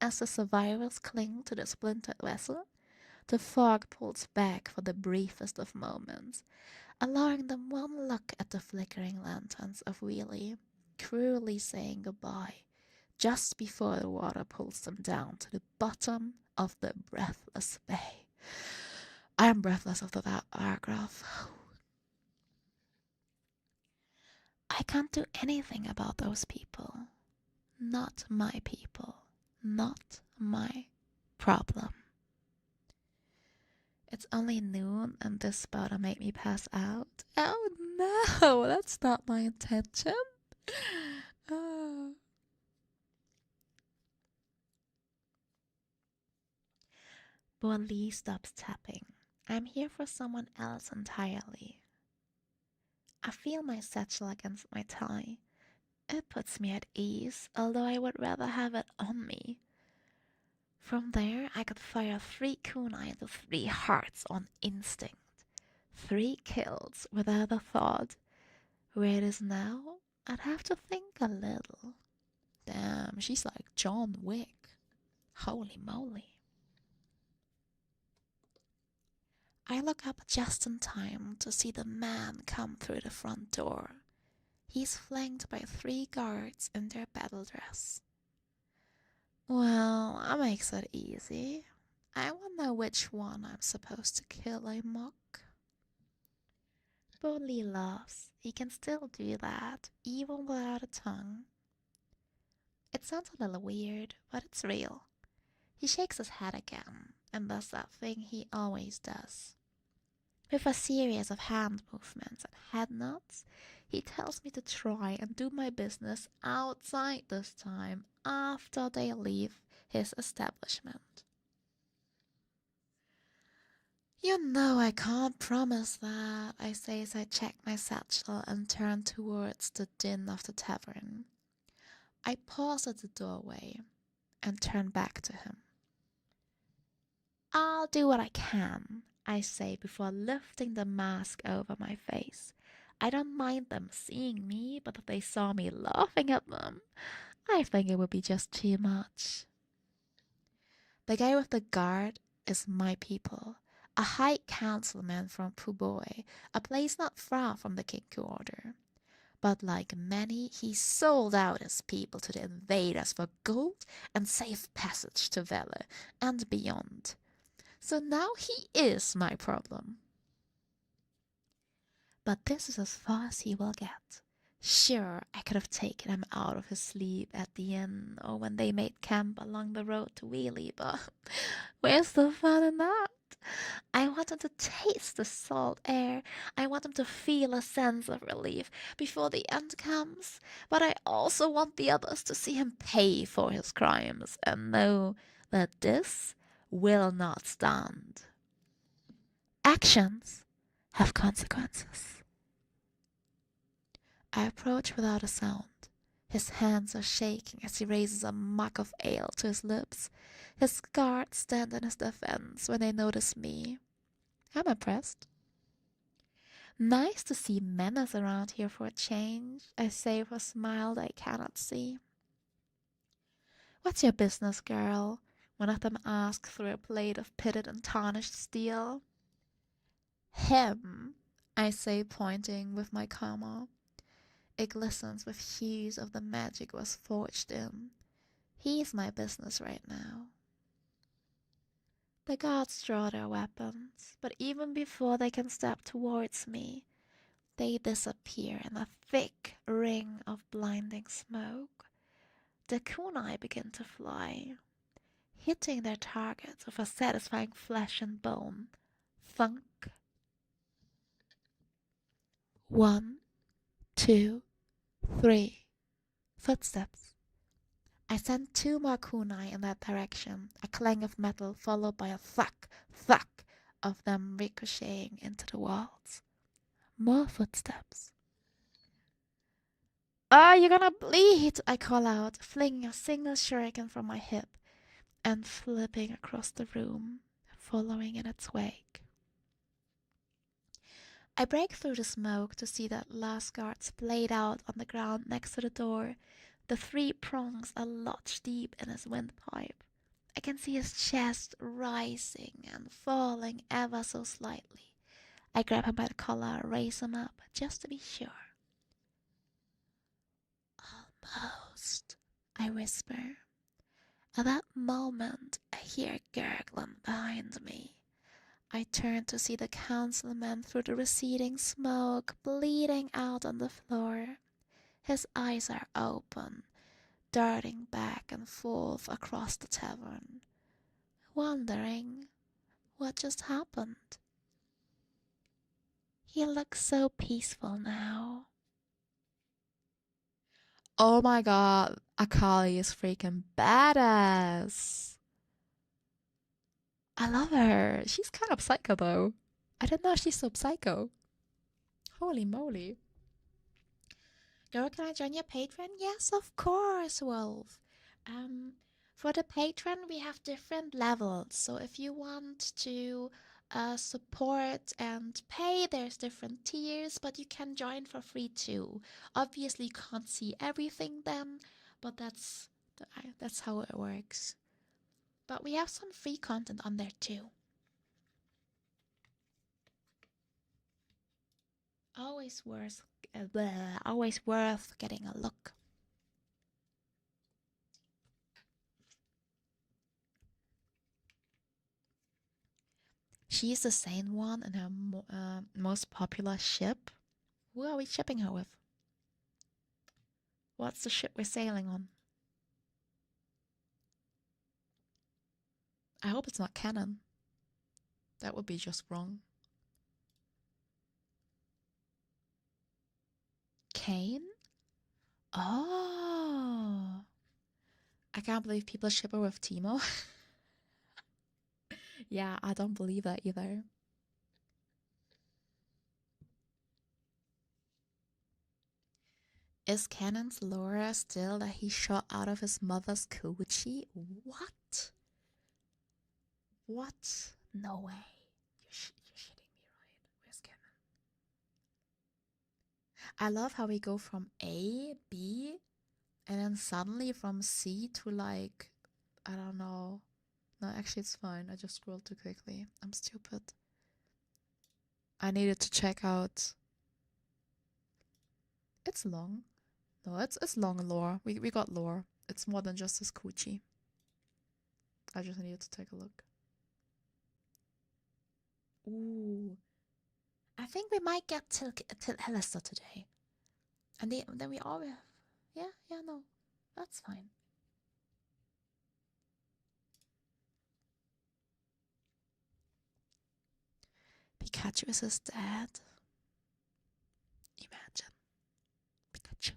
As the survivors cling to the splintered vessel, the fog pulls back for the briefest of moments, allowing them one look at the flickering lanterns of Wheelie, cruelly saying goodbye, just before the water pulls them down to the bottom of the breathless bay. I am breathless after that paragraph. I can't do anything about those people. Not my people. Not my problem. It's only noon and this about to make me pass out. Oh no, that's not my intention. Oh. Lee stops tapping. I'm here for someone else entirely. I feel my satchel against my tie. It puts me at ease, although I would rather have it on me. From there, I could fire 3 kunai into 3 hearts on instinct. 3 kills without a thought. Where it is now, I'd have to think a little. Damn, she's like John Wick. Holy moly. I look up just in time to see the man come through the front door. He's flanked by 3 guards in their battle dress. Well, that makes it easy. I wonder which one I'm supposed to kill a mock. Lee laughs. He can still do that, even without a tongue. It sounds a little weird, but it's real. He shakes his head again, and does that thing he always does. With a series of hand movements and head nods, he tells me to try and do my business outside this time, after they leave his establishment. You know I can't promise that, I say as I check my satchel and turn towards the din of the tavern. I pause at the doorway and turn back to him. I'll do what I can, I say before lifting the mask over my face. I don't mind them seeing me, but if they saw me laughing at them, I think it would be just too much. The guy with the guard is my people, a high councilman from Puboy, a place not far from the Kinku order. But like many, he sold out his people to the invaders for gold and safe passage to Vele and beyond. So now he is my problem. But this is as far as he will get. Sure, I could have taken him out of his sleep at the inn or when they made camp along the road to Wheelie, but where's the fun in that? I want him to taste the salt air. I want him to feel a sense of relief before the end comes. But I also want the others to see him pay for his crimes and know that this will not stand. Actions have consequences. I approach without a sound. His hands are shaking as he raises a mug of ale to his lips. His guards stand in his defense when they notice me. I'm impressed. Nice to see menace around here for a change, I say with a smile that I cannot see. What's your business, girl? One of them asks through a plate of pitted and tarnished steel. Him, I say, pointing with my kama. It glistens with hues of the magic was forged in. He's my business right now. The guards draw their weapons, but even before they can step towards me, they disappear in a thick ring of blinding smoke. The kunai begin to fly, hitting their targets with a satisfying flesh and bone thunk. 1, 2, 3. Footsteps. I send 2 more kunai in that direction, a clang of metal followed by a thwack, thwack of them ricocheting into the walls. More footsteps. Ah, you're gonna bleed, I call out, flinging a single shuriken from my hip and flipping across the room, following in its wake. I break through the smoke to see that last guard splayed out on the ground next to the door. The 3 prongs are lodged deep in his windpipe. I can see his chest rising and falling ever so slightly. I grab him by the collar, raise him up, just to be sure. Almost, I whisper. At that moment, I hear gurgling behind me. I turn to see the councilman through the receding smoke, bleeding out on the floor. His eyes are open, darting back and forth across the tavern, wondering what just happened. He looks so peaceful now. Oh my god, Akali is freaking badass. I love her. She's kind of psycho though. I didn't know she's so psycho. Holy moly. Goro, can I join your Patreon? Yes, of course, Wolf. For the Patreon, we have different levels. So if you want to support and pay, there's different tiers, but you can join for free too. Obviously, you can't see everything then, but that's how it works. But we have some free content on there too. Always worth getting a look. She's the same one in her most popular ship. Who are we shipping her with? What's the ship we're sailing on? I hope it's not canon. That would be just wrong. Kane? Oh. I can't believe people ship her with Timo. Yeah, I don't believe that either. Is Canon's lore still that he shot out of his mother's coochie? What? What? No way. You're shitting me, right? Where's Canon? I love how we go from A, B, and then suddenly from C to like, I don't know. No, actually it's fine. I just scrolled too quickly. I'm stupid. I needed to check out. It's long. No, it's long lore. We got lore. It's more than just his coochie. I just needed to take a look. Ooh. I think we might get till Hellester today. And then we all have... Yeah, no. That's fine. Pikachu is his dad. Imagine. Pikachu.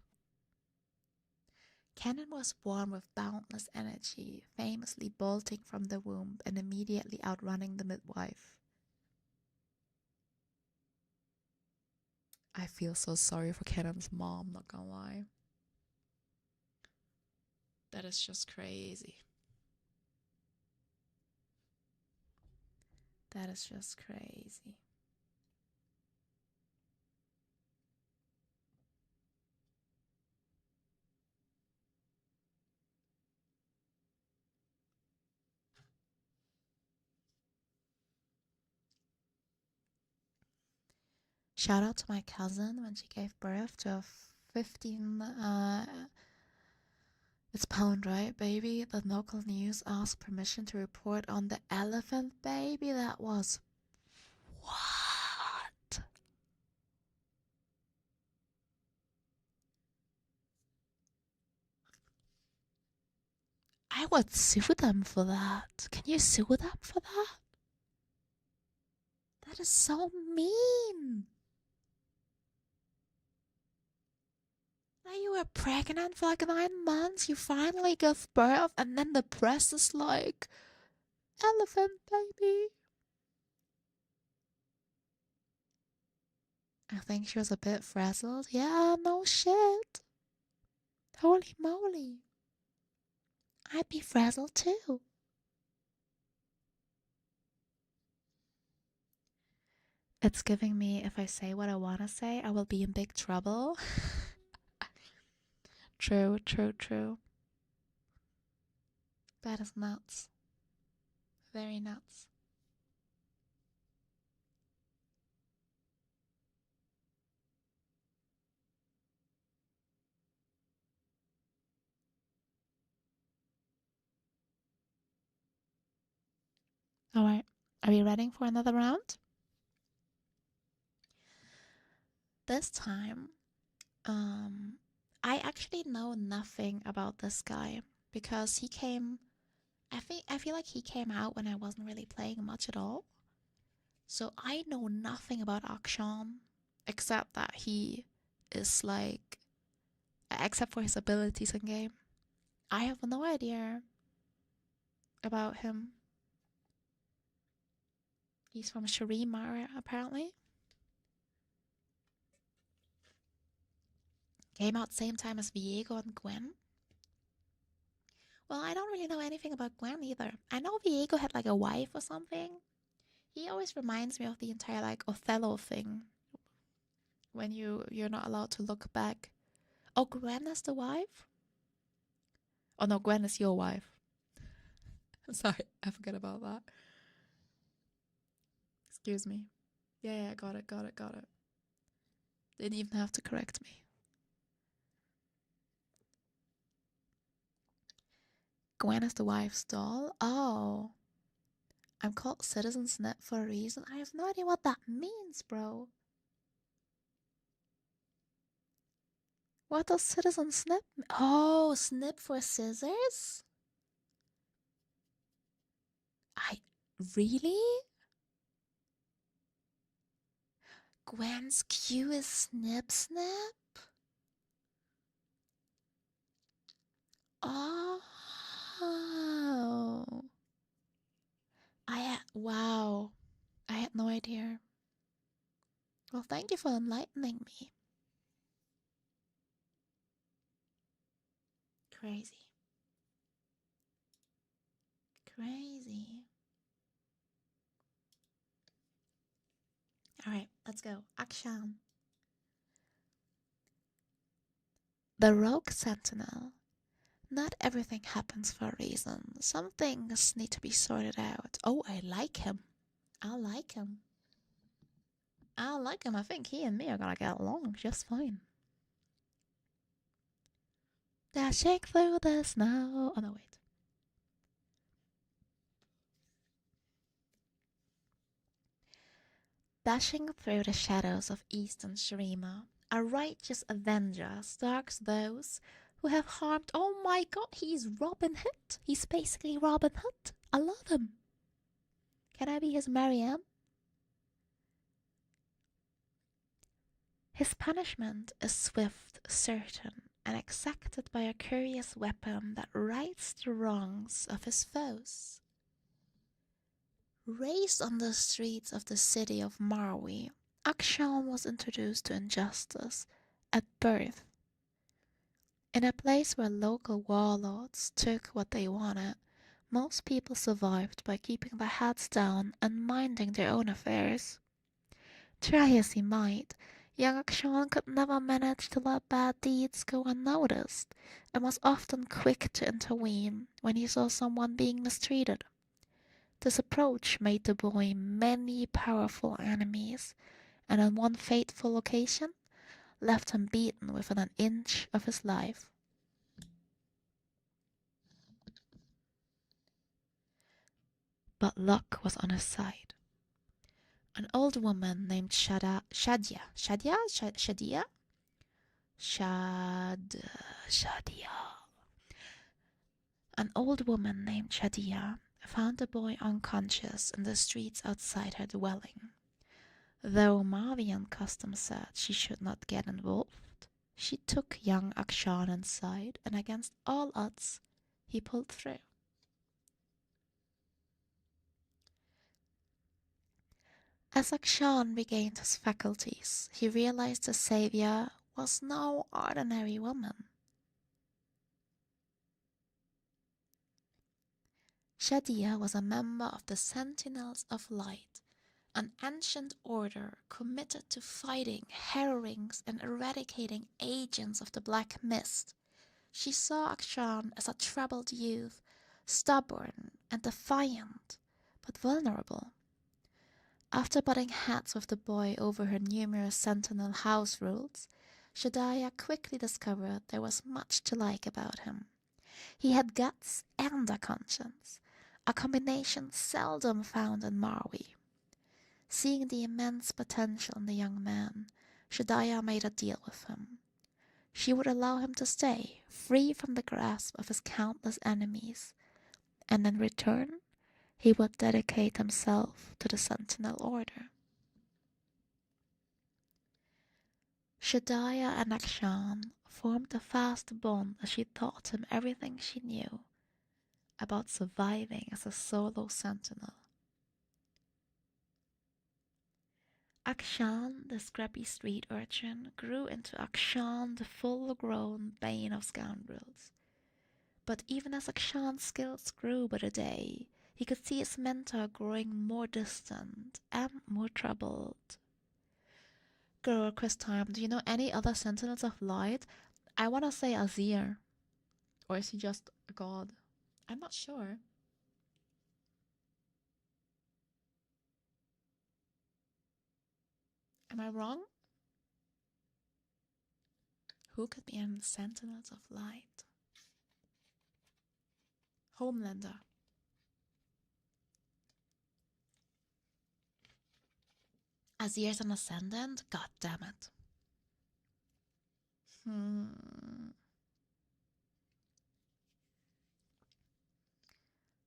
Canon was born with boundless energy, famously bolting from the womb and immediately outrunning the midwife. I feel so sorry for Canon's mom, not gonna lie. That is just crazy. That is just crazy. Shout out to my cousin when she gave birth to a 15 it's pound, right, baby? The local news asked permission to report on the elephant baby. That was what? I would sue them for that. Can you sue them for that? That is so mean. Now you were pregnant for like 9 months, you finally give birth, and then the press is like, elephant baby. I think she was a bit frazzled. Yeah, no shit. Holy moly. I'd be frazzled too. It's giving me, if I say what I want to say, I will be in big trouble. True. That is nuts. Very nuts. Alright, are we ready for another round? This time, I actually know nothing about this guy because he came. I feel like he came out when I wasn't really playing much at all. So I know nothing about Akshan except that he is like, except for his abilities in game. I have no idea about him. He's from Shurima, apparently. Came out same time as Viego and Gwen. Well, I don't really know anything about Gwen either. I know Viego had like a wife or something. He always reminds me of the entire like Othello thing. When you're not allowed to look back. Oh, Gwen is the wife? Oh no, Gwen is your wife. Sorry, I forgot about that. Excuse me. Yeah, got it. Didn't even have to correct me. Gwen is the wife's doll? Oh. I'm called Citizen Snip for a reason. I have no idea what that means, bro. What does Citizen Snip mean? Oh, snip for scissors? I... Really? Gwen's Q is Snip Snip? Oh. Wow. I had no idea. Well, thank you for enlightening me. Crazy. Crazy. Alright, let's go. Action. The Rogue Sentinel. Not everything happens for a reason. Some things need to be sorted out. Oh, I like him. I like him. I like him. I think he and me are gonna get along just fine. Dashing through the snow. Oh no, wait. Dashing through the shadows of Eastern Shurima, a righteous avenger stalks those who have harmed. Oh my god, he's Robin Hood. He's basically Robin Hood. I love him. Can I be his Marianne? His punishment is swift, certain, and exacted by a curious weapon that rights the wrongs of his foes. Raised on the streets of the city of Marwi, Akshan was introduced to injustice at birth. In a place where local warlords took what they wanted, most people survived by keeping their heads down and minding their own affairs. Try as he might, young Akshan could never manage to let bad deeds go unnoticed, and was often quick to intervene when he saw someone being mistreated. This approach made the boy many powerful enemies, and on one fateful occasion left him beaten within an inch of his life. But luck was on his side. An old woman named Shadia. An old woman named Shadia found the boy unconscious in the streets outside her dwelling. Though Marvian custom said she should not get involved, she took young Akshan inside, and against all odds, he pulled through. As Akshan regained his faculties, he realized the savior was no ordinary woman. Shadia was a member of the Sentinels of Light, an ancient order committed to fighting, harrowing, and eradicating agents of the Black Mist. She saw Akshan as a troubled youth, stubborn and defiant, but vulnerable. After butting heads with the boy over her numerous Sentinel house rules, Shadia quickly discovered there was much to like about him. He had guts and a conscience, a combination seldom found in Marwi. Seeing the immense potential in the young man, Shadia made a deal with him. She would allow him to stay, free from the grasp of his countless enemies, and in return, he would dedicate himself to the Sentinel Order. Shadia and Akshan formed a fast bond as she taught him everything she knew about surviving as a solo sentinel. Akshan, the scrappy street urchin, grew into Akshan, the full-grown bane of scoundrels. But even as Akshan's skills grew by the day, he could see his mentor growing more distant and more troubled. Goro, quiz time. Do you know any other Sentinels of Light? I want to say Azir. Or is he just a god? I'm not sure. Am I wrong? Who could be in Sentinels of Light? Homelander. Azir's an Ascendant? God damn it.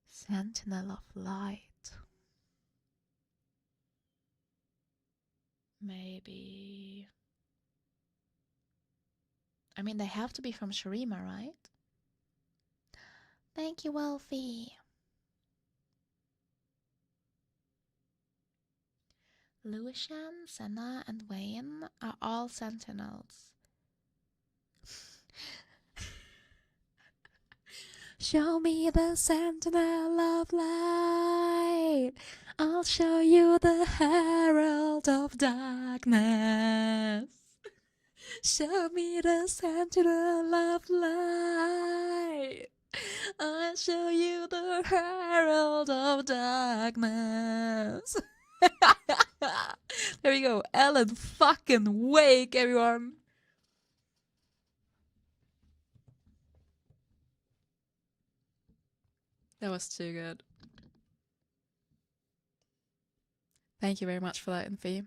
Sentinel of Light. Maybe. I mean, they have to be from Shurima, right? Thank you, Wolfie. Lucian, Senna, and Wayne are all Sentinels. Show me the sentinel of light. I'll show you the herald of darkness. Show me the sentinel of light. I'll show you the herald of darkness. There we go. Ellen fucking Wake, everyone. That was too good. Thank you very much for that, Infy.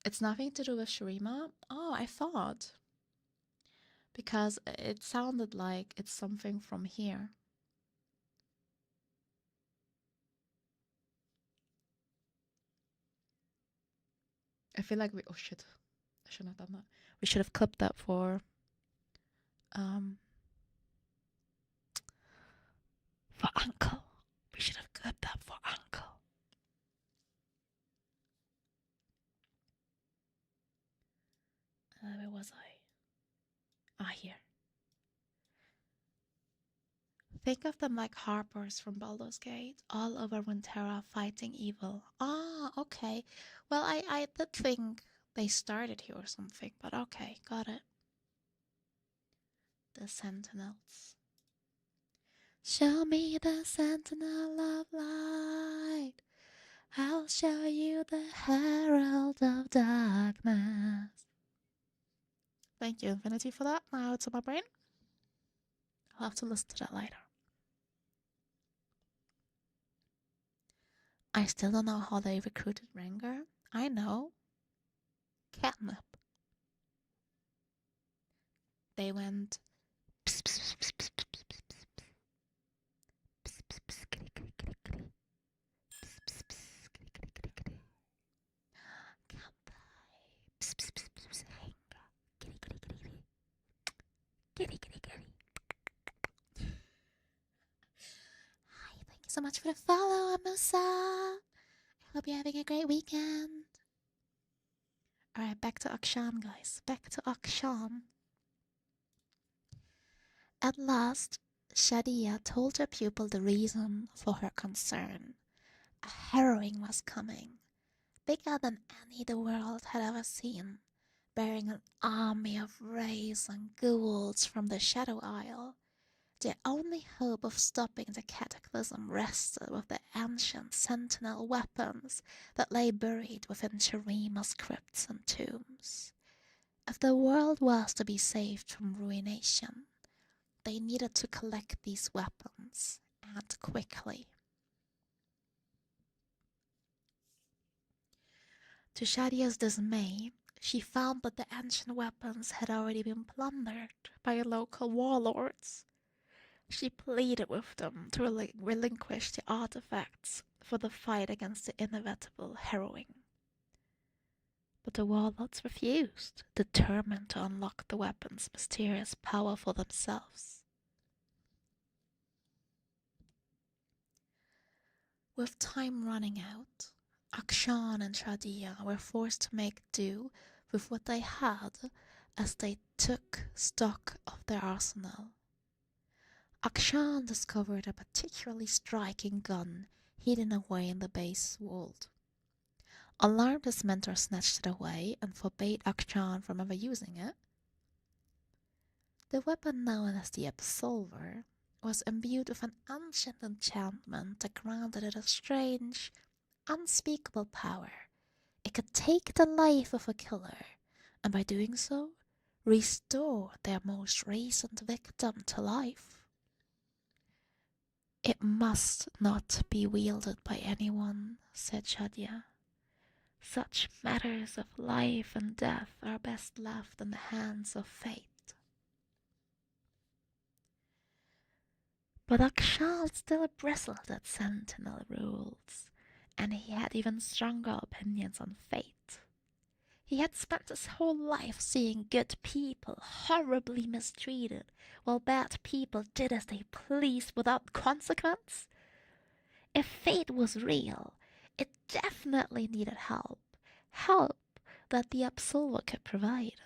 It's nothing to do with Shurima. Oh, I thought. Because it sounded like it's something from here. I feel like we... Oh shit. I shouldn't have done that. We should have clipped that for Uncle. We should have clipped that for Uncle. Where was I? Ah, here. Think of them like harpers from Baldur's Gate, all over Runeterra fighting evil. Ah, okay. Well, I did think they started here or something, but okay, got it. The Sentinels. Show me the Sentinel of Light. I'll show you the Herald of Darkness. Thank you, Infinity, for that. Now it's in my brain. I'll have to listen to that later. I still don't know how they recruited Rengar. I know. Catnip. They went. Hi, thank you so much for the follow, Amusa. I hope you're having a great weekend. Alright, back to Akshan, guys. Back to Akshan. At last, Shadia told her pupil the reason for her concern. A harrowing was coming, bigger than any the world had ever seen, bearing an army of wraiths and ghouls from the Shadow Isle. Their only hope of stopping the cataclysm rested with the ancient sentinel weapons that lay buried within Shurima's crypts and tombs. If the world was to be saved from ruination, they needed to collect these weapons, and quickly. To Shadia's dismay, she found that the ancient weapons had already been plundered by local warlords. She pleaded with them to relinquish the artifacts for the fight against the inevitable harrowing. But the warlords refused, determined to unlock the weapon's mysterious power for themselves. With time running out, Akshan and Shadia were forced to make do with what they had as they took stock of their arsenal. Akshan discovered a particularly striking gun hidden away in the base vault. Alarmed, his mentor snatched it away and forbade Akshan from ever using it. The weapon known as the Absolver was imbued with an ancient enchantment that granted it a strange, unspeakable power. It could take the life of a killer, and by doing so, restore their most recent victim to life. It must not be wielded by anyone, said Shadia. Such matters of life and death are best left in the hands of fate. But Akshan still bristled at sentinel rules, and he had even stronger opinions on fate. He had spent his whole life seeing good people horribly mistreated, while bad people did as they pleased without consequence. If fate was real, it definitely needed help. Help that the Absolver could provide.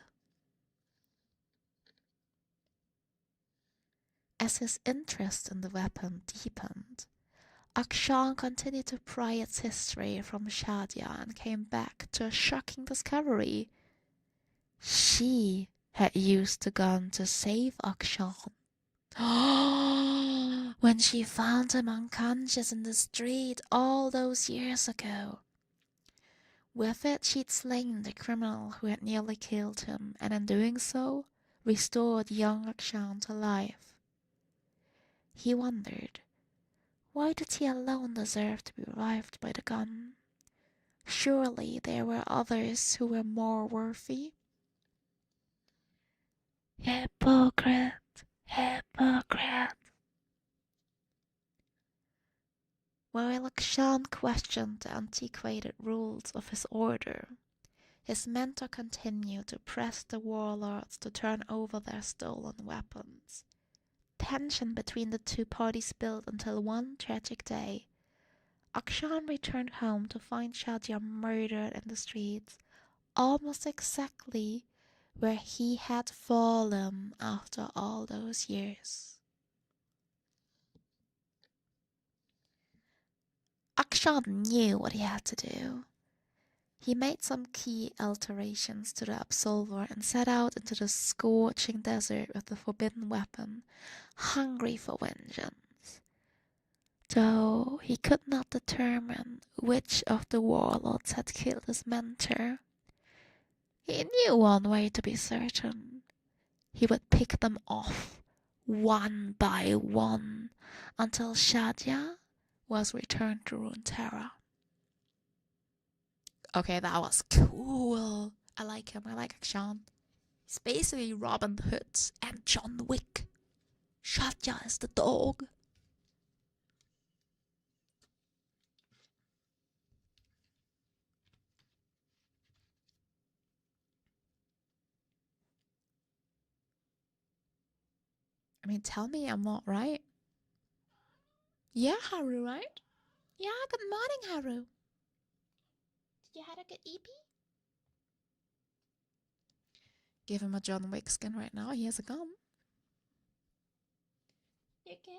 As his interest in the weapon deepened, Akshan continued to pry its history from Shadia and came back to a shocking discovery. She had used the gun to save Akshan. When she found him unconscious in the street all those years ago. With it, she'd slain the criminal who had nearly killed him, and in doing so, restored young Akshan to life. He wondered, why did he alone deserve to be revived by the gun? Surely there were others who were more worthy. Hypocrite, hypocrite. While Akshan questioned the antiquated rules of his order, his mentor continued to press the warlords to turn over their stolen weapons. Tension between the two parties built until one tragic day, Akshan returned home to find Shadia murdered in the streets, almost exactly where he had fallen after all those years. Akshan knew what he had to do. He made some key alterations to the Absolver and set out into the scorching desert with the forbidden weapon, hungry for vengeance. Though he could not determine which of the warlords had killed his mentor, he knew one way to be certain. He would pick them off, one by one, until Shadia was returned to Runeterra. Okay, that was cool. I like him. I like Akshan. He's basically Robin Hood and John Wick. Shadia is the dog. I mean, tell me I'm not right. Yeah, Haru, right? Yeah, good morning, Haru. Did you have a good EP? Give him a John Wick skin right now. He has a gun. You good?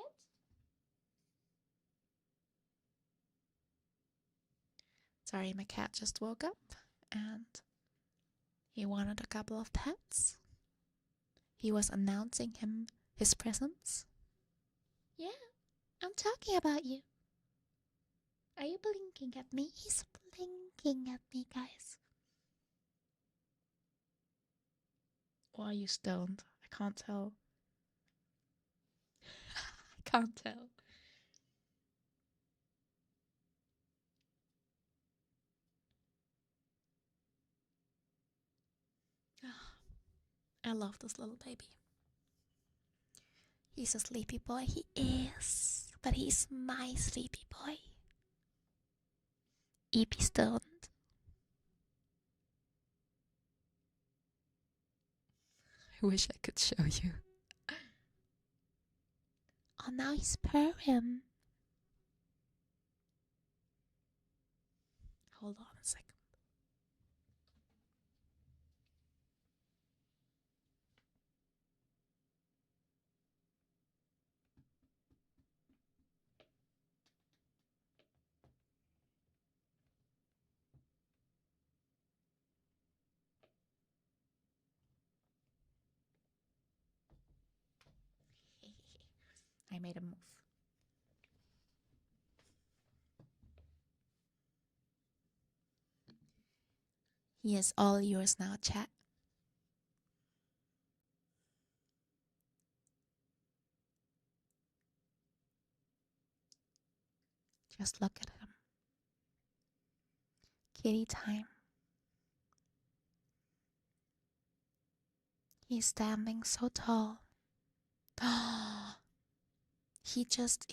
Sorry, my cat just woke up and he wanted a couple of pets. He was announcing his presence. Yeah, I'm talking about you. Are you blinking at me? He's blinking at me, guys. Or are you stoned? I can't tell. I can't tell. I love this little baby. He's a sleepy boy. He is. But he's my sleepy boy. EP stoned. I wish I could show you. Oh, now he's purring. Hold on a second. I made a move. He is all yours now, chat. Just look at him. Kitty time. He's standing so tall. He just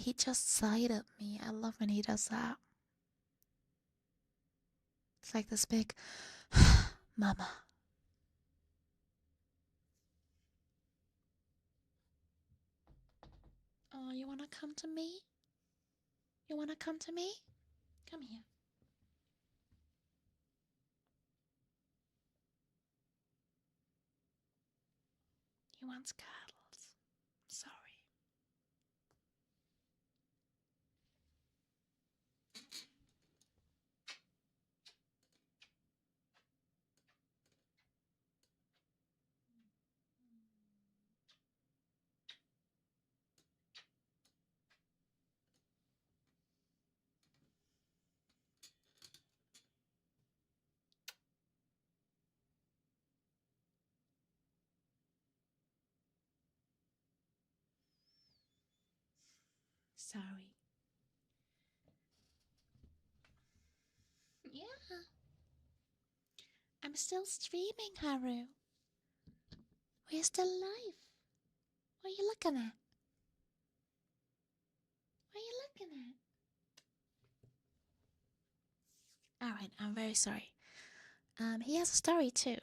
sighed at me. I love when he does that. It's like this big mama. Oh, you wanna come to me? You wanna come to me? Come here. He wants cuddles. Sorry. sorry. Yeah. I'm still streaming, Haru. We're still live. What are you looking at? What are you looking at? Alright, I'm very sorry. He has a story too.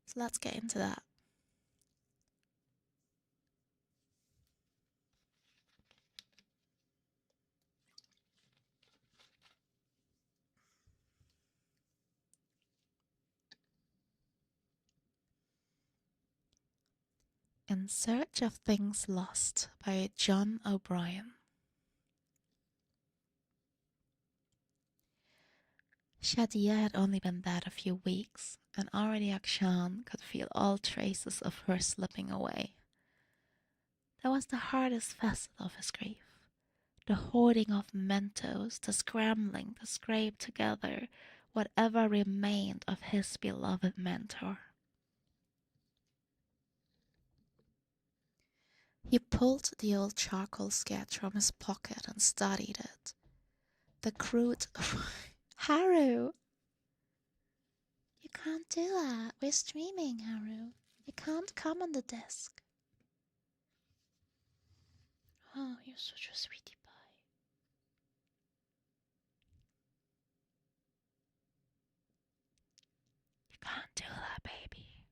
So let's get into that. In Search of Things Lost by John O'Brien. Shadia had only been dead a few weeks, and already Akshan could feel all traces of her slipping away. That was the hardest facet of his grief. The hoarding of mementos, the scrambling to scrape together whatever remained of his beloved mentor. He pulled the old charcoal sketch from his pocket and studied it. The crude... Haru! You can't do that. We're streaming, Haru. You can't come on the desk. Oh, you're such a sweetie pie. You can't do that, baby.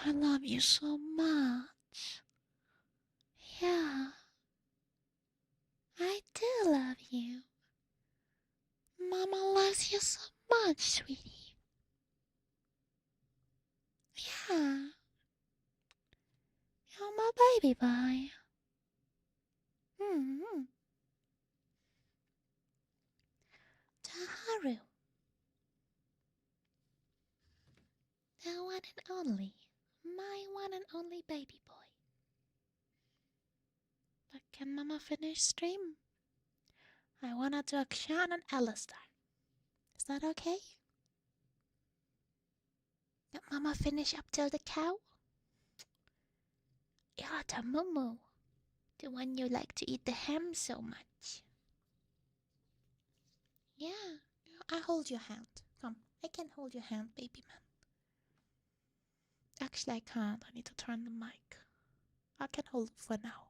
I love you so much. Yeah. I do love you. Mama loves you so much, sweetie. Yeah. You're my baby boy. Mm-hmm. To Haru. The one and only. My one and only baby boy. But can Mama finish stream? I wanna do Akshan and Alistair. Is that okay? Can Mama finish up till the cow? Yeah, the mumu. The one you like to eat the ham so much. Yeah, I hold your hand. Come, I can hold your hand, baby man. Actually, I can't. I need to turn the mic. I can hold it for now.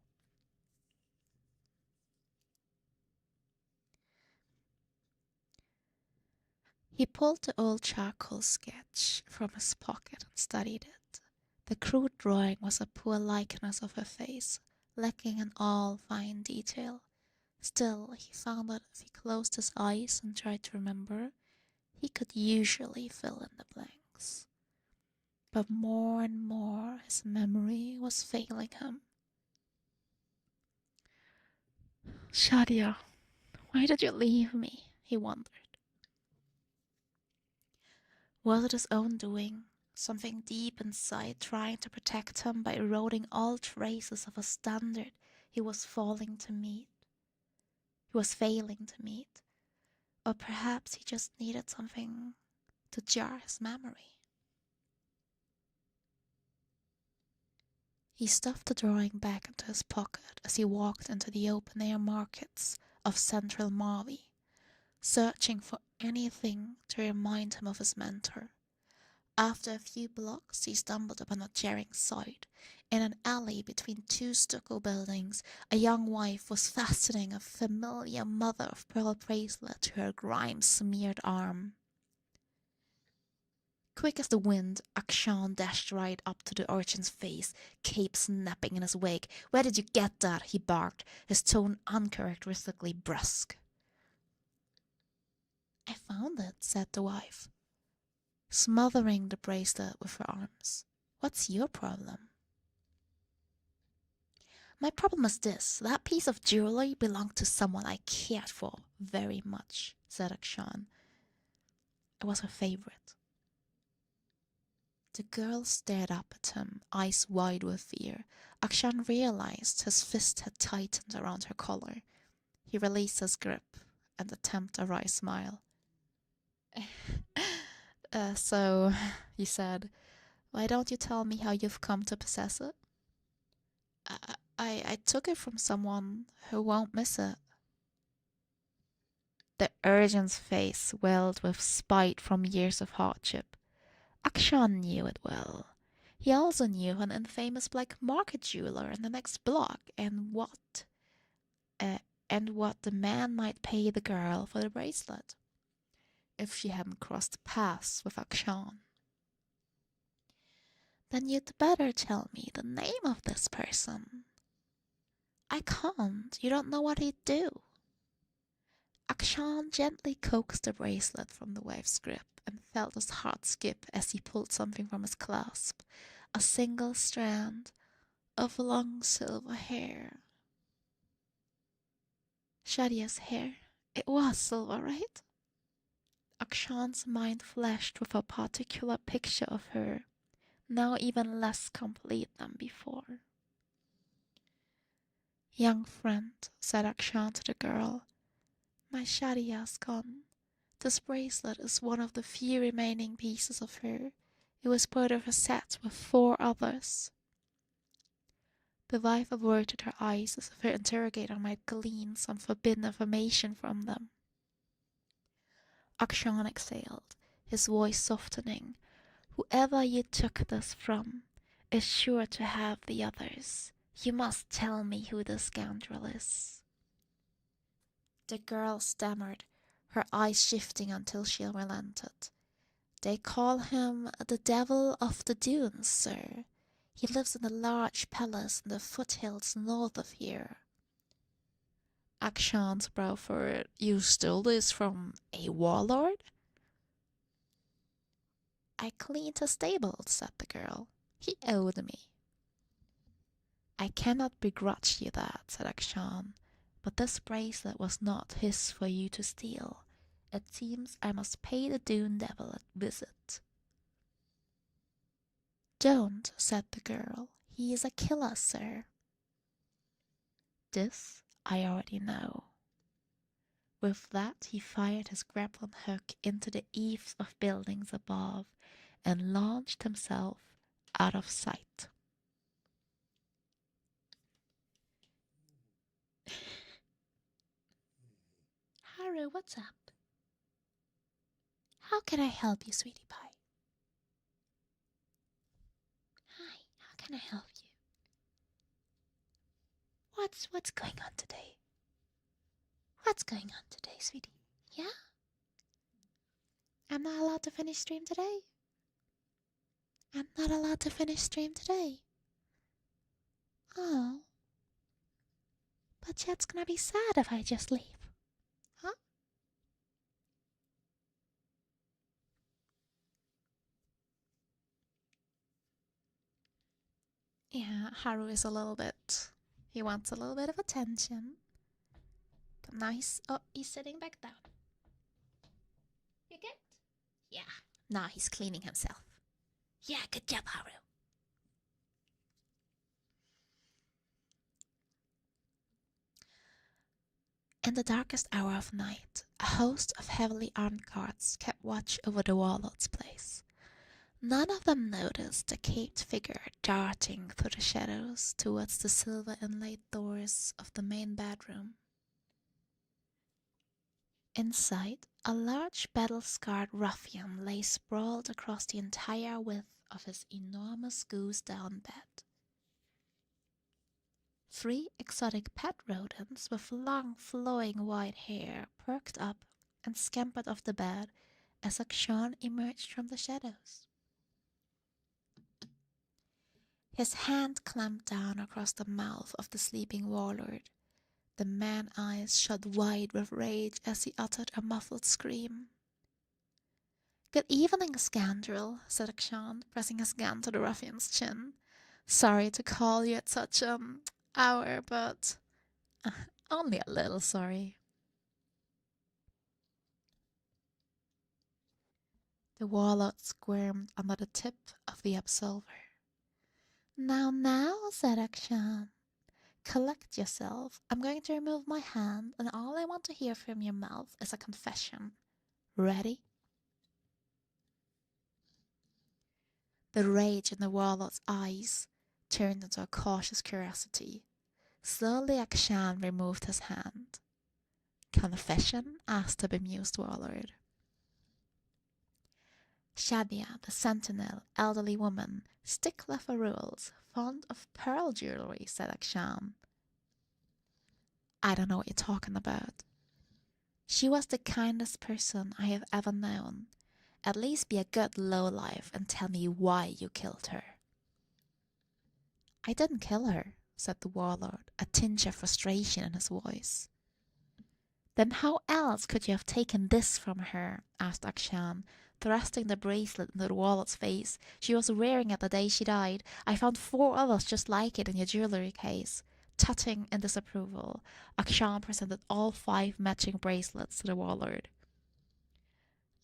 He pulled the old charcoal sketch from his pocket and studied it. The crude drawing was a poor likeness of her face, lacking in all fine detail. Still, he found that if he closed his eyes and tried to remember, he could usually fill in the blanks. But more and more his memory was failing him. Shadia, why did you leave me? He wondered. Was it his own doing? Something deep inside trying to protect him by eroding all traces of a standard he was failing to meet? Or perhaps he just needed something to jar his memory. He stuffed the drawing back into his pocket as he walked into the open-air markets of central Mavi, searching for anything to remind him of his mentor. After a few blocks, he stumbled upon a jarring sight. In an alley between two stucco buildings, a young wife was fastening a familiar mother-of-pearl bracelet to her grime-smeared arm. Quick as the wind, Akshan dashed right up to the urchin's face, cape snapping in his wake. "Where did you get that?" he barked, his tone uncharacteristically brusque. "I found it," said the wife, smothering the bracelet with her arms. "What's your problem?" "My problem is this. That piece of jewelry belonged to someone I cared for very much," said Akshan. "It was her favorite." The girl stared up at him, eyes wide with fear. Akshan realized his fist had tightened around her collar. He released his grip and attempted a wry smile. So, he said, "why don't you tell me how you've come to possess it?" I took it from someone who won't miss it. The urchin's face swelled with spite from years of hardship. Akshan knew it well. He also knew an infamous black market jeweler in the next block, uh, and what the man might pay the girl for the bracelet if she hadn't crossed paths with Akshan. Then you'd better tell me the name of this person. I can't. You don't know what he'd do. Akshan gently coaxed the bracelet from the wife's grip and felt his heart skip as he pulled something from his clasp, a single strand of long silver hair. Shadia's hair. It was silver, right? Akshan's mind flashed with a particular picture of her, now even less complete than before. Young friend, said Akshan to the girl, my Shadia's gone. This bracelet is one of the few remaining pieces of her. It was part of a set with 4 others. The wife averted her eyes as if her interrogator might glean some forbidden information from them. Akshan exhaled, his voice softening. Whoever you took this from is sure to have the others. You must tell me who this scoundrel is. The girl stammered, her eyes shifting until she relented. They call him the Devil of the Dunes, sir. He lives in a large palace in the foothills north of here. Akshan's brow furrowed. You stole this from a warlord? I cleaned his stables, said the girl. He owed me. I cannot begrudge you that, said Akshan, but this bracelet was not his for you to steal. It seems I must pay the Dune Devil a visit. Don't, said the girl. He is a killer, sir. This I already know. With that, he fired his grappling hook into the eaves of buildings above and launched himself out of sight. Haru, what's up? How can I help you, sweetie pie? Hi, how can I help you? What's going on today? What's going on today, sweetie? Yeah? I'm not allowed to finish stream today? I'm not allowed to finish stream today. Oh. But Chat's gonna be sad if I just leave. Huh? Yeah, Haru is a little bit... He wants a little bit of attention. But now he's sitting back down. You good? Yeah. Now he's cleaning himself. Yeah, good job, Haru. In the darkest hour of night, a host of heavily armed guards kept watch over the warlord's place. None of them noticed the caped figure darting through the shadows towards the silver inlaid doors of the main bedroom. Inside, a large battle-scarred ruffian lay sprawled across the entire width of his enormous goose-down bed. 3 exotic pet rodents with long flowing white hair perked up and scampered off the bed as Akshan emerged from the shadows. His hand clamped down across the mouth of the sleeping warlord. The man-eyes shut wide with rage as he uttered a muffled scream. Good evening, scoundrel, said Akshan, pressing his gun to the ruffian's chin. Sorry to call you at such hour, but only a little sorry. The warlord squirmed under the tip of the absolver. Now, said Akshan. Collect yourself. I'm going to remove my hand, and all I want to hear from your mouth is a confession. Ready? The rage in the warlord's eyes turned into a cautious curiosity. Slowly Akshan removed his hand. Confession? Asked the bemused warlord. Shadia, the sentinel, elderly woman, stickler for rules, fond of pearl jewelry, said Akshan. I don't know what you're talking about. She was the kindest person I have ever known. At least be a good lowlife and tell me why you killed her. I didn't kill her, said the warlord, a tinge of frustration in his voice. Then how else could you have taken this from her? Asked Akshan, thrusting the bracelet into the warlord's face. She was wearing it the day she died. I found 4 others just like it in your jewelry case. Tutting in disapproval, Akshan presented all 5 matching bracelets to the warlord.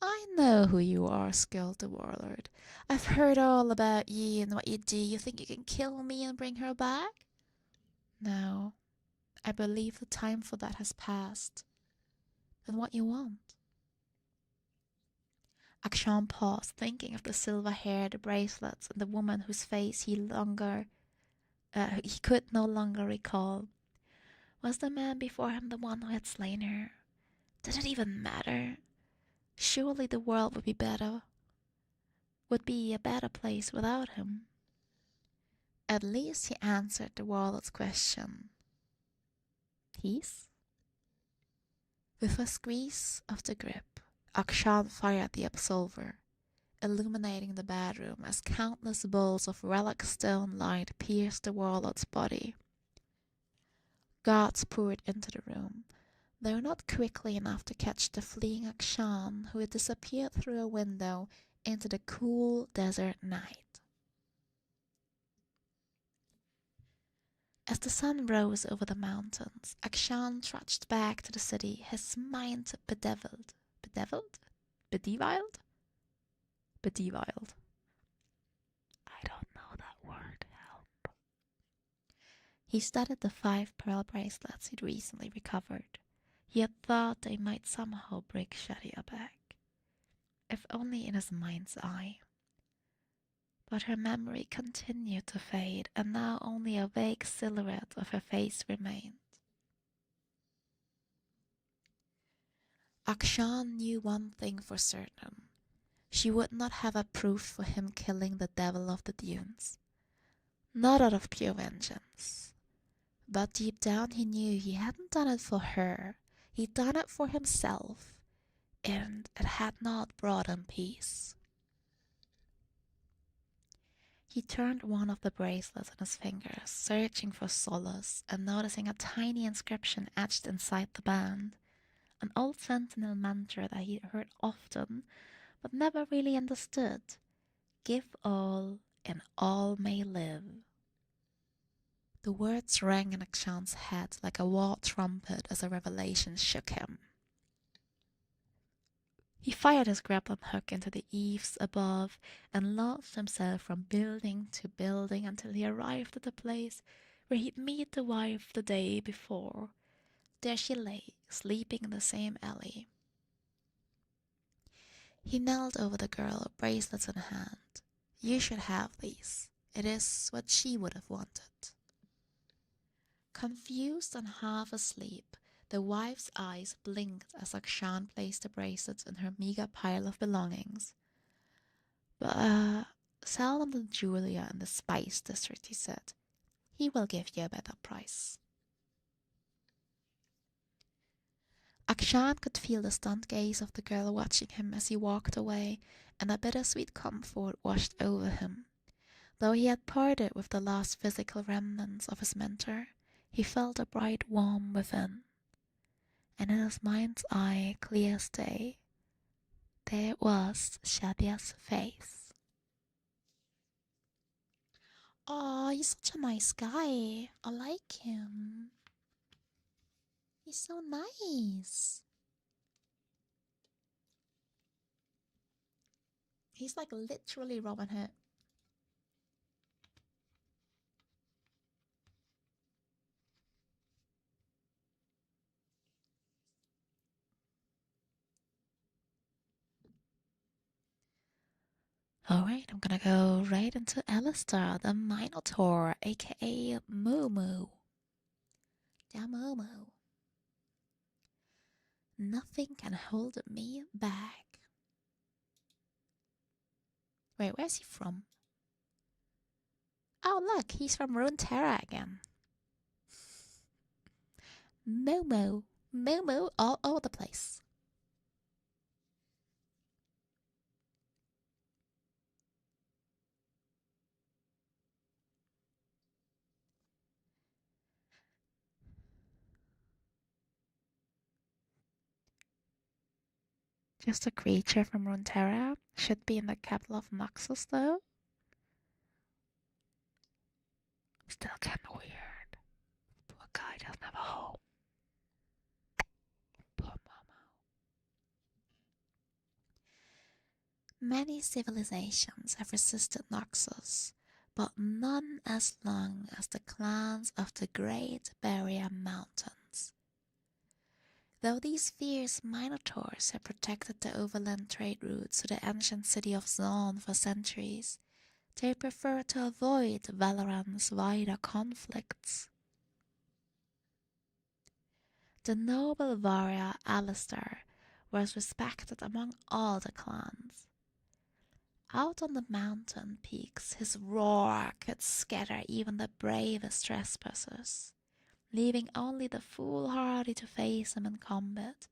I know who you are, scolded the warlord. I've heard all about you and what you do. You think you can kill me and bring her back? No, I believe the time for that has passed. Then what you want? Akshan paused, thinking of the silver hair, the bracelets, and the woman whose face he could no longer recall. Was the man before him the one who had slain her? Did it even matter? Surely the world would be a better place without him. At least he answered the warlord's question. Peace? With a squeeze of the grip, Akshan fired the absolver, illuminating the bedroom as countless balls of relic stone light pierced the warlord's body. Guards poured into the room, though not quickly enough to catch the fleeing Akshan, who had disappeared through a window into the cool desert night. As the sun rose over the mountains, Akshan trudged back to the city, his mind bedeviled. Bedeviled? Bedeviled. I don't know that word, help. He studied the 5 pearl bracelets he'd recently recovered. He had thought they might somehow bring Shadia back, if only in his mind's eye. But her memory continued to fade, and now only a vague silhouette of her face remained. Akshan knew one thing for certain. She would not have approved for him killing the devil of the dunes. Not out of pure vengeance. But deep down he knew he hadn't done it for her. He'd done it for himself, and it had not brought him peace. He turned one of the bracelets in his fingers, searching for solace and noticing a tiny inscription etched inside the band. An old sentinel mantra that he heard often, but never really understood. Give all, and all may live. The words rang in Akshan's head like a war trumpet as a revelation shook him. He fired his grappling hook into the eaves above and launched himself from building to building until he arrived at the place where he'd met the wife the day before. There she lay, sleeping in the same alley. He knelt over the girl, bracelets in hand. You should have these. It is what she would have wanted. Confused and half asleep, the wife's eyes blinked as Akshan placed the bracelets in her meager pile of belongings. But sell them to Julia in the spice district, he said. He will give you a better price. Akshan could feel the stunned gaze of the girl watching him as he walked away, and a bittersweet comfort washed over him. Though he had parted with the last physical remnants of his mentor, he felt a bright warmth within. And in his mind's eye, clear as day, there was Shadia's face. Oh, he's such a nice guy. I like him. He's so nice. He's like literally Robin Hood. Alright, I'm gonna go right into Alistar, the Minotaur, aka Moo Moo. Shamomo. Nothing can hold me back. Wait, where's he from? Oh, look, he's from Runeterra again. Momo. Momo all over the place. Just a creature from Runeterra. Should be in the capital of Noxus, though. Still kinda weird. Poor guy doesn't have a home. Poor Momo. Many civilizations have resisted Noxus, but none as long as the clans of the Great Barrier Mountains. Though these fierce Minotaurs have protected the overland trade routes to the ancient city of Zon for centuries, they prefer to avoid Valorant's wider conflicts. The noble warrior Alistair was respected among all the clans. Out on the mountain peaks, his roar could scatter even the bravest trespassers, leaving only the foolhardy to face him in combat.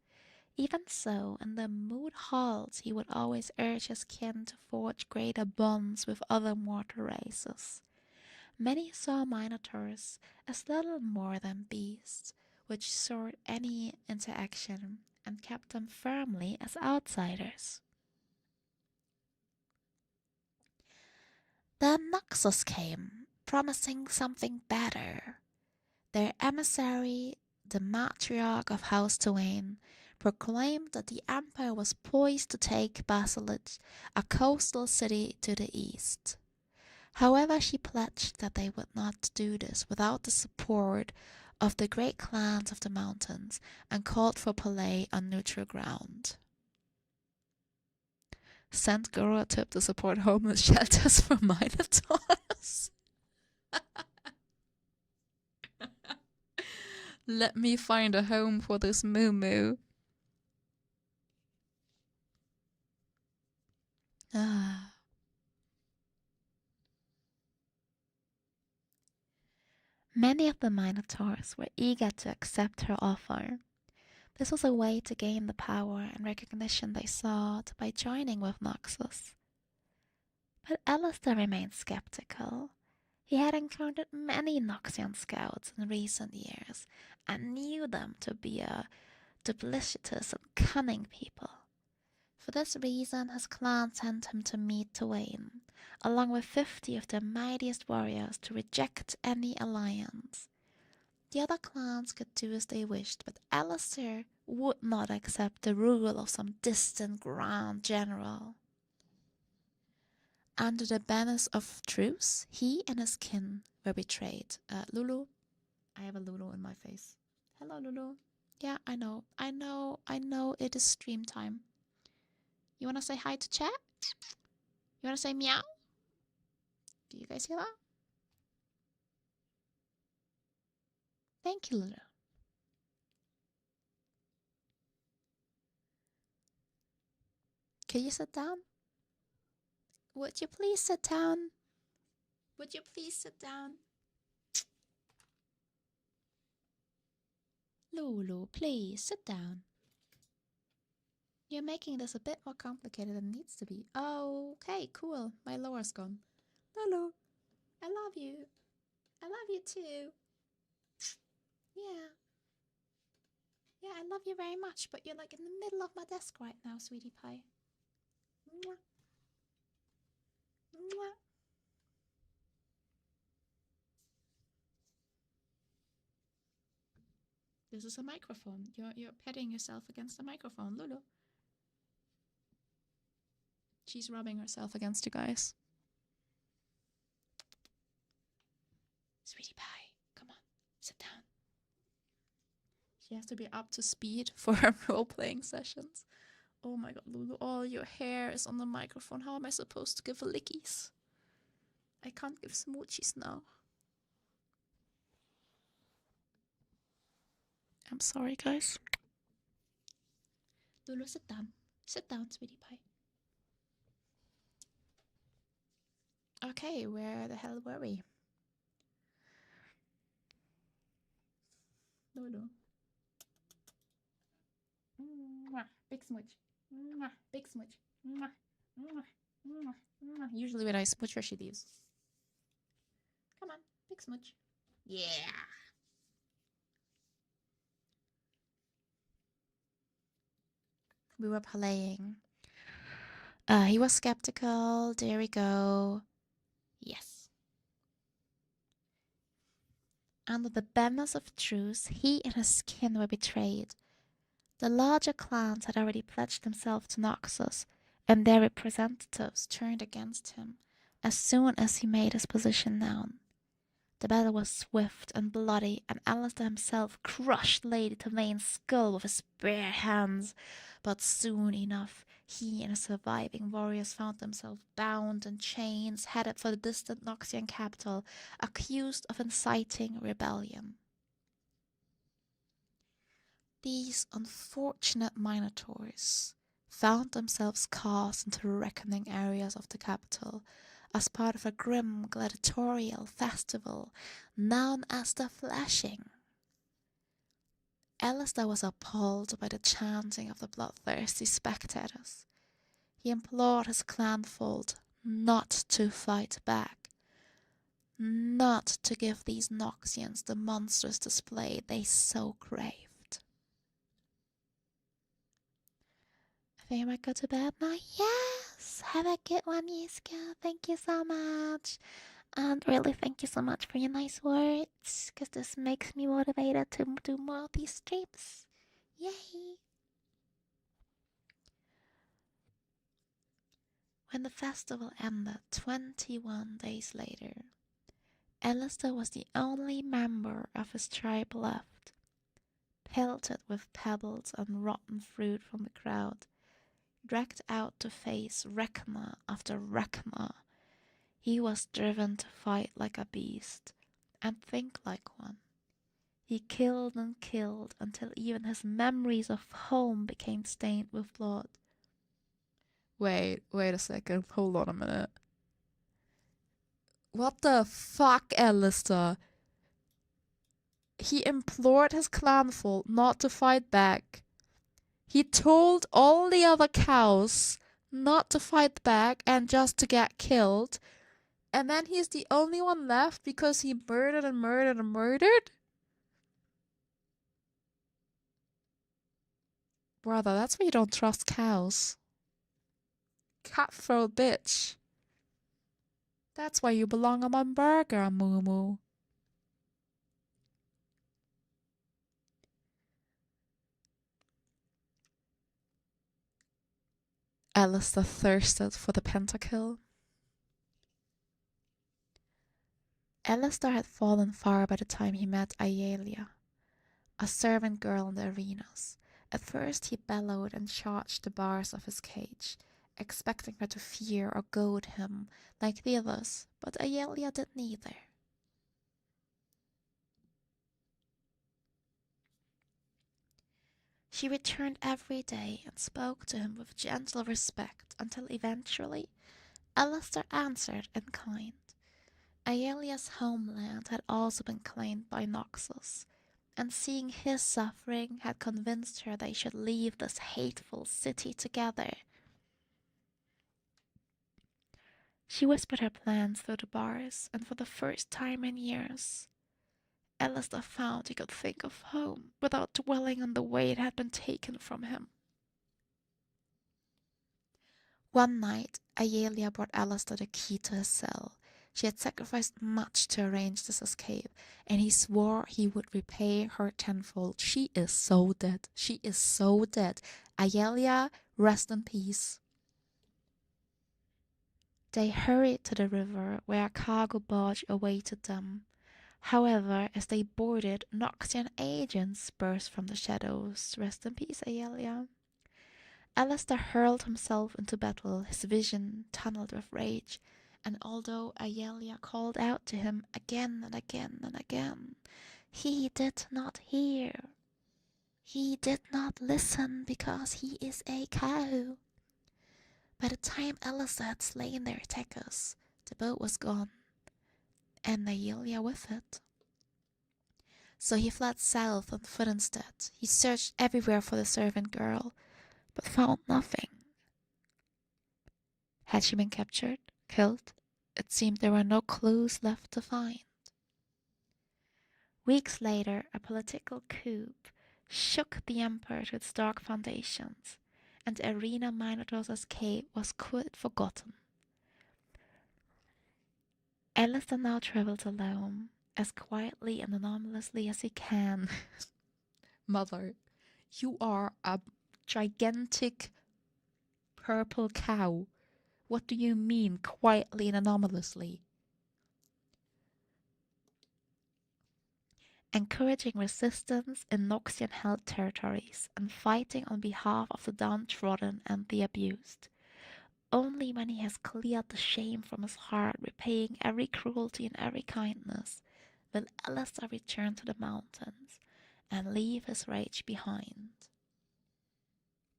Even so, in the moot halls, he would always urge his kin to forge greater bonds with other mortal races. Many saw Minotaurs as little more than beasts, which sought any interaction and kept them firmly as outsiders. Then Noxus came, promising something better. Their emissary, the matriarch of House Twain, proclaimed that the Empire was poised to take Basilage, a coastal city to the east. However, she pledged that they would not do this without the support of the great clans of the mountains and called for play on neutral ground. Sent Goro a tip to support homeless shelters for Minotaurs. Let me find a home for this moo. Many of the Minotaurs were eager to accept her offer. This was a way to gain the power and recognition they sought by joining with Noxus. But Alistair remained skeptical. He had encountered many Noxian scouts in recent years and knew them to be a duplicitous and cunning people. For this reason, his clan sent him to meet Twain, along with 50 of their mightiest warriors, to reject any alliance. The other clans could do as they wished, but Alistair would not accept the rule of some distant grand general. Under the banners of truce, he and his kin were betrayed. Lulu? I have a Lulu in my face. Hello, Lulu. Yeah, I know, it is stream time. You wanna say hi to chat? You wanna say meow? Do you guys hear that? Thank you, Lulu. Could you sit down? Would you please sit down? Would you please sit down? Lulu, please sit down. You're making this a bit more complicated than it needs to be. Okay, cool. My lower's gone. Lulu, I love you. I love you too. Yeah. Yeah, I love you very much, but you're like in the middle of my desk right now, sweetie pie. Mwah. Mwah. This is a microphone. You're petting yourself against the microphone, Lulu. She's rubbing herself against you guys. Sweetie pie, come on, sit down. She has to be up to speed for her role-playing sessions. Oh my god, Lulu, all your hair is on the microphone. How am I supposed to give lickies? I can't give smoochies now. I'm sorry, guys. Lulu, sit down. Sit down, sweetie pie. Okay, where the hell were we? Lulu. Big smooch. Big smooch. Usually when I smooch her, she leaves. Come on, big smooch. Yeah. We were playing. He was skeptical. There we go. Yes. Under the banners of truce, he and his kin were betrayed. The larger clans had already pledged themselves to Noxus, and their representatives turned against him as soon as he made his position known. The battle was swift and bloody, and Alistair himself crushed Lady Tavayne's skull with his bare hands. But soon enough, he and his surviving warriors found themselves bound in chains, headed for the distant Noxian capital, accused of inciting rebellion. These unfortunate Minotaurs found themselves cast into reckoning areas of the capital as part of a grim gladiatorial festival known as the Flashing. Alistair was appalled by the chanting of the bloodthirsty spectators. He implored his clanfolk not to fight back, not to give these Noxians the monstrous display they so craved. I think I might go to bed now. Yes! Have a good one, Yiska. Thank you so much. And really, thank you so much for your nice words, because this makes me motivated to do more of these streams. Yay! When the festival ended 21 days later, Alistair was the only member of his tribe left. Pelted with pebbles and rotten fruit from the crowd, dragged out to face reckoner after reckoner, he was driven to fight like a beast and think like one. He killed and killed until even his memories of home became stained with blood. Wait a second, hold on a minute. What the fuck, Alistair? He implored his clanfolk not to fight back. He told all the other cows not to fight back and just to get killed. And then he's the only one left because he murdered and murdered and murdered? Brother, that's why you don't trust cows. Cutthroat bitch. That's why you belong on my burger, Moo Moo. Alistair thirsted for the pentakill. Alistair had fallen far by the time he met Aelia, a servant girl in the arenas. At first he bellowed and charged the bars of his cage, expecting her to fear or goad him like the others, but Aelia did neither. She returned every day and spoke to him with gentle respect until eventually Alistair answered in kind. Aelia's homeland had also been claimed by Noxus, and seeing his suffering had convinced her they should leave this hateful city together. She whispered her plans through the bars, and for the first time in years, Alistair found he could think of home without dwelling on the way it had been taken from him. One night, Aelia brought Alistair the key to his cell. She had sacrificed much to arrange this escape, and he swore he would repay her tenfold. She is so dead. She is so dead. Aelia, rest in peace. They hurried to the river, where a cargo barge awaited them. However, as they boarded, Noxian agents burst from the shadows. Rest in peace, Aelia. Alistair hurled himself into battle, his vision tunneled with rage, and although Aelia called out to him again and again and again, he did not hear. He did not listen because he is a cow. By the time Elisa had slain their attackers, the boat was gone, and Naelia with it. So he fled south on foot instead. He searched everywhere for the servant girl, but found nothing. Had she been captured? Killed? It seemed there were no clues left to find. Weeks later, a political coup shook the empire to its dark foundations, and the arena Minotaur's escape was quite forgotten. Alistair now travels alone, as quietly and anomalously as he can. Mother, you are a gigantic purple cow. What do you mean, quietly and anomalously? Encouraging resistance in Noxian-held territories and fighting on behalf of the downtrodden and the abused. Only when he has cleared the shame from his heart, repaying every cruelty and every kindness, will Alistair return to the mountains and leave his rage behind.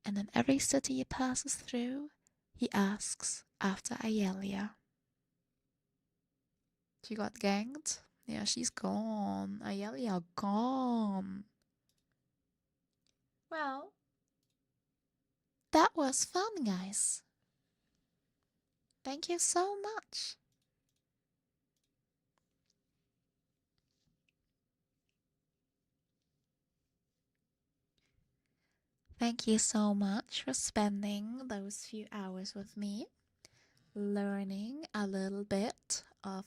And in every city he passes through, he asks after Aelia. She got ganked? Yeah, she's gone. Aelia gone. Well, that was fun, guys. Thank you so much. Thank you so much for spending those few hours with me, learning a little bit of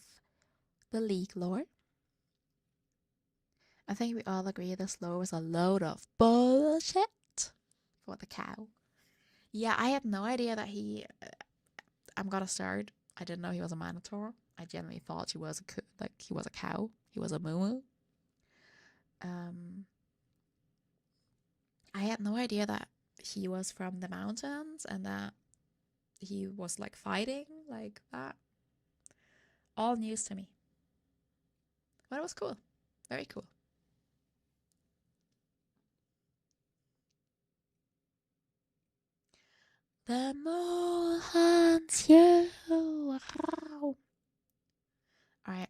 the League lore. I think we all agree this lore was a load of bullshit for the cow. Yeah, I had no idea that he... I'm gonna start. I didn't know he was a Minotaur. I genuinely thought he was he was a cow. He was a moo. I had no idea that he was from the mountains and that he was like fighting like that. All news to me. But it was cool. Very cool. The mole hunts you. Alright.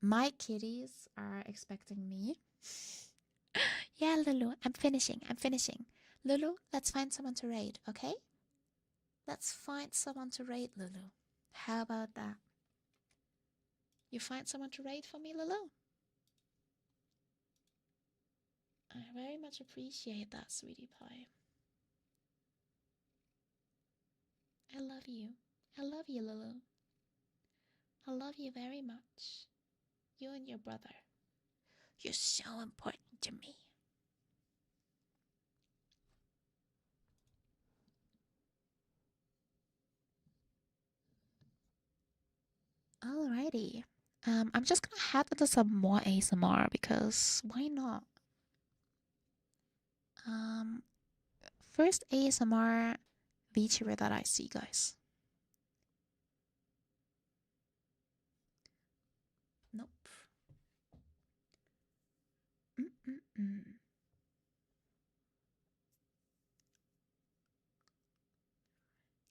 My kitties are expecting me. Yeah, Lulu, I'm finishing. Lulu, let's find someone to raid, okay? Let's find someone to raid, Lulu. How about that? You find someone to raid for me, Lulu? I very much appreciate that, sweetie pie. I love you. I love you, Lulu. I love you very much. You and your brother. You're so important to me. Alrighty. I'm just gonna head into some more ASMR because why not? First ASMR VTuber that I see, guys. Nope.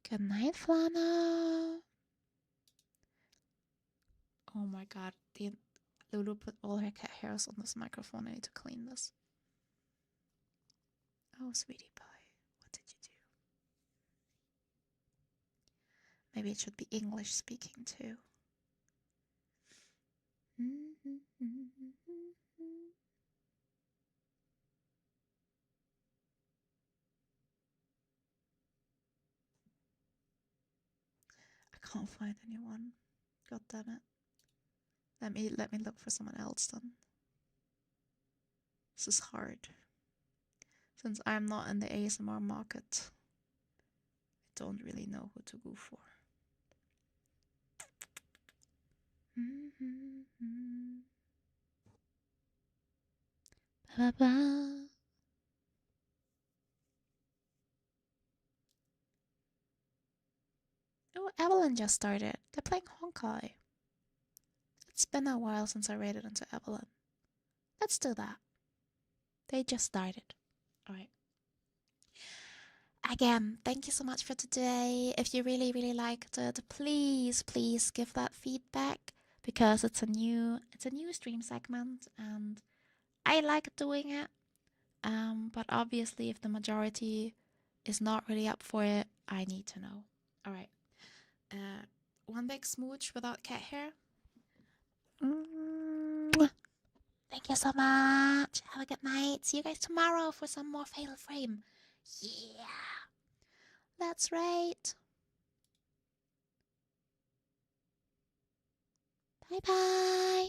Good night, Flana. Oh my god, Lulu put all her cat hairs on this microphone. I need to clean this. Oh, sweetie pie, what did you do? Maybe it should be English speaking too. I can't find anyone. God damn it. Let me look for someone else then. This is hard. Since I'm not in the ASMR market, I don't really know who to go for. Ba-ba. Oh, Evelyn just started. They're playing Honkai. It's been a while since I raided into Evelyn. Let's do that. They just started. Alright. Again, thank you so much for today. If you really, really liked it, please give that feedback, because it's a new stream segment and I like doing it. But obviously if the majority is not really up for it, I need to know. Alright. One big smooch without cat hair. Thank you so much. Have a good night. See you guys tomorrow for some more Fatal Frame. Yeah. That's right. Bye bye.